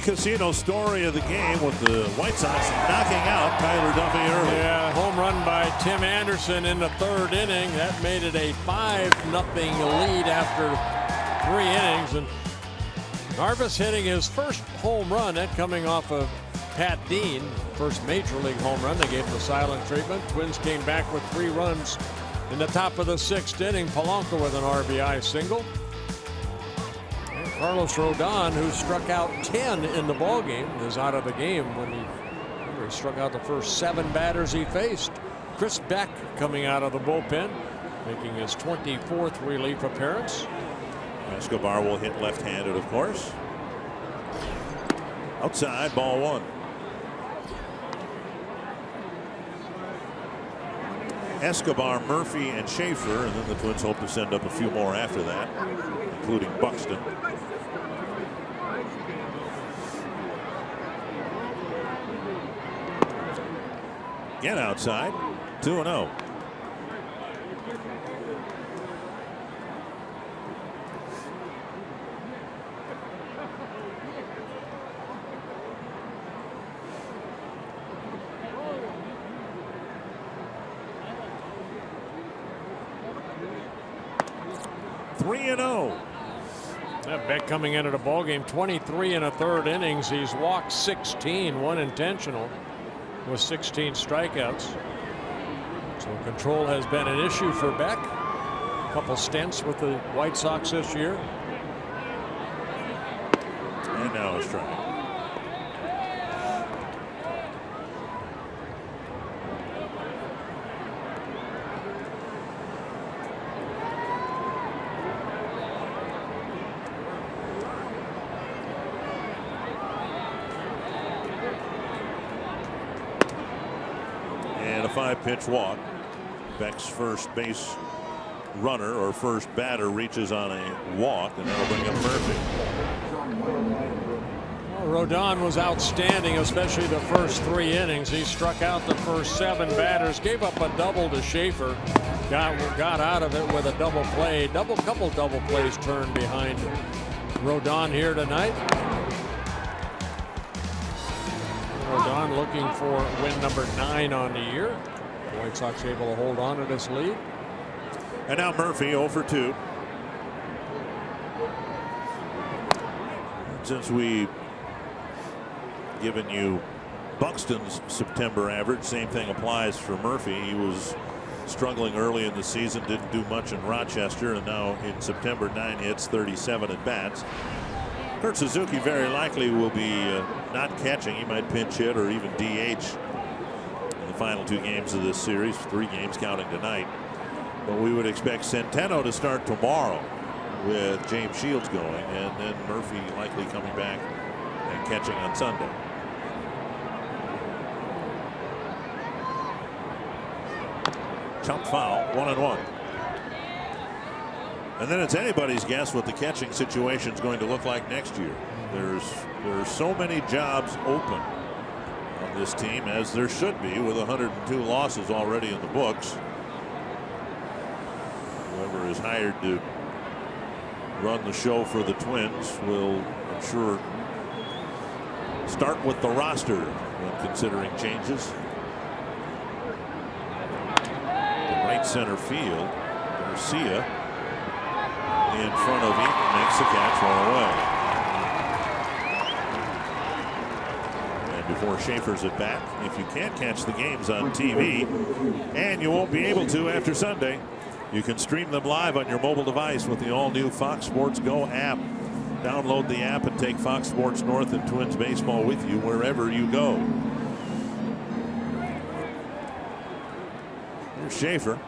Casino story of the game with the White Sox knocking out Tyler Duffy early. Yeah, home run by Tim Anderson in the third inning. That made it a 5-0 lead after 3 innings. And Narvis hitting his first home run, that coming off of Pat Dean, first major league home run. They gave the silent treatment. Twins came back with 3 runs in the top of the 6th inning. Polanco with an RBI single. Carlos Rodon, who struck out 10 in the ballgame, is out of the game when he struck out the first 7 batters he faced. Chris Beck coming out of the bullpen, making his 24th relief appearance. Escobar will hit left-handed, of course. Outside, ball 1. Escobar, Murphy, and Schaefer, and then the Twins hope to send up a few more after that, including Buxton. Again outside, 2-0. 3-0. Beck coming into the ballgame 23 1/3 innings. He's walked 16, one intentional, with 16 strikeouts. So control has been an issue for Beck. A couple stints with the White Sox this year. And now a strike. And a 5-pitch walk. Beck's first base runner or first batter reaches on a walk, and that'll bring up Murphy. Well, Rodon was outstanding, especially the first 3 innings. He struck out the first 7 batters, gave up a double to Schaefer, got out of it with a double play. Couple double plays turned behind Rodon here tonight. Rodon looking for win number 9 on the year. The White Sox able to hold on to this lead. And now Murphy 0 for 2. Since we given you Buxton's September average, same thing applies for Murphy. He was struggling early in the season, didn't do much in Rochester, and now in September 9 hits, 37 at bats. Kurt Suzuki very likely will be not catching. He might pinch hit or even DH in the final 2 games of this series, 3 games counting tonight. But we would expect Centeno to start tomorrow with James Shields going, and then Murphy likely coming back and catching on Sunday. Chop foul, 1-1. And then it's anybody's guess what the catching situation is going to look like next year. There's so many jobs open on this team, as there should be, with 102 losses already in the books. Whoever is hired to run the show for the Twins will, I'm sure, start with the roster when considering changes. The right center field, Garcia in front of Eaton makes the catch far away. And before Schaefer's at bat, if you can't catch the games on TV, and you won't be able to after Sunday, you can stream them live on your mobile device with the all-new Fox Sports Go app. Download the app and take Fox Sports North and Twins baseball with you wherever you go. Here's Schaefer.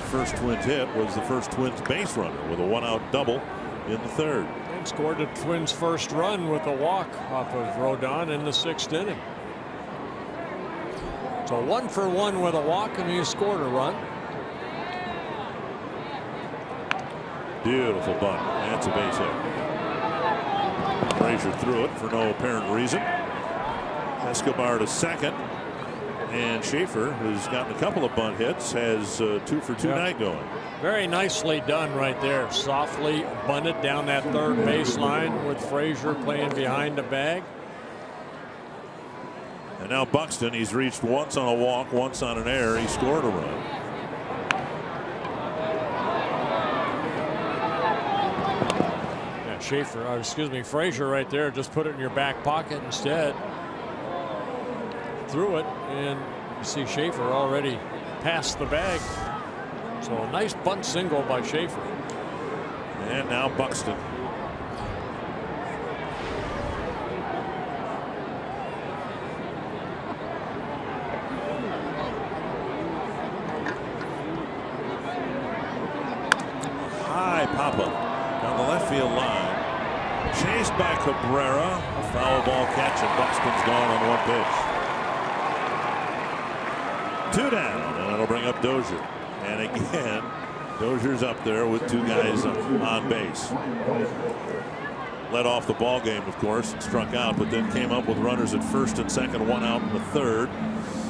First Twins hit was the first Twins base runner with a 1-out double in the 3rd. And scored the Twins' first run with a walk off of Rodon in the 6th inning. So 1 for 1 with a walk, and he scored a run. Beautiful bunt. That's a base hit. Frazier threw it for no apparent reason. Escobar to second. And Schaefer, who's gotten a couple of bunt hits, has 2 for 2 night going. Very nicely done right there. Softly bunted down that 3rd baseline with Frazier playing behind the bag. And now Buxton, he's reached once on a walk, once on an error. He scored a run. Yeah, Frazier right there, just put it in your back pocket instead. Threw it, and you see Schaefer already past the bag. So a nice bunt single by Schaefer. And now Buxton. High pop-up down the left field line. Chased by Cabrera. A foul ball catch, and Buxton's gone on 1 pitch. 2 down, and that'll bring up Dozier. And again, Dozier's up there with 2 guys on base. Led off the ball game, of course, and struck out, but then came up with runners at first and second, 1 out in the 3rd.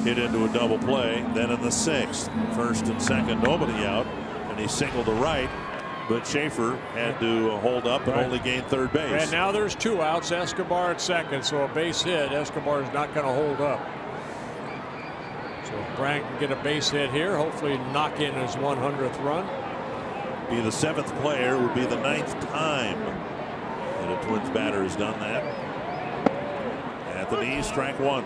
Hit into a double play. Then in the 6th, first and second, nobody out, and he singled to right. But Schaefer had to hold up and only gain 3rd base. And now there's 2 outs. Escobar at second, so a base hit. Escobar is not going to hold up. So Brandt can get a base hit here, hopefully knock in his 100th run. Be the 7th player, would be the 9th time that a Twins batter has done that. At the knee, strike 1.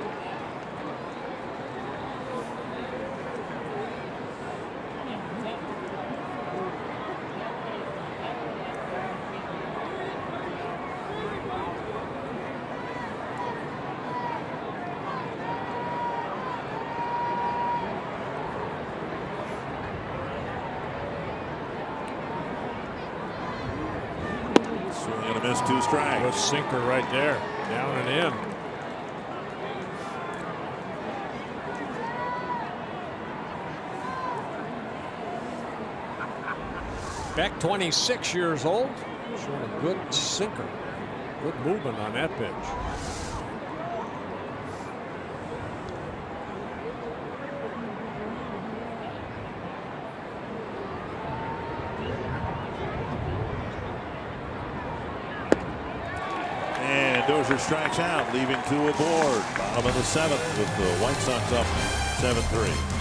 Swing and a miss, 2 strikes. A sinker right there, down and in. Beck, 26 years old, showing a good sinker. Good movement on that pitch. And Dozier strikes out, leaving 2 aboard. Bottom of the 7th with the White Sox up 7-3.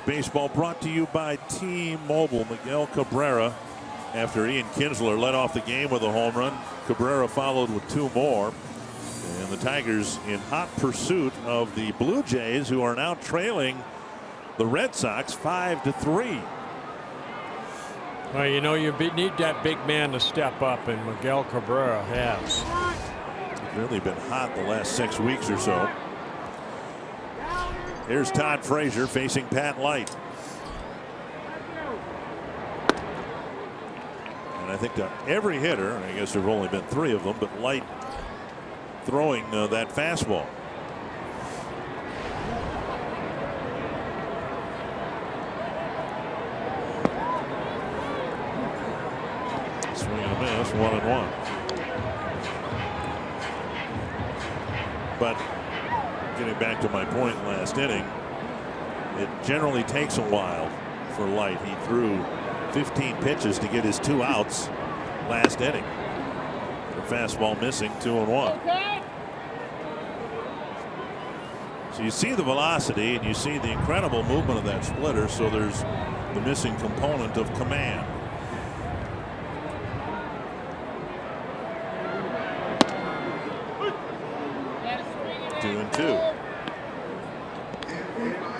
Baseball brought to you by T-Mobile. Miguel Cabrera, after Ian Kinsler led off the game with a home run, Cabrera followed with 2 more. And the Tigers in hot pursuit of the Blue Jays, who are now trailing the Red Sox 5-3. Well, you know, you need that big man to step up, and Miguel Cabrera has. He's really been hot the last 6 weeks or so. Here's Todd Frazier facing Pat Light. And I think to every hitter, I guess there have only been 3 of them, but Light throwing that fastball. Swing and a miss, 1-1. But getting back to my point last inning, it generally takes a while for Light. He threw 15 pitches to get his 2 outs last inning. The fastball missing, 2-1. So you see the velocity and you see the incredible movement of that splitter, so there's the missing component of command.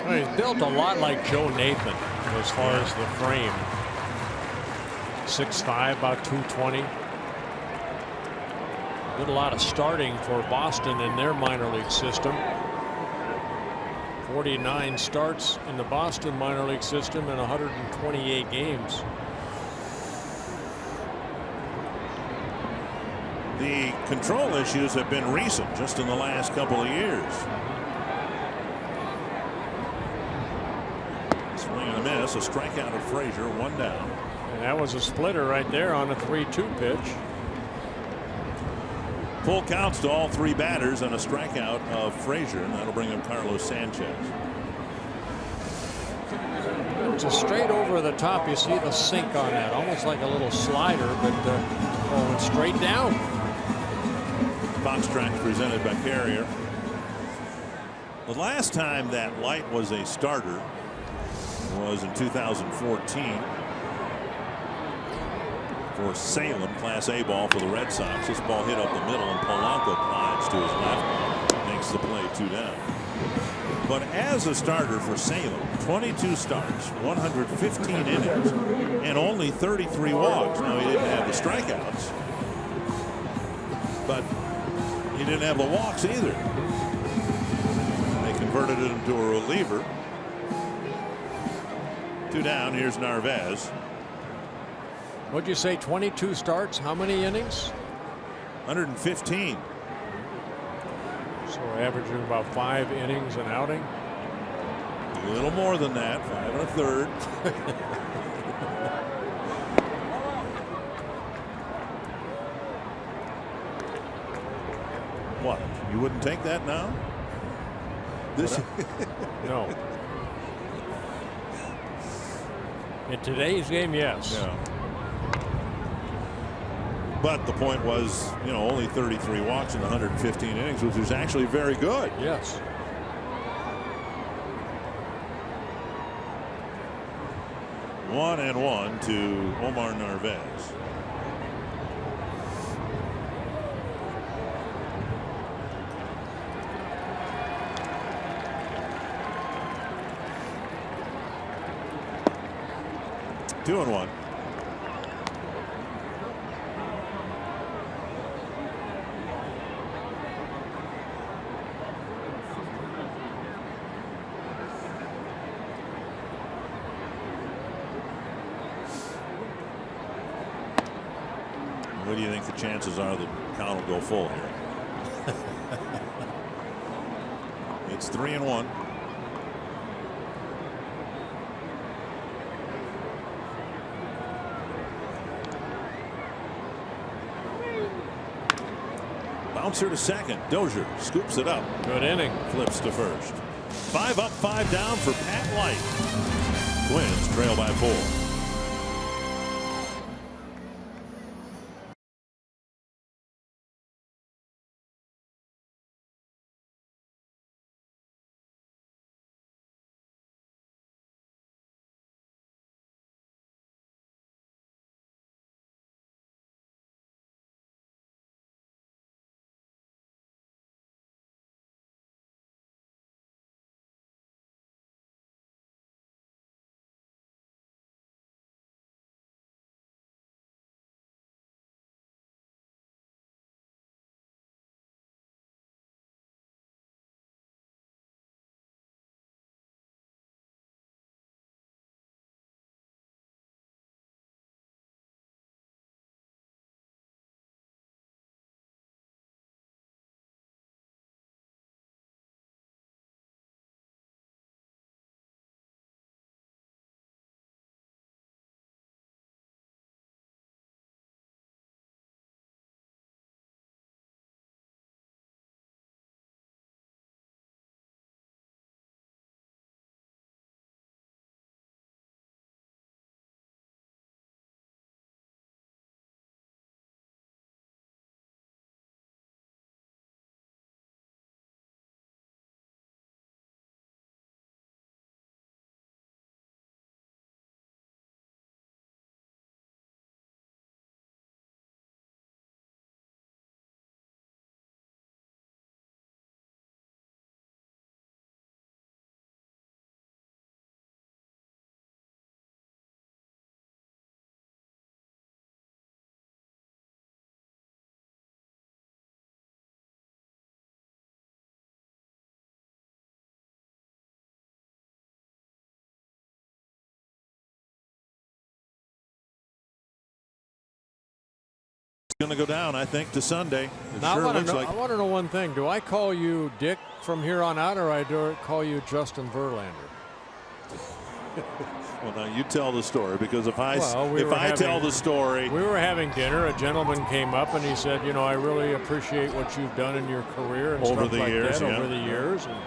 Well, he's built a lot like Joe Nathan as far as the frame. 6'5", about 220. Did a lot of starting for Boston in their minor league system. 49 starts in the Boston minor league system in 128 games. The control issues have been recent, just in the last couple of years. Swing and a miss, a strikeout of Frazier, 1 down. And that was a splitter right there on a 3-2 pitch. Full counts to all three batters and a strikeout of Frazier, and that'll bring up Carlos Sanchez. Just straight over the top. You see the sink on that, almost like a little slider, but going straight down. Box tracks presented by Carrier. The last time that light was a starter was in 2014 for Salem, Class A ball for the Red Sox. This ball hit up the middle, and Polanco glides to his left, makes the play 2 down. But as a starter for Salem, 22 starts, 115 innings, and only 33 walks. Now, he didn't have the strikeouts, but he didn't have the walks either. They converted it into a reliever. 2 down. Here's Narvaez. What'd you say? 22 starts. How many innings? 115. So we're averaging about 5 innings an outing. A little more than that. 5 1/3. What? You wouldn't take that now? This no. In today's game, yes. Yeah. But the point was, you know, only 33 walks in 115 innings, which is actually very good. Yes. One and one to Omar Narvaez. Two and one. What do you think the chances are that count will go full here? It's 3 and 1. Bouncer to second. Dozier scoops it up. Good inning. Flips to first. 5 up, 5 down for Pat Light. Twins trail by 4. Going to go down, I think, to Sunday. Now, I want to know one thing. Do I call you Dick from here on out, or I do call you Justin Verlander? Well, now you tell the story, because if I tell the story. We were having dinner. A gentleman came up and he said, you know, I really appreciate what you've done in your career and over stuff the like years, that yeah. over the years. And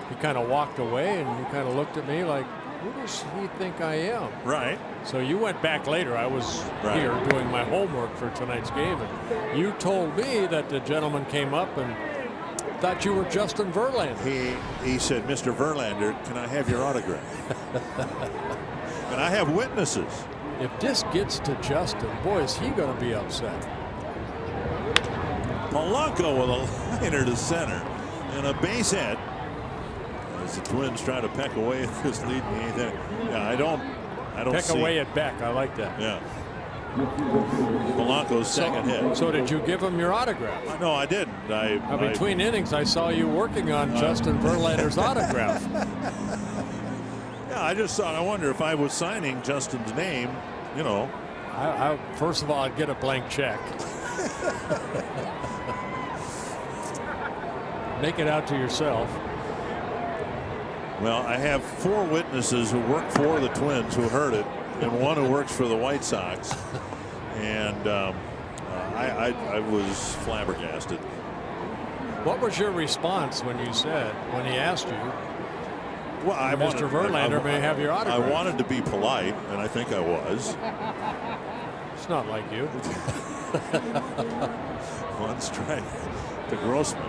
he kind of walked away and he kind of looked at me like, who does he think I am? Right. So you went back later. I was here doing my homework for tonight's game, and you told me that the gentleman came up and thought you were Justin Verlander. He said, Mr. Verlander, can I have your autograph? And I have witnesses. If this gets to Justin, boy, is he going to be upset. Polanco with a liner to center and a base hit as the Twins try to peck away at this lead in the eighth inning. Yeah, I don't peck see away at Beck. I like that. Yeah. Polanco's second hit. So did you give him your autograph? No, I didn't. Between innings, I saw you working on Justin Verlander's autograph. Yeah, I just thought, I wonder if I was signing Justin's name, you know. First of all, I'd get a blank check. Make it out to yourself. Well, I have 4 witnesses who work for the Twins who heard it, and 1 who works for the White Sox. And I was flabbergasted. What was your response when he asked you? Well, Mr. Verlander may have your autograph. I wanted to be polite, and I think I was. It's not like you. 1 strike to Grossman.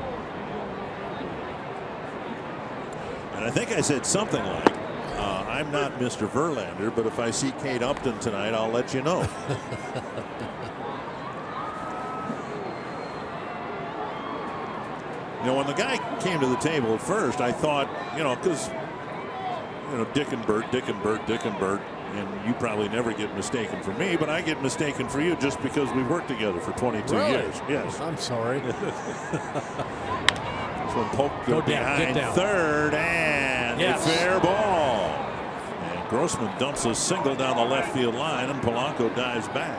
And I think I said something like, I'm not Mr. Verlander, but if I see Kate Upton tonight, I'll let you know. You know, when the guy came to the table at first, I thought, you know, because, you know, Dick and Bert, and you probably never get mistaken for me, but I get mistaken for you just because we've worked together for 22 years. Yes. I'm sorry. This one poked behind third, and a fair ball. And Grossman dumps a single down the left field line, and Polanco dives back.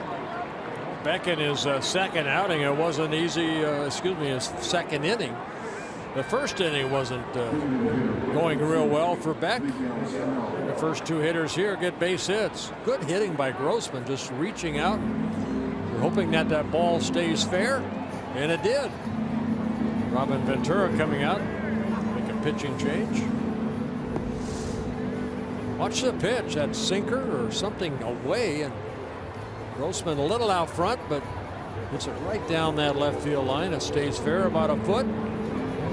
Beck in his second outing, it wasn't easy. His second inning. The first inning wasn't going real well for Beck. The first 2 hitters here get base hits. Good hitting by Grossman, just reaching out, hoping that ball stays fair, and it did. Robin Ventura coming out, make a pitching change. Watch the pitch, that sinker or something away, and Grossman a little out front, but hits it right down that left field line. It stays fair about a foot.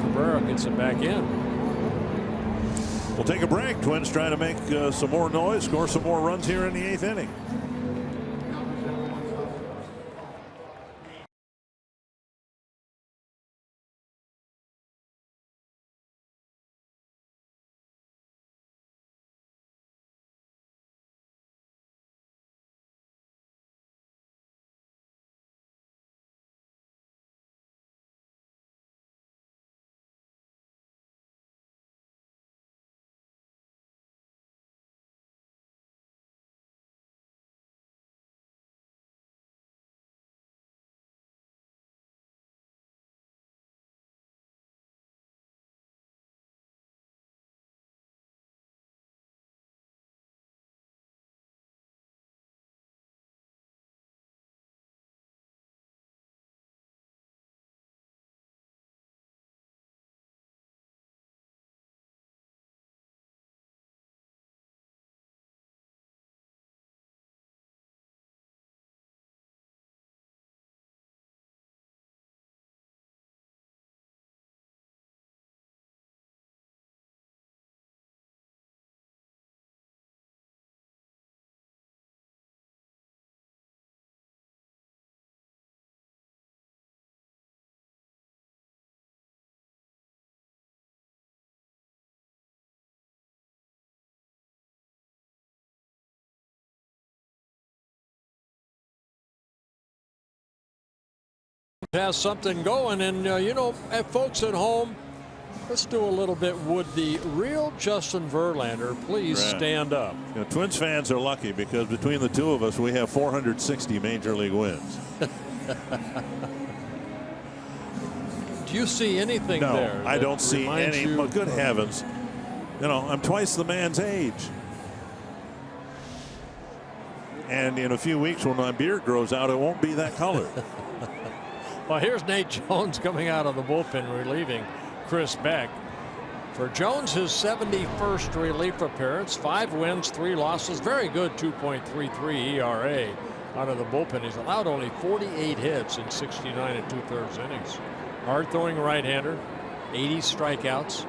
Cabrera gets it back in. We'll take a break. Twins trying to make some more noise, score some more runs here in the 8th inning. Has something going, and you know, folks at home, let's do a little bit. Would the real Justin Verlander please stand up? You know, Twins fans are lucky because between the 2 of us, we have 460 major league wins. Do you see anything there? No, I don't see any. But good heavens, you know, I'm twice the man's age. And in a few weeks, when my beard grows out, it won't be that color. Well, here's Nate Jones coming out of the bullpen, relieving Chris Beck. For Jones, his 71st relief appearance, 5 wins, 3 losses, very good 2.33 ERA out of the bullpen. He's allowed only 48 hits in 69 2/3 innings. Hard throwing right-hander, 80 strikeouts.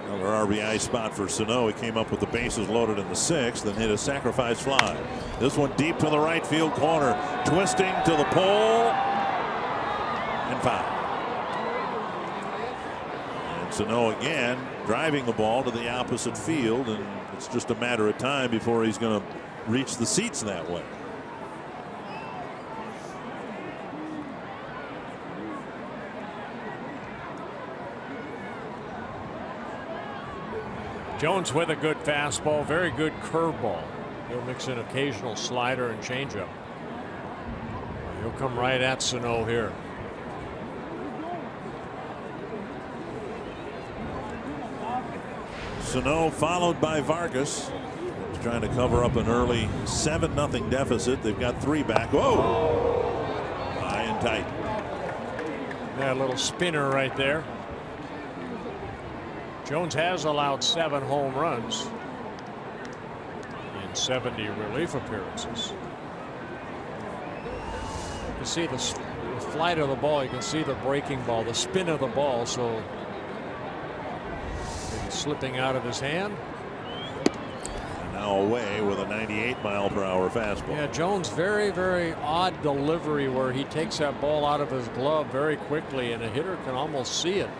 Another RBI spot for Sano. He came up with the bases loaded in the 6th, then hit a sacrifice fly. This one deep to the right field corner, twisting to the pole, and foul. And Sano again driving the ball to the opposite field, and it's just a matter of time before he's going to reach the seats that way. Jones with a good fastball, very good curveball. He'll mix in occasional slider and changeup. He'll come right at Sano here. Sano followed by Vargas. He's trying to cover up an early 7-0 deficit. They've got 3 back. Whoa! High and tight. That little spinner right there. Jones has allowed 7 home runs in 70 relief appearances. You can see the flight of the ball. You can see the breaking ball, the spin of the ball. So maybe slipping out of his hand. And now away with a 98-mile-per-hour fastball. Yeah, Jones very, very odd delivery where he takes that ball out of his glove very quickly, and a hitter can almost see it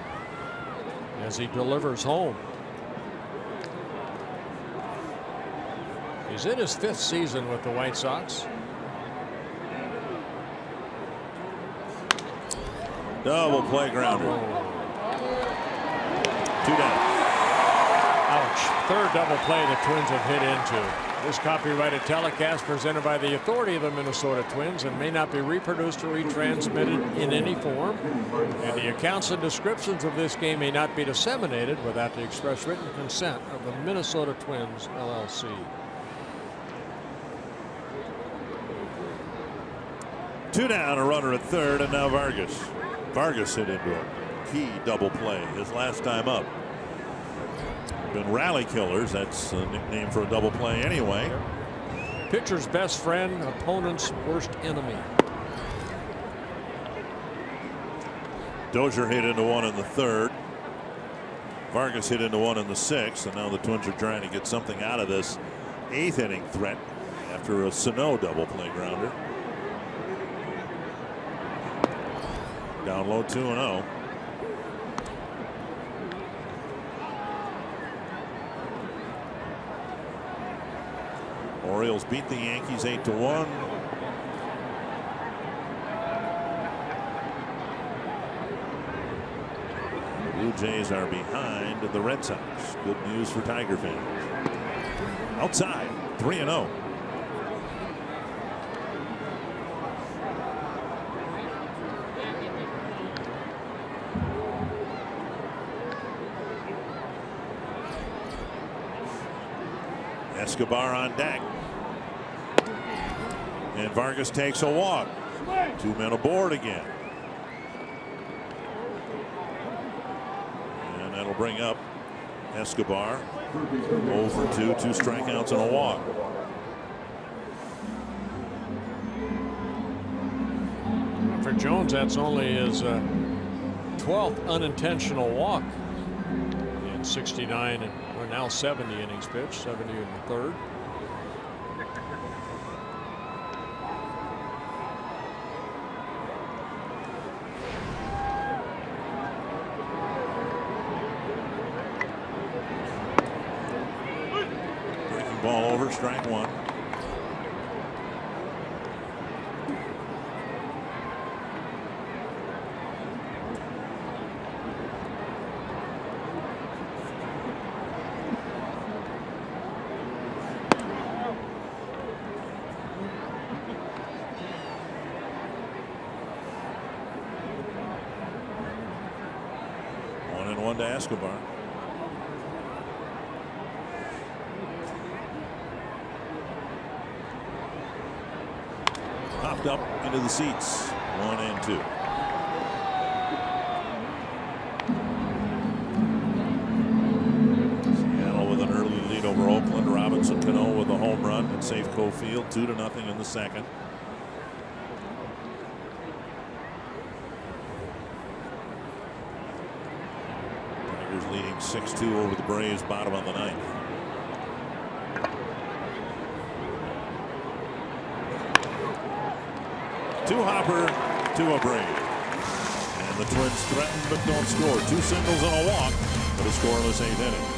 as he delivers home. He's in his 5th season with the White Sox. Double play grounder. 2 down. Ouch. 3rd double play the Twins have hit into. This copyrighted telecast presented by the authority of the Minnesota Twins and may not be reproduced or retransmitted in any form. And the accounts and descriptions of this game may not be disseminated without the express written consent of the Minnesota Twins, LLC. Two down, a runner at 3rd, and now Vargas. Vargas hit into a key double play his last time up. Been rally killers. That's a nickname for a double play anyway. Pitcher's best friend, opponent's worst enemy. Dozier hit into one in the 3rd. Vargas hit into one in the 6th, and now the Twins are trying to get something out of this 8th inning threat after a Sano double play grounder. Down low 2-0. Orioles beat the Yankees 8-1. Blue Jays are behind the Red Sox. Good news for Tiger fans. Outside, 3-0. Escobar on deck. And Vargas takes a walk. 2 men aboard again. And that'll bring up Escobar. 0 for 2, 2 strikeouts and a walk. For Jones, that's only his 12th unintentional walk in 69 and or now 70 innings pitched, 70 in the 3rd. Breaking ball over, strike 1. To Escobar. popped up into the seats. 1-2. Seattle with an early lead over Oakland. Robinson Cano with a home run at Safeco Field. 2-0 in the second. Tigers leading 6-2 over the Braves, bottom of the ninth. Two hopper to a Brave. And the Twins threaten but don't score. 2 singles and a walk, but a scoreless 8th inning.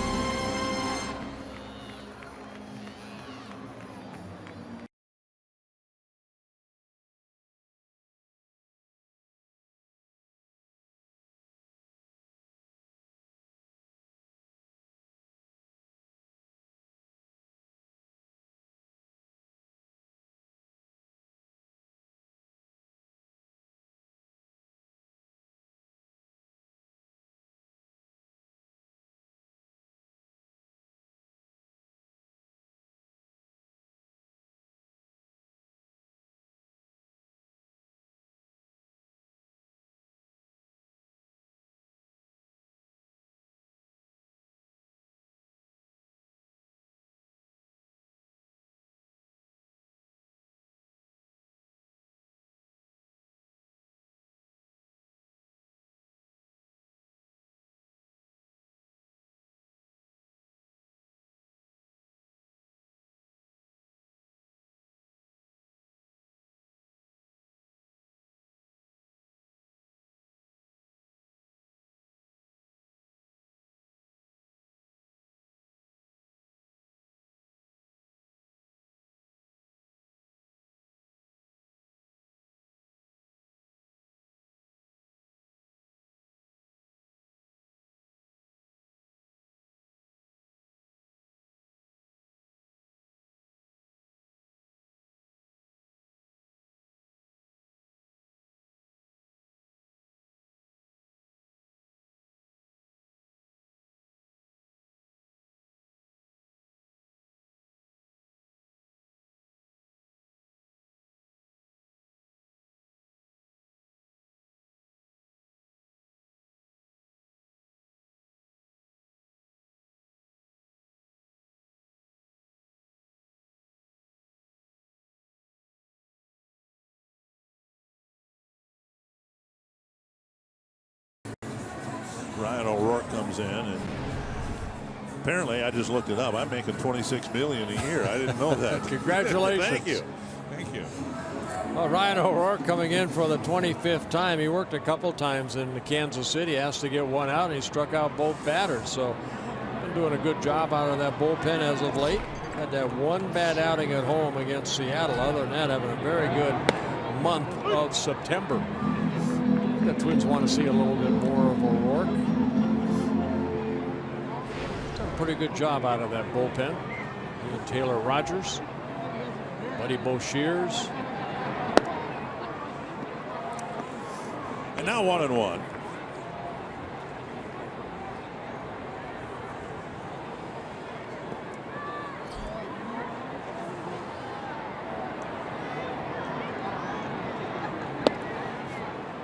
Ryan O'Rourke comes in, and apparently, I just looked it up, I'm making $26 million a year. I didn't know that. Congratulations. Thank you. Thank you. Well, Ryan O'Rourke coming in for the 25th time. He worked a couple times in Kansas City, asked to get one out, and he struck out both batters. So been doing a good job out of that bullpen as of late. Had that one bad outing at home against Seattle. Other than that, having a very good month of September. The Twins want to see a little bit more of O'Rourke. Done a pretty good job out of that bullpen. And Taylor Rogers, Buddy Boshears. And now 1-1.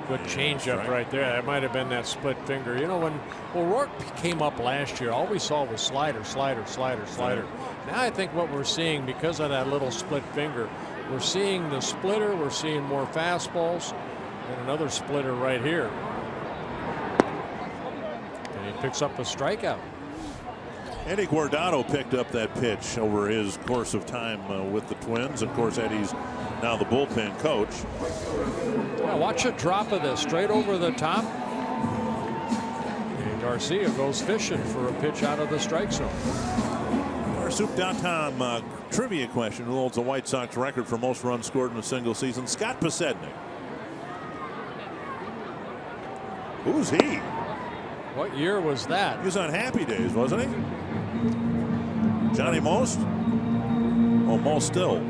Good changeup right there. That might have been that split finger. You know, when O'Rourke came up last year, all we saw was slider, slider, slider, slider. Now I think what we're seeing, because of that little split finger, we're seeing the splitter, we're seeing more fastballs, and another splitter right here. And he picks up a strikeout. Eddie Guardado picked up that pitch over his course of time with the Twins. Of course, Eddie's now the bullpen coach. Now watch a drop of this straight over the top. And Garcia goes fishing for a pitch out of the strike zone. Soup.com trivia question: who holds the White Sox record for most runs scored in a single season? Scott Posednik. Who's he? What year was that? He was on Happy Days, wasn't he? Johnny Most? Oh, Mostel.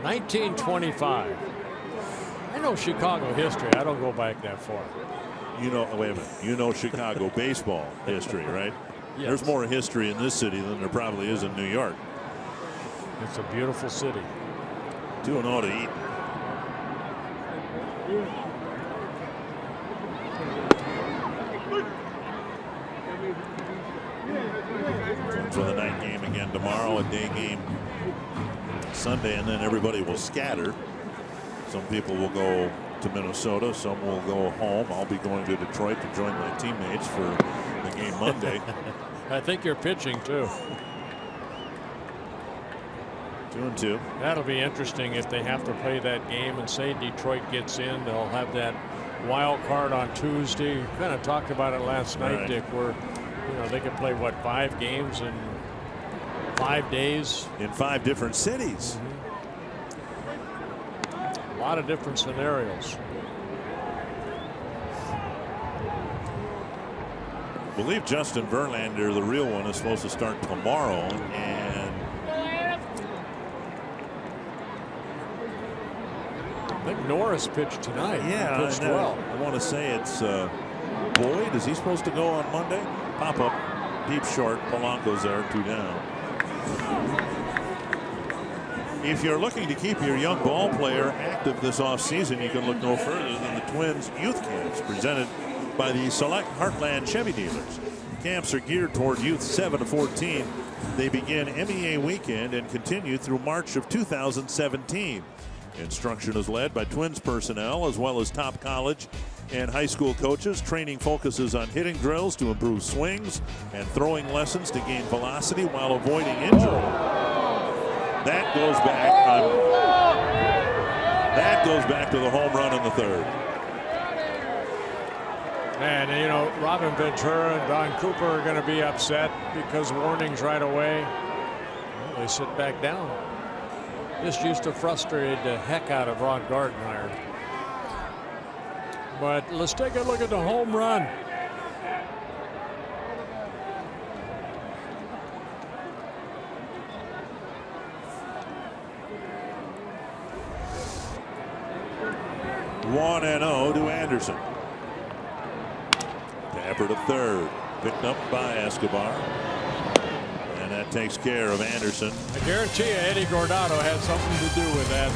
1925. I know Chicago history. I don't go back that far. You know, wait a minute. You know Chicago baseball history, right? Yes. There's more history in this city than there probably is in New York. It's a beautiful city. 2-0 to Eaton. For the night game again tomorrow, a day game Sunday, and then everybody will scatter. Some people will go to Minnesota, some will go home. I'll be going to Detroit to join my teammates for the game Monday. I think you're pitching too. 2-2. That'll be interesting if they have to play that game and say Detroit gets in. They'll have that wild card on Tuesday. We kind of talked about it last night, right, Dick, where they could play what, 5 games in 5 days in 5 different cities. A lot of different scenarios. I believe Justin Verlander, the real one, is supposed to start tomorrow, and I think Norris pitched tonight. Yeah, He pitched well. I want to say it's Boyd. Is he supposed to go on Monday? Pop up, deep short. Polanco's there, 2 down. If you're looking to keep your young ball player active this offseason, you can look no further than the Twins youth camps presented by the Select Heartland Chevy dealers. Camps are geared toward youth 7 to 14. They begin MEA weekend and continue through March of 2017. Instruction is led by Twins personnel as well as top college and high school coaches. Training focuses on hitting drills to improve swings and throwing lessons to gain velocity while avoiding injury. That goes back to the home run in the 3rd. And Robin Ventura and Don Cooper are going to be upset because warnings right away. Well, they sit back down. This used to frustrate the heck out of Ron Gardenhire. But let's take a look at the home run. One and 0 to Anderson. Tapper to 3rd. Picked up by Escobar. And that takes care of Anderson. I guarantee you Eddie Gordado had something to do with that.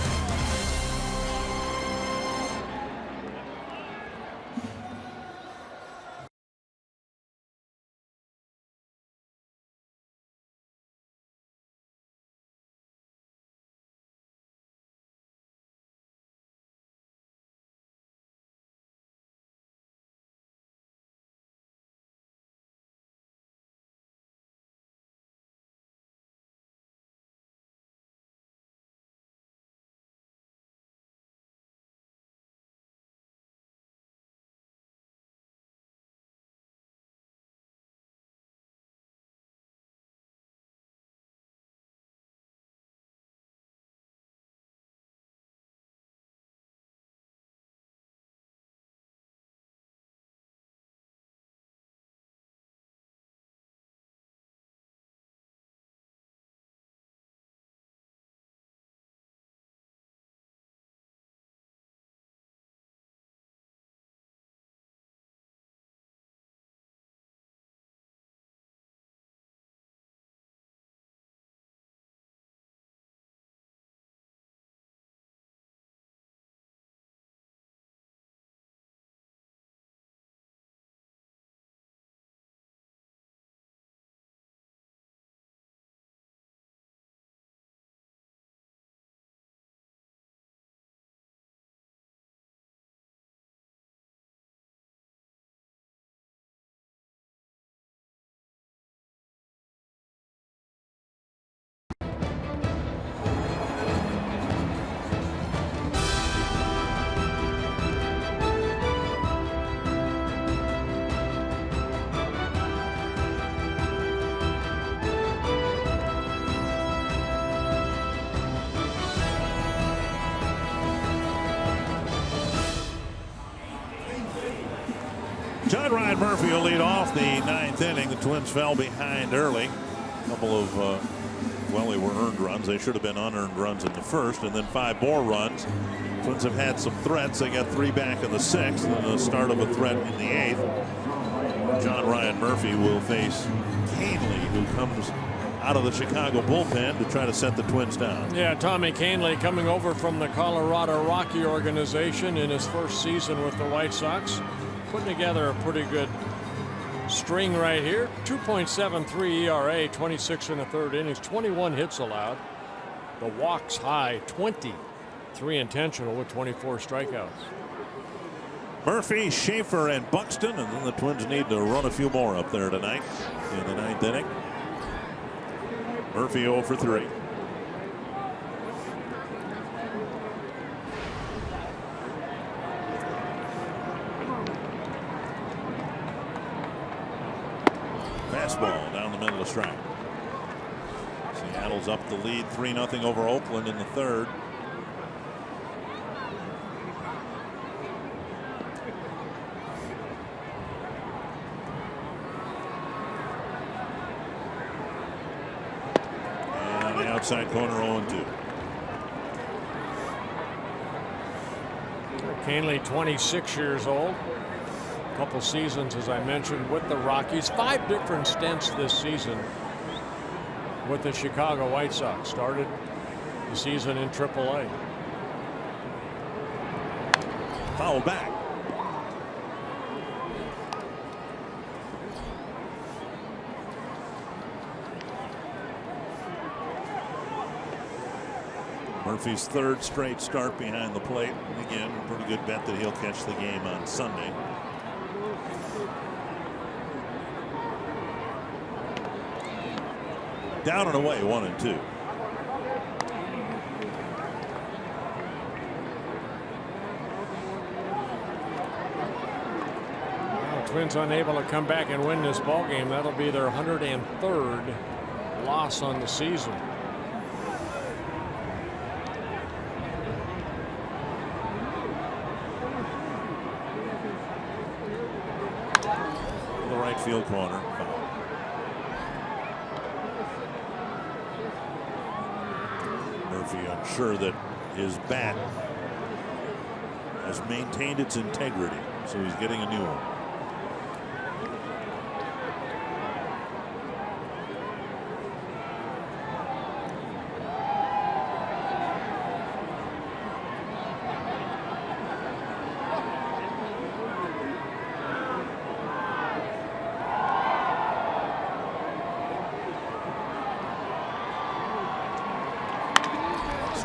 John Ryan Murphy will lead off the 9th inning. The Twins fell behind early. A couple of, they were earned runs. They should have been unearned runs in the 1st, and then 5 more runs. Twins have had some threats. They got 3 back in the 6th, and the start of a threat in the 8th. John Ryan Murphy will face Canely, who comes out of the Chicago bullpen to try to set the Twins down. Yeah, Tommy Kahnle coming over from the Colorado Rocky organization in his first season with the White Sox, putting together a pretty good string right here. 2.73 ERA, 26 in the third innings, 21 hits allowed. The walks high, 20, 3 intentional with 24 strikeouts. Murphy, Schaefer, and Buxton, and then the Twins need to run a few more up there tonight in the 9th inning. Murphy 0 for 3. Fastball down the middle of strike. Seattle's up the lead 3-0 over Oakland in the third. Outside corner 0-2. Kahnle 26 years old. A couple seasons, as I mentioned, with the Rockies. 5 different stints this season with the Chicago White Sox. Started the season in AAA. Foul back. Murphy's third straight start behind the plate. And again, pretty good bet that he'll catch the game on Sunday. Down and away, 1-2. Twins unable to come back and win this ball game. That'll be their 103rd loss on the season. Field corner. Murphy unsure that his bat has maintained its integrity, so he's getting a new one.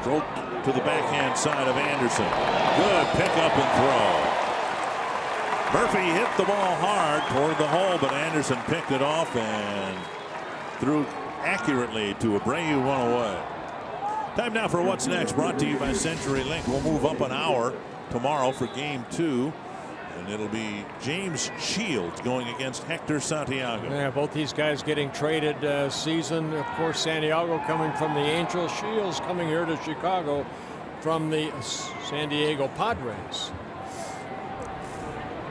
Stroke to the backhand side of Anderson. Good pickup and throw. Murphy hit the ball hard toward the hole, but Anderson picked it off and threw accurately to Abreu, one away. Time now for What's Next, brought to you by CenturyLink. We'll move up an hour tomorrow for Game 2. And it'll be James Shields going against Hector Santiago. Yeah, both these guys getting traded season. Of course, Santiago coming from the Angels. Shields coming here to Chicago from the San Diego Padres.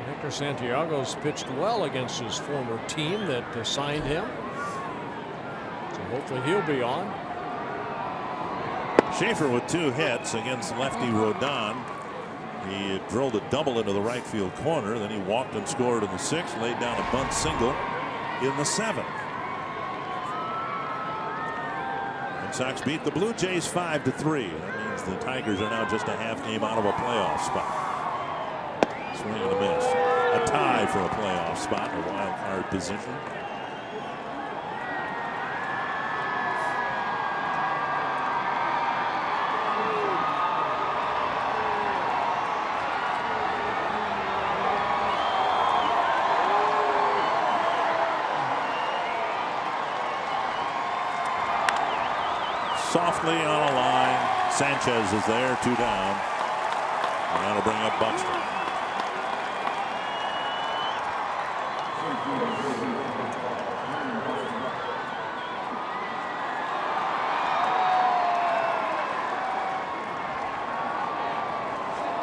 Hector Santiago's pitched well against his former team that signed him. So hopefully he'll be on. Schaefer with 2 hits against lefty Rodon. He drilled a double into the right field corner. Then he walked and scored in the 6th, laid down a bunt single in the 7th. Red Sox beat the Blue Jays 5-3. That means the Tigers are now just a half game out of a playoff spot. Swing and a miss. A tie for a playoff spot in a wild card position. Softly on a line. Sanchez is there, 2 down. And that'll bring up Buxton.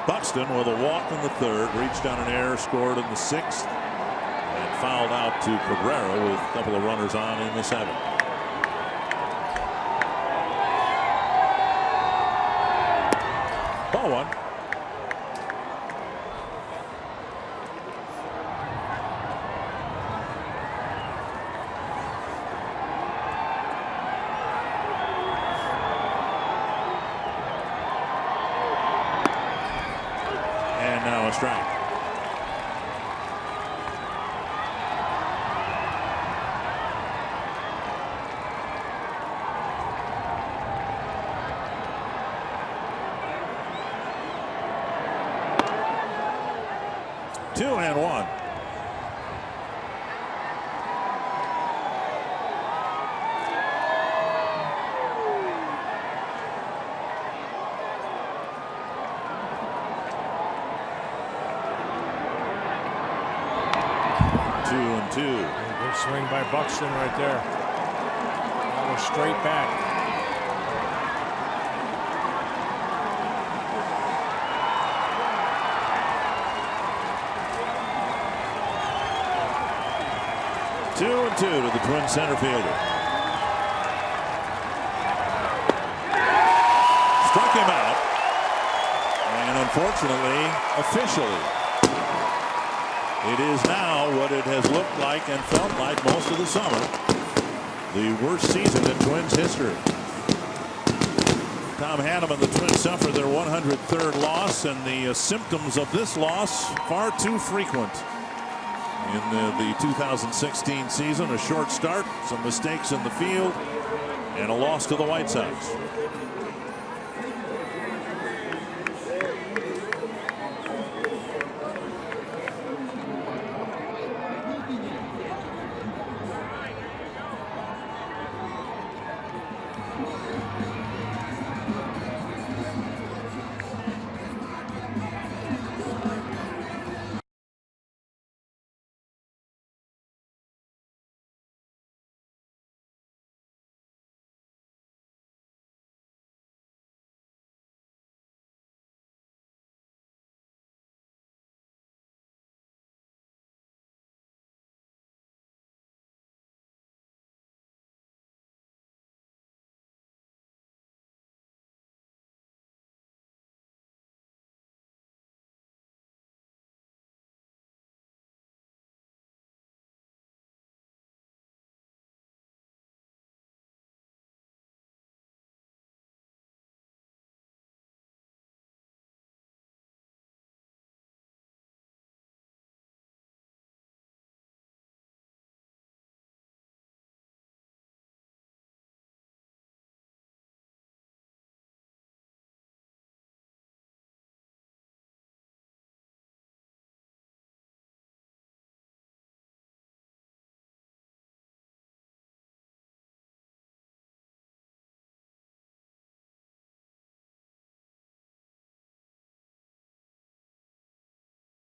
Buxton with a walk in the 3rd, reached on an error, scored in the 6th, and fouled out to Cabrera with a couple of runners on in the 7th. Ball 1. strike. Two and one. Good swing by Buxton right there. That was straight back. Two and two to the Twin center fielder. Struck him out. And unfortunately, officially, it is now what it has looked like and felt like most of the summer. The worst season in Twins history. Tom Hanneman and the Twins suffer their 103rd loss, and the symptoms of this loss far too frequent. In the 2016 season, a short start, some mistakes in the field, and a loss to the White Sox.